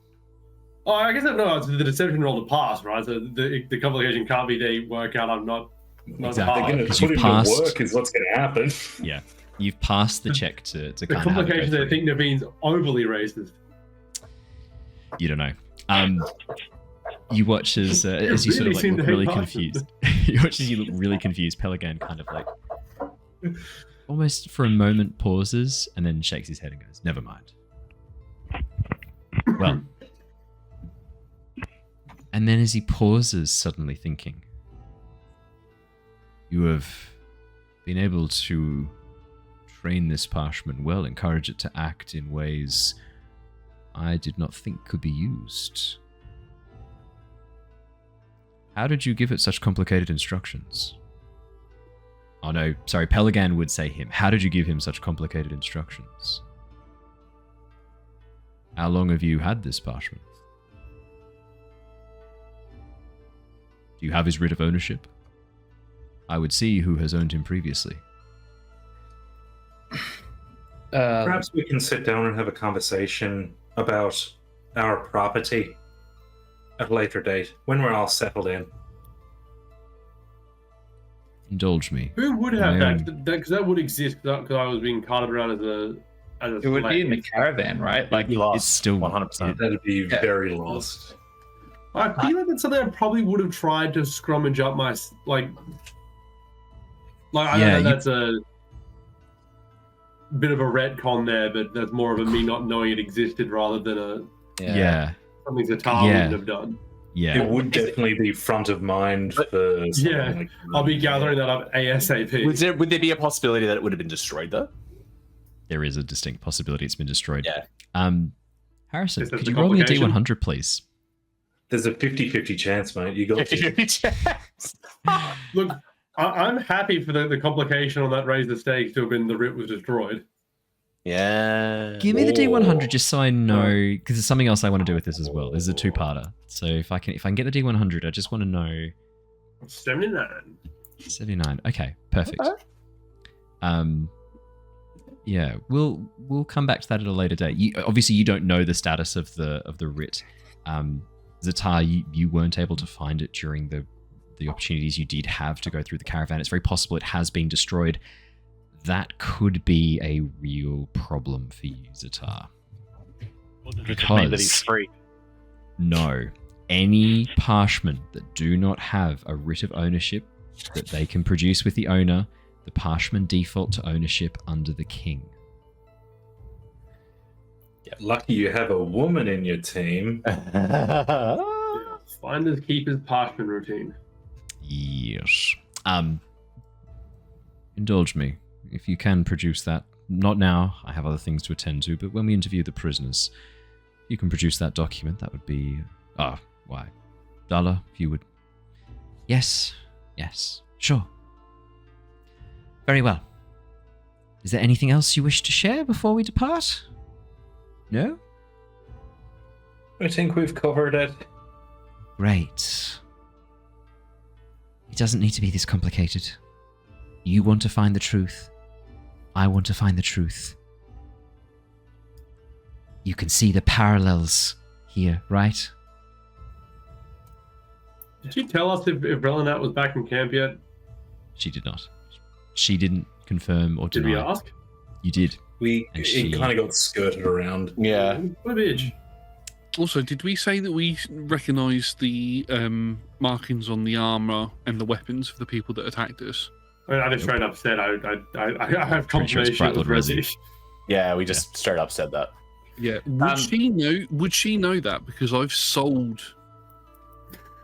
Oh, I guess no. It's the deception roll to pass, right? So the complication can't be they work out. I'm not Exactly. They're hard. going Because to put you've him to passed- work is what's going to happen. Yeah. You've passed the check to The kind of have it complication go that I through. think Nevien's overly racist. You don't know. You watch as you really sort of like seem look to hate really Python. confused. You watch as you look really confused. Pelegan kind of like almost for a moment pauses and then shakes his head and goes, "Never mind." Well, and then as he pauses, suddenly thinking, "You have been able to train this parshman well, encourage it to act in ways I did not think could be used. How did you give it such complicated instructions?" Oh no, sorry, Pelegan would say him. How did you give him such complicated instructions? How long have you had this parchment? Do you have his writ of ownership? I would see who has owned him previously. Perhaps we can sit down and have a conversation about our property at a later date, when we're all settled in. Indulge me. Who would have My that? Because that would exist. Because I was being carted around as a It would be in the slave. caravan, right? Like, You lost. It's still 100%. That'd be Yeah. very lost. I feel like it's something I probably would have tried to scrummage up my like. I Yeah, know that's a bit of a retcon there, but that's more of a me not knowing it existed rather than a Yeah. something Ztar Yeah. wouldn't have done. Yeah. It would definitely be front of mind for something Yeah, like I'll be gathering that up ASAP. Would there be a possibility that it would have been destroyed though? There is a distinct possibility it's been destroyed. Yeah. Harrison, Is that could the you roll me a complication? D100, please? There's a 50-50 chance, mate. You got to. Look, I'm happy for the complication on that raise the stakes to have been the writ was destroyed. Yeah. Give me the Whoa. D100 just so I know, because there's something else I want to do with this as well. This is a two-parter. So if I can get the D100, I just want to know 79. 79. Okay, perfect. Okay. Yeah, we'll come back to that at a later date. Obviously you don't know the status of the writ. Ztar, you weren't able to find it during the opportunities you did have to go through the caravan. It's very possible it has been destroyed. That could be a real problem for you, Ztar. Or does it just mean that he's Because- free? No. Any parshmen that do not have a writ of ownership that they can produce with the owner, the parshmen default to ownership under the king. Lucky you have a woman in your team. Finders keepers parchment routine. Yes. Indulge me. If you can produce that. Not now, I have other things to attend to, but when we interview the prisoners, you can produce that document. That would be... why? Dalah, if you would... Yes, sure. Very well. Is there anything else you wish to share before we depart? No? I think we've covered it. Great. It doesn't need to be this complicated. You want to find the truth. I want to find the truth. You can see the parallels here, right? Did you tell us if Relinat was back in camp yet? She did not. She didn't confirm or Did deny. we ask? You did. It kind of got skirted around. Yeah. What a bitch. Also, did we say that we recognise the markings on the armour and the weapons for the people that attacked us? I just straight up said I have Pretty sure it's confirmation it was Brightlady. Resi. Yeah, we just straight up said that. Yeah. Would she know that? Because I've sold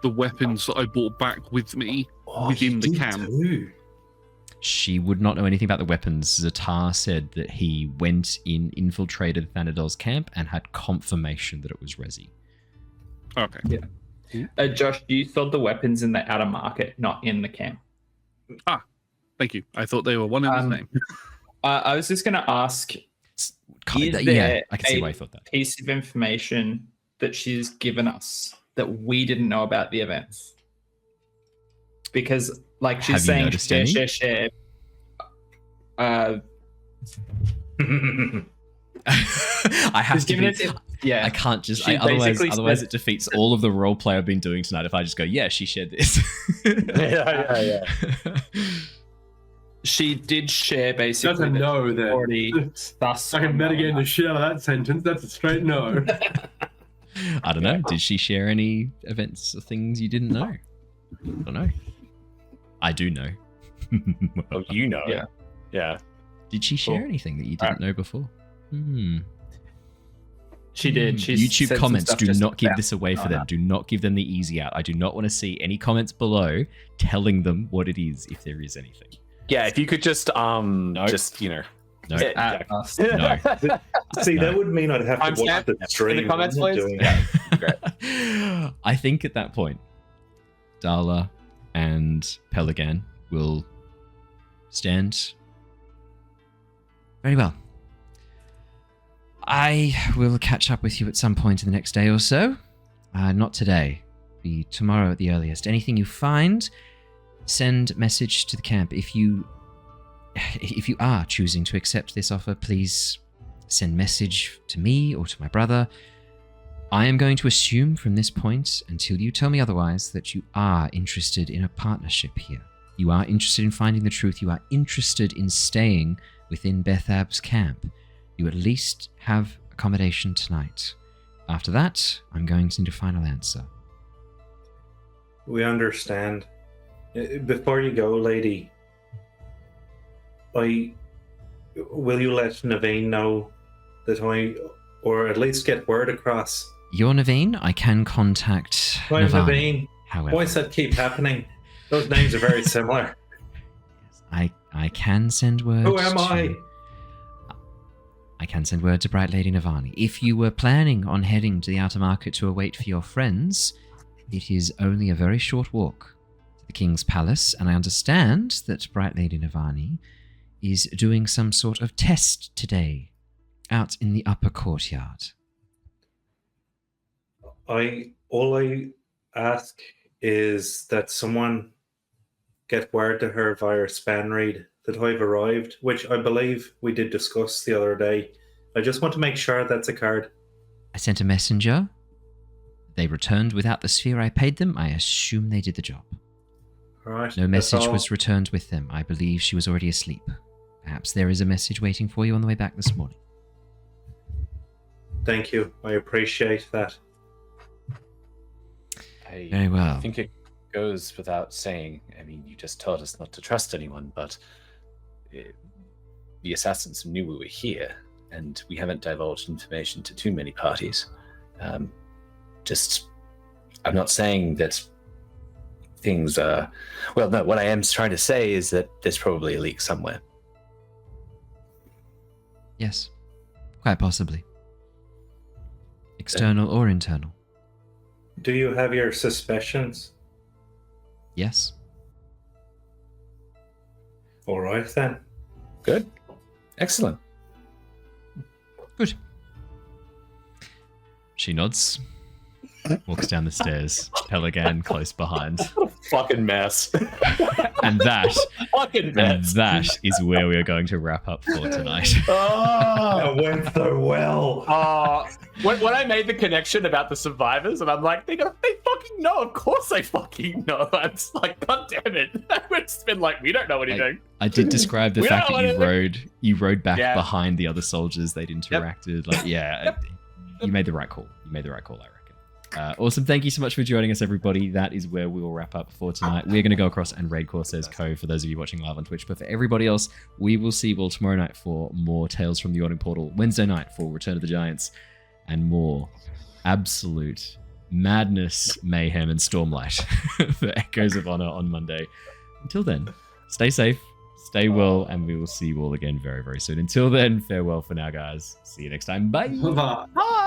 the weapons that I brought back with me within the camp. She would not know anything about the weapons. Ztar said that he went in, infiltrated Thanadel's camp, and had confirmation that it was Resi. Okay. Yeah. Josh, you sold the weapons in the outer market, not in the camp. Thank you. I thought they were one in the same. I was just going to ask, Yeah, I can see why I thought that. piece of information that she's given us that we didn't know about the events? Because, like, Have she's you saying noticed share, any? share. I have She's to given be, us, yeah. I can't just. She Otherwise basically said- it defeats all of the role play I've been doing tonight. If I just go, yeah, she shared this. Yeah. She did share basically. That's a no then. Already thus. I can metagame the shit out of that sentence. That's a straight no. I don't know. Did she share any events or things you didn't know? I don't know. I do know. Oh, you know. Yeah. Yeah. Did she share anything that you didn't know before? She did. She YouTube said some comments, stuff do just not give about- this away for them. Do not give them the easy out. I do not want to see any comments below telling them what it is, if there is anything. Yeah, if you could just No. just No. At us. No. See, No. that would mean I'd have to watch Timestamp the stream. in the comments, I'm not please. doing Yeah. it. I think at that point, Dalah and Pelegan will stand. Very well. I will catch up with you at some point in the next day or so. Not today. Be tomorrow at the earliest. Anything you find, send message to the camp. If you are choosing to accept this offer, please send message to me or to my brother. I am going to assume from this point, until you tell me otherwise, that you are interested in a partnership here. You are interested in finding the truth. You are interested in staying within Bethab's camp. You at least have accommodation tonight. After that, I'm going to need a final answer. We understand. Before you go, lady, will you let Neivien know that or at least get word across? You're Neivien. I can contact I'm Navani. Neivien. However, Why does that keep happening? Those names are very similar. I can send word. Who am I? I can send word to Brightlady Navani. If you were planning on heading to the outer market to await for your friends, it is only a very short walk to the King's Palace, and I understand that Brightlady Navani is doing some sort of test today out in the upper courtyard. All I ask is that someone get word to her via Spanreed that I've arrived, which I believe we did discuss the other day. I just want to make sure that's a card. I sent a messenger. They returned without the sphere I paid them. I assume they did the job. All right. No that's message all. was returned with them. I believe she was already asleep. Perhaps there is a message waiting for you on the way back this morning. Thank you. I appreciate that. Very well. I think it goes without saying. I mean, you just told us not to trust anyone, but the assassins knew we were here, and we haven't divulged information to too many parties. I'm not saying that things are... Well, no, what I am trying to say is that there's probably a leak somewhere. Yes, quite possibly. External or internal. Do you have your suspicions? Yes. All right then. Good. Excellent. Good. She nods, walks down the stairs, Pelegan close behind. What a fucking mess. And that, Fucking mess. and that is where we are going to wrap up for tonight. That went so well. When I made the connection about the survivors, and I'm like, they fucking know. Of course they fucking know. I'm just like, God damn it. It's been like, we don't know anything. I did describe the We fact don't that know you rode back Yeah. behind the other soldiers. They'd interacted. Like, yeah, you made the right call. You made the right call, I reckon. Awesome. Thank you so much for joining us, everybody. That is where we will wrap up for tonight. We're going to go across and raid Corsair's Cove for those of you watching live on Twitch. But for everybody else, we will see you all tomorrow night for more Tales from the Yawning Portal, Wednesday night for Return of the Giants, and more absolute madness, mayhem, and stormlight for Echoes of Honor on Monday. Until then, stay safe, stay well, and we will see you all again very, very soon. Until then, farewell for now, guys. See you next time. Bye. Bye. Bye.